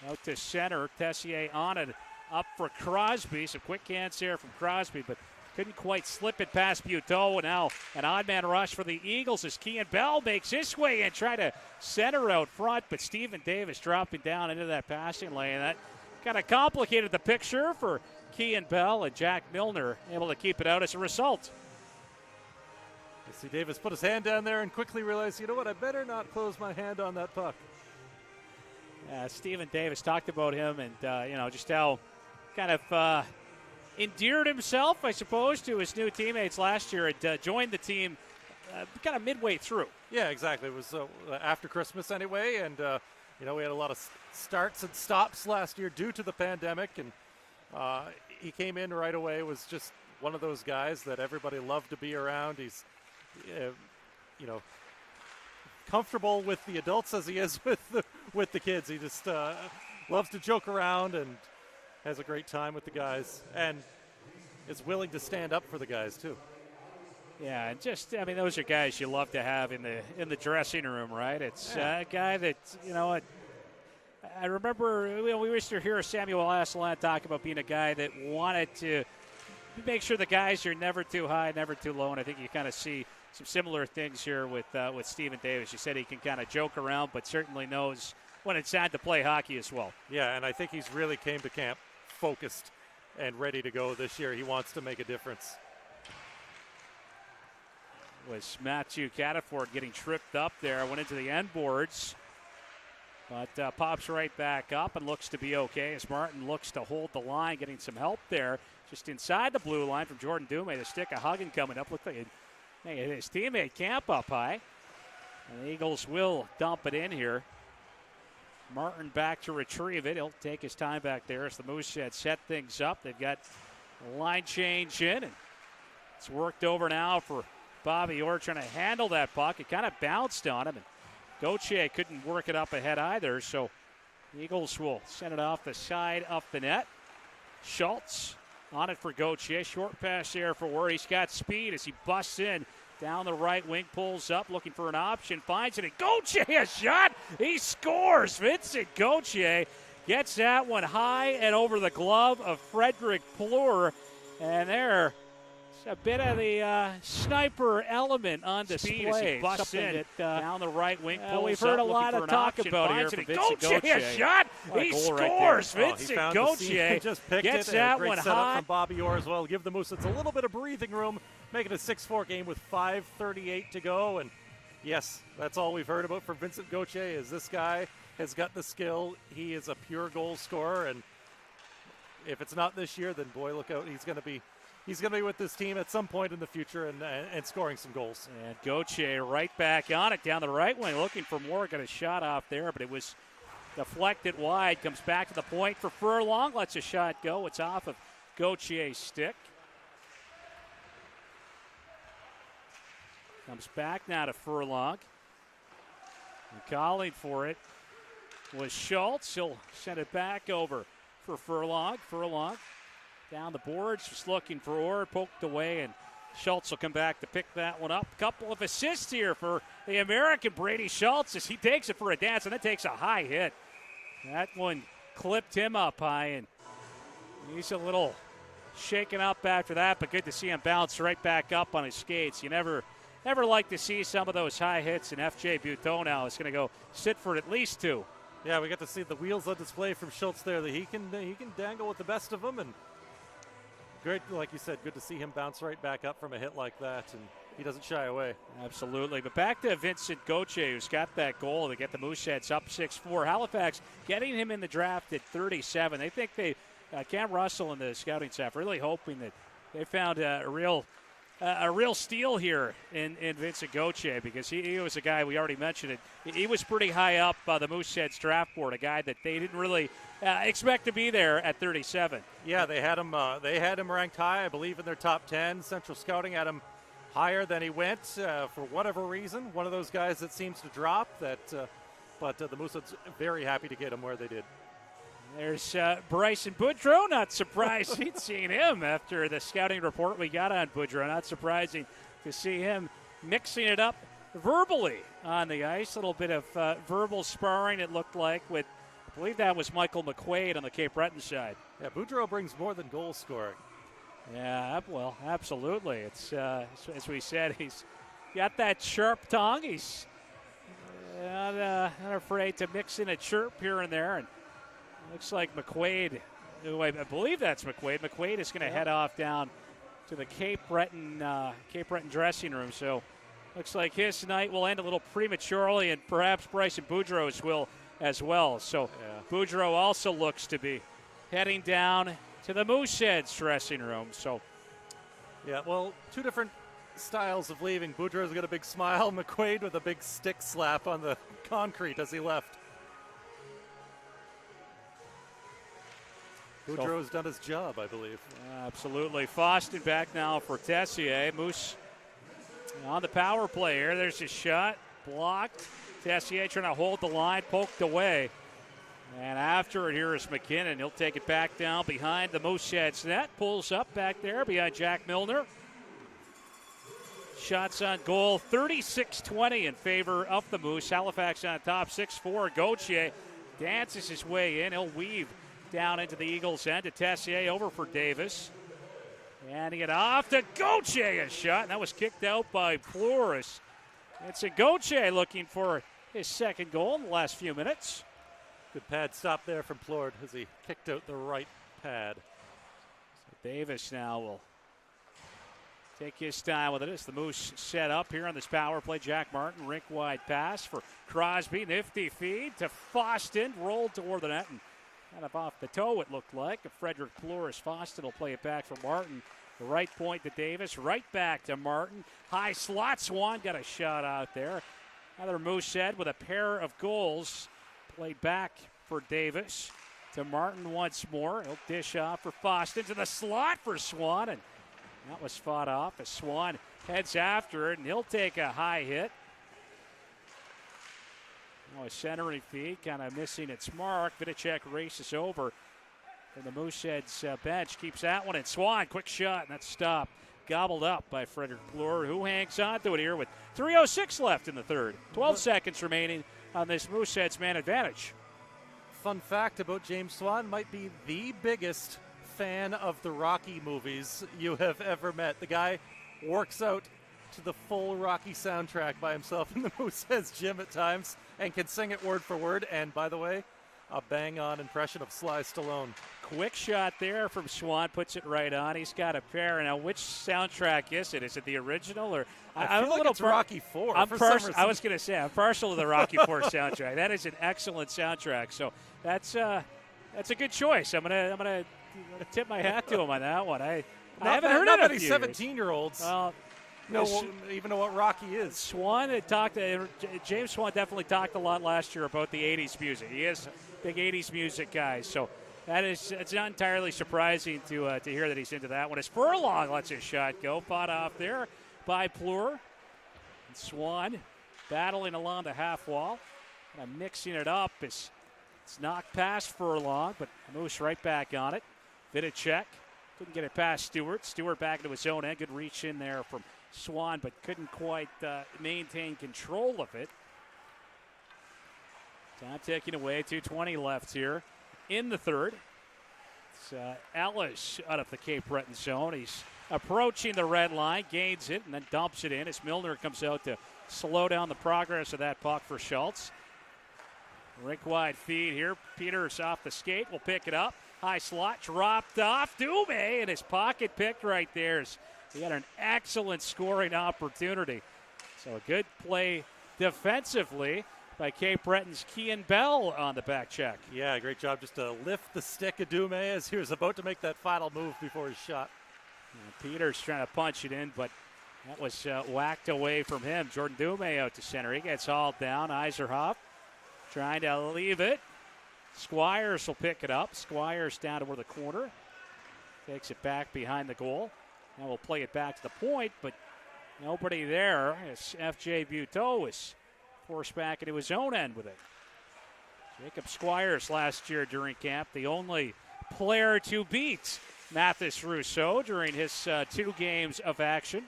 out to center. Tessier on it, up for Crosby. Some quick hands here from Crosby, but couldn't quite slip it past Buteau. And now an odd man rush for the Eagles as Kean Bell makes his way and try to center out front, but Stephen Davis dropping down into that passing lane. That kind of complicated the picture for Kean Bell, and Jack Milner able to keep it out as a result. You see Davis put his hand down there and quickly realized, you know what, I better not close my hand on that puck. Stephen Davis talked about him and, just how kind of endeared himself, I suppose, to his new teammates last year. Had joined the team kind of midway through. Yeah, exactly. It was after Christmas anyway, and, we had a lot of starts and stops last year due to the pandemic, and he came in right away, was just one of those guys that everybody loved to be around. He's, comfortable with the adults as he is with the kids. He just loves to joke around and has a great time with the guys, and is willing to stand up for the guys too. Yeah, and those are guys you love to have in the dressing room, right? It's a guy that, I remember we used to hear Samuel Asselin talk about being a guy that wanted to make sure the guys are never too high, never too low, and I think you kind of see some similar things here with Stephen Davis. You said he can kind of joke around, but certainly knows when it's time to play hockey as well. Yeah, and I think he's really came to camp focused and ready to go this year. He wants to make a difference. Was Matthew Cataford getting tripped up there, went into the end boards, but pops right back up and looks to be okay as Martin looks to hold the line, getting some help there just inside the blue line from Jordan Dumais. The stick of Huggin coming up. Looked like his teammate Camp up high. And the Eagles will dump it in here. Martin back to retrieve it. He'll take his time back there as the Mooseheads set things up. They've got a line change in, and it's worked over now for Bobby Orr trying to handle that puck. It kind of bounced on him, and Gauthier couldn't work it up ahead either, so the Eagles will send it off the side of the net. Schultz on it for Gauthier. Short pass there for Orr. He's got speed as he busts in. Down the right wing, pulls up, looking for an option, finds it, and Gauthier, a shot! He scores! Vincent Gauthier gets that one high and over the glove of Frederick Plur, and there's a bit of the sniper element on display. Busts in down the right wing, pulls we've heard up, a lot of talk about here from Vincent Gauthier. A shot! He scores! Right, Vincent Gauthier just picked gets it, that great one setup high. from Bobby Orr as well. Give the Mooseheads a little bit of breathing room. Make it a 6-4 game with 5:38 to go. And yes, that's all we've heard about for Vincent Gauthier is this guy has got the skill. He is a pure goal scorer. And if it's not this year, then boy, look out. He's going to be with this team at some point in the future and scoring some goals. And Gauthier right back on it down the right wing, looking for more. Got a shot off there, but it was deflected wide. Comes back to the point for Furlong. Lets a shot go. It's off of Gauthier's stick. Comes back now to Furlong. And calling for it was Schultz. He'll send it back over for Furlong. Furlong down the boards, just looking for Orr, poked away, and Schultz will come back to pick that one up. Couple of assists here for the American Brady Schultz as he takes it for a dance and then takes a high hit. That one clipped him up high, and he's a little shaken up after that, but good to see him bounce right back up on his skates. You never like to see some of those high hits, and FJ Buteau now is going to go sit for at least two. Yeah, we got to see the wheels on display from Schultz there. That he can dangle with the best of them, and great, like you said, good to see him bounce right back up from a hit like that, and he doesn't shy away. Absolutely. But back to Vincent Gauthier, who's got that goal to get the Mooseheads up 6-4. Halifax getting him in the draft at 37. They think Cam Russell and the scouting staff really hoping that they found a real steal here in Vincent Gauthier, because he was a guy, we already mentioned it, he was pretty high up the Mooseheads draft board, a guy that they didn't really expect to be there at 37. Yeah, they had him ranked high, I believe, in their top 10. Central Scouting had him higher than he went for whatever reason. One of those guys that seems to drop, but the Mooseheads very happy to get him where they did. There's Bryson Boudreau. Not surprised we'd seen him after the scouting report we got on Boudreau. Not surprising to see him mixing it up verbally on the ice. A little bit of verbal sparring, it looked like, with, I believe that was Michael McQuaid on the Cape Breton side. Yeah, Boudreau brings more than goal scoring. Yeah, well, absolutely. It's as we said, he's got that sharp tongue. He's not afraid to mix in a chirp here and there, and looks like McQuaid, I believe that's McQuaid. McQuaid is going to head off down to the Cape Breton dressing room. So looks like his night will end a little prematurely, and perhaps Bryson Boudreau's will as well. So Boudreau also looks to be heading down to the Mooseheads dressing room. So yeah, well, two different styles of leaving. Boudreau's got a big smile. McQuaid with a big stick slap on the concrete as he left. Boudreau's done his job, I believe. Absolutely. Foston back now for Tessier. Moose on the power play here. There's his shot. Blocked. Tessier trying to hold the line. Poked away. And after it here is McKinnon. He'll take it back down behind the Mooseheads net. Pulls up back there behind Jack Milner. Shots on goal. 36-20 in favor of the Moose. Halifax on top. 6-4. Gauthier dances his way in. He'll weave down into the Eagles' end to Tessier, over for Davis. And he got off to Gauthier, a shot, and that was kicked out by Flores. It's a Gauthier looking for his second goal in the last few minutes. Good pad stop there from Plord as he kicked out the right pad. So Davis now will take his time with it as the Moose set up here on this power play. Jack Martin, rink-wide pass for Crosby. Nifty feed to Foston, rolled toward the net, and kind of off the toe, it looked like. Frederick Flores. Foston will play it back for Martin. The right point to Davis. Right back to Martin. High slot. Swann got a shot out there. Another Moosehead with a pair of goals Played back for Davis to Martin once more. He'll dish off for Foston to the slot for Swann, and that was fought off as Swann heads after it, and he'll take a high hit. Oh, a centering feed kind of missing its mark. Vidicek races over, and the Mooseheads bench keeps that one, and Swann, quick shot, and that's stopped. Gobbled up by Frederick Plur, who hangs on to it here with 3:06 left in the third. 12 seconds remaining on this Mooseheads man advantage. Fun fact about James Swann, might be the biggest fan of the Rocky movies you have ever met. The guy works out to the full Rocky soundtrack by himself in the Mooseheads gym at times and can sing it word for word. And by the way, a bang-on impression of Sly Stallone. Quick shot there from Swann, puts it right on. He's got a pair. Now, which soundtrack is it? Is it the original or? I feel like it's Rocky IV. I was going to say I'm partial to the Rocky IV soundtrack. That is an excellent soundtrack. So that's a good choice. I'm gonna tip my hat to him on that one. I haven't heard not it. Many 17-year-olds. Even know what Rocky is. Swann had talked. James Swann definitely talked a lot last year about the '80s music. He is a big '80s music guy, so it's not entirely surprising to hear that he's into that one. As Furlong lets his shot go, fought off there by Plur. And Swann battling along the half wall, kind of mixing it up. It's knocked past Furlong, but Moose right back on it. Vidicek couldn't get it past Stewart. Stewart back into his own end. Good reach in there from Swann, but couldn't quite maintain control of it. Time ticking away. 2:20 left here in the third. It's Ellis out of the Cape Breton zone. He's approaching the red line, gains it, and then dumps it in as Milner comes out to slow down the progress of that puck for Schultz. Rink-wide feed here. Peters off the skate will pick it up. High slot, dropped off. Dumais in his pocket picked right there. He had an excellent scoring opportunity. So a good play defensively by Cape Breton's Kean Bell on the back check. Yeah, great job just to lift the stick of Dumais as he was about to make that final move before his shot. Peters trying to punch it in, but that was whacked away from him. Jordan Dumais out to center. He gets hauled down. Eiserhoff trying to leave it. Squires will pick it up. Squires down toward the corner. Takes it back behind the goal. Now we'll play it back to the point, but nobody there as F.J. Buteau is forced back into his own end with it. Jacob Squires last year during camp, the only player to beat Mathis Rousseau during his 2 games of action.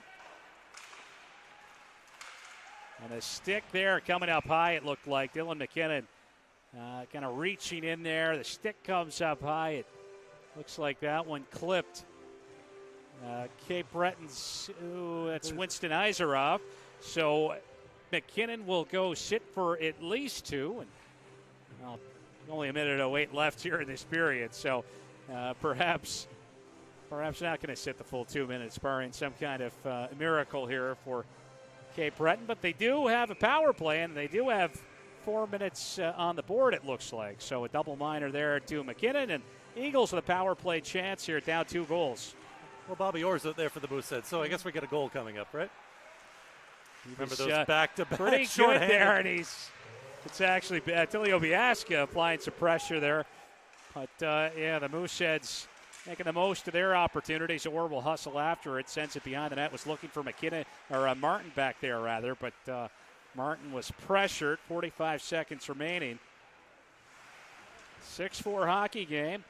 And a stick there coming up high, it looked like. Dylan McKinnon kind of reaching in there. The stick comes up high. It looks like that one clipped Cape Breton's, that's Winston Eiserhoff. So McKinnon will go sit for at least 2. And only a minute 08 left here in this period. So perhaps not going to sit the full 2 minutes, barring some kind of miracle here for Cape Breton. But they do have a power play, and they do have 4 minutes on the board, it looks like. So a double minor there to McKinnon, and Eagles with a power play chance here, down 2 goals. Well, Bobby Orr's out there for the Mooseheads, so I guess we get a goal coming up, right? Remember those back-to-back pretty good there, and it's actually Tilio Biasca applying some pressure there. But, the Mooseheads making the most of their opportunities. Orr will hustle after it, sends it behind the net, was looking for McKinnon, or Martin back there, rather, but Martin was pressured. 45 seconds remaining. 6-4 hockey game.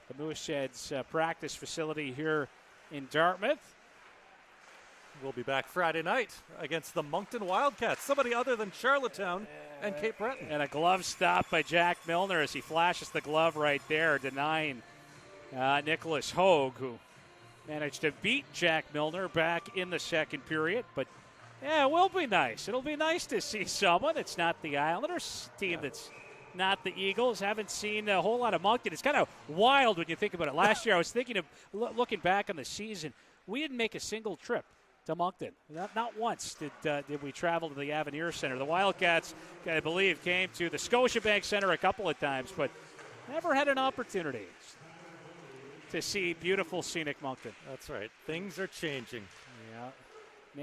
The Mooseheads practice facility here in Dartmouth. We'll be back Friday night against the Moncton Wildcats. Somebody other than Charlottetown and Cape Breton. And a glove stop by Jack Milner as he flashes the glove right there, denying Nicholas Hogue, who managed to beat Jack Milner back in the second period. But, yeah, it will be nice. It'll be nice to see someone that's not the Islanders team that's not the Eagles. Haven't seen a whole lot of Moncton. It's kind of wild when you think about it. Last year I was thinking of looking back on the season. We didn't make a single trip to Moncton. Not once did we travel to the Avenir Center. The Wildcats, I believe, came to the Scotiabank Center a couple of times, but never had an opportunity to see beautiful scenic Moncton. That's right. Things are changing. Yeah.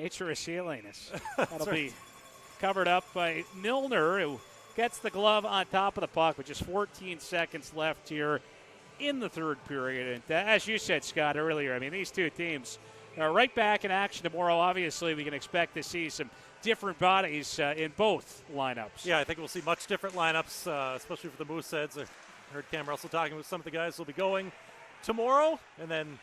Nature is healing us. That'll be covered up by Milner, who gets the glove on top of the puck with just 14 seconds left here in the third period. And as you said, Scott, earlier, I mean, these two teams are right back in action tomorrow. Obviously, we can expect to see some different bodies in both lineups. Yeah, I think we'll see much different lineups, especially for the Mooseheads. I heard Cam Russell talking with some of the guys who will be going tomorrow, and then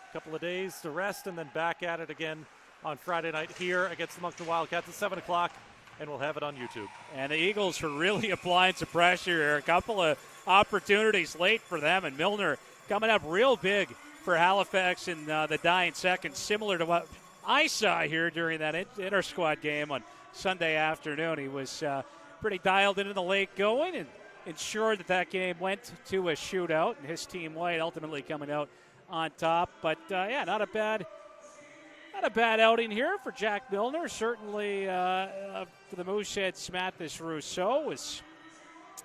a couple of days to rest, and then back at it again on Friday night here against the Moncton Wildcats at 7 o'clock, and we'll have it on YouTube. And the Eagles are really applying some pressure here. A couple of opportunities late for them, and Milner coming up real big for Halifax in the dying seconds, similar to what I saw here during that inter-squad game on Sunday afternoon. He was pretty dialed into the late going and ensured that game went to a shootout, and his team white ultimately coming out on top. But, not a bad outing here for Jack Milner. Certainly for the Mooseheads, Mathis Rousseau was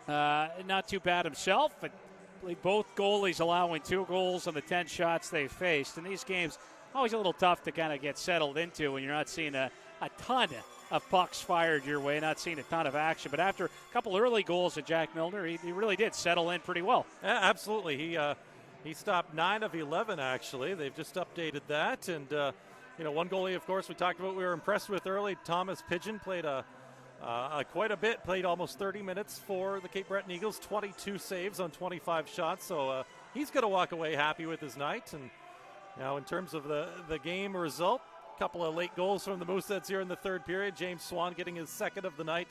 not too bad himself. But both goalies allowing 2 goals on the 10 shots they faced. In these games, always a little tough to kind of get settled into when you're not seeing a ton of pucks fired your way, not seeing a ton of action. But after a couple early goals of Jack Milner, he really did settle in pretty well. Yeah, absolutely. He stopped 9 of 11, actually. They've just updated that. And, one goalie, of course, we talked about we were impressed with early. Thomas Pidgeon played quite a bit, played almost 30 minutes for the Cape Breton Eagles, 22 saves on 25 shots. So he's going to walk away happy with his night. And now in terms of the game result, a couple of late goals from the Mooseheads here in the third period. James Swann getting his second of the night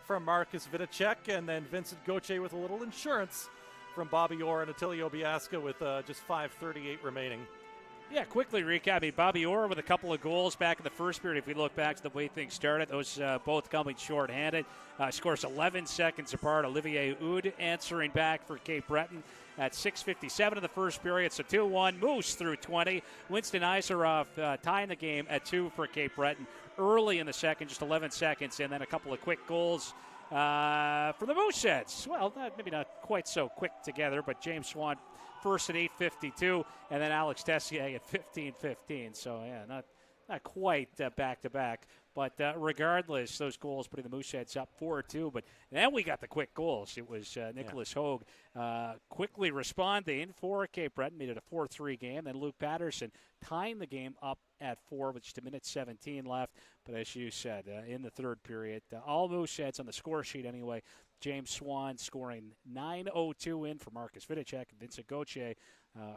from Marcus Vidicek, and then Vincent Gauthier with a little insurance from Bobby Orr and Attilio Biasca with just 5:38 remaining. Yeah, quickly recapping, Bobby Orr with a couple of goals back in the first period. If we look back to the way things started, those both coming short-handed. Scores 11 seconds apart. Olivier Oud answering back for Cape Breton at 6:57 of the first period. So 2-1, Moose through 20. Winston Iseroff tying the game at 2 for Cape Breton early in the second, just 11 seconds, and then a couple of quick goals for the Mooseheads. Well, maybe not quite so quick together, but James Swann first at 8:52, and then Alex Tessier at 15:15. So, yeah, not quite back-to-back. But regardless, those goals putting the Mooseheads up 4-2. But then we got the quick goals. It was Nicholas Hogue quickly responding for Cape Breton, made it a 4-3 game. Then Luke Patterson tying the game up at 4 with just a minute 17 left. But as you said, in the third period, all Mooseheads on the score sheet anyway. James Swann scoring 9:02 in for Marcus Vidicek and Vincent Gauthier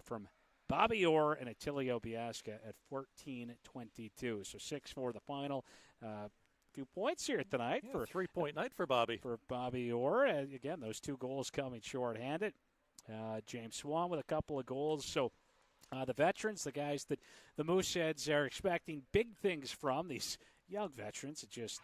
from Bobby Orr and Attilio Biasca at 14:22. So 6-4 the final. Few points here tonight for 3-point night for Bobby. For Bobby Orr. Again, those 2 goals coming short-handed. James Swann with a couple of goals. So the veterans, the guys that the Mooseheads are expecting big things from, these young veterans, just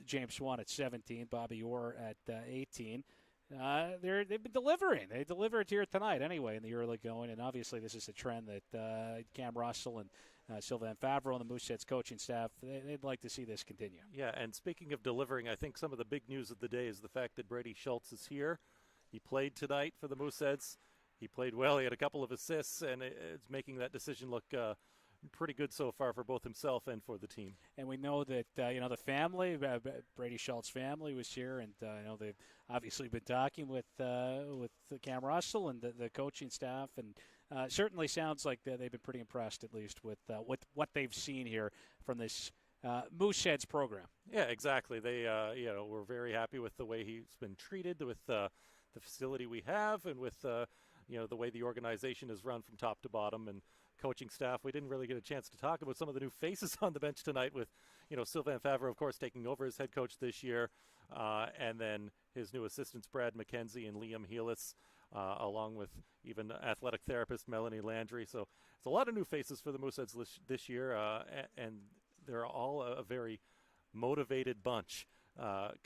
James Swann at 17, Bobby Orr at 18. They've been delivering. They delivered here tonight anyway in the early going, and obviously this is a trend that Cam Russell and Sylvain Favreau and the Mooseheads coaching staff, they'd like to see this continue. Yeah, and speaking of delivering, I think some of the big news of the day is the fact that Brady Schultz is here. He played tonight for the Mooseheads. He played well. He had a couple of assists, and it's making that decision look pretty good so far for both himself and for the team. And we know that the family, Brady Schultz family, was here, and they've obviously been talking with Cam Russell and the coaching staff, and certainly sounds like they've been pretty impressed, at least with what they've seen here from this Mooseheads program. Yeah, exactly. They we're very happy with the way he's been treated, with the facility we have, and with the way the organization is run from top to bottom, and coaching staff. We didn't really get a chance to talk about some of the new faces on the bench tonight, with Sylvain Favreau, of course, taking over as head coach this year, and then his new assistants Brad McKenzie and Liam Heelis, along with even athletic therapist Melanie Landry. So it's a lot of new faces for the Mooseheads this year, and they're all a very motivated bunch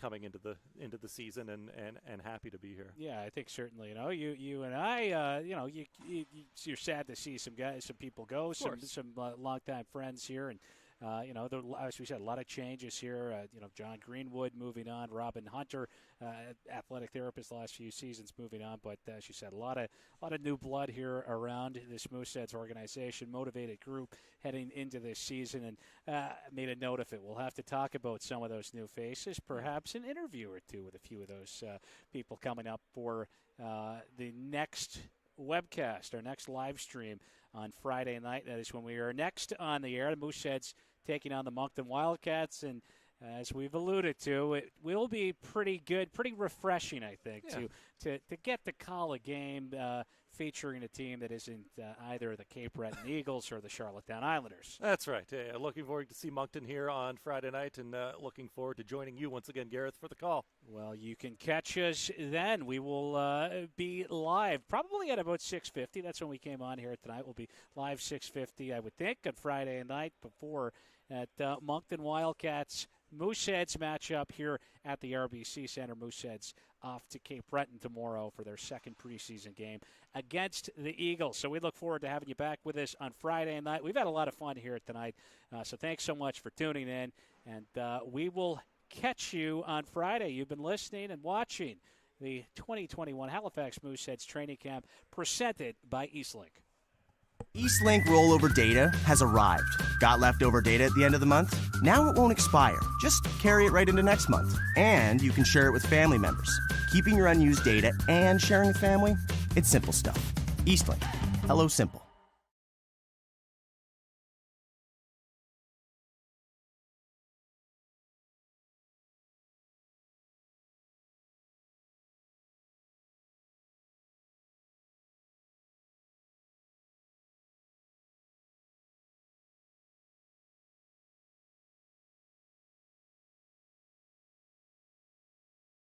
coming into the season, and happy to be here. Yeah, I think certainly. You and I, you're sad to see some people go, some longtime friends here, and as we said, a lot of changes here. John Greenwood moving on, Robin Hunter, athletic therapist the last few seasons, moving on. But as you said, a lot of new blood here around this Mooseheads organization, motivated group heading into this season, and made a note of it. We'll have to talk about some of those new faces, perhaps an interview or two with a few of those people coming up for the next webcast, our next live stream on Friday night. That is when we are next on the air. The Mooseheads taking on the Moncton Wildcats, and as we've alluded to, it will be pretty good, pretty refreshing, I think, to get to call a game featuring a team that isn't either the Cape Breton Eagles or the Charlottetown Islanders. That's right. Yeah, looking forward to see Moncton here on Friday night, and looking forward to joining you once again, Gareth, for the call. Well, you can catch us then. We will be live probably at about 6:50. That's when we came on here tonight. We'll be live 6:50, I would think, on Friday night before at Moncton Wildcats Mooseheads matchup here at the RBC Center. Mooseheads off to Cape Breton tomorrow for their second preseason game against the Eagles. So we look forward to having you back with us on Friday night. We've had a lot of fun here tonight, so thanks so much for tuning in, and we will catch you on Friday. You've been listening and watching the 2021 Halifax Mooseheads training camp presented by Eastlink. Eastlink rollover data has arrived. Got leftover data at the end of the month? Now it won't expire. Just carry it right into next month. And you can share it with family members. Keeping your unused data and sharing with family? It's simple stuff. Eastlink. Hello, simple.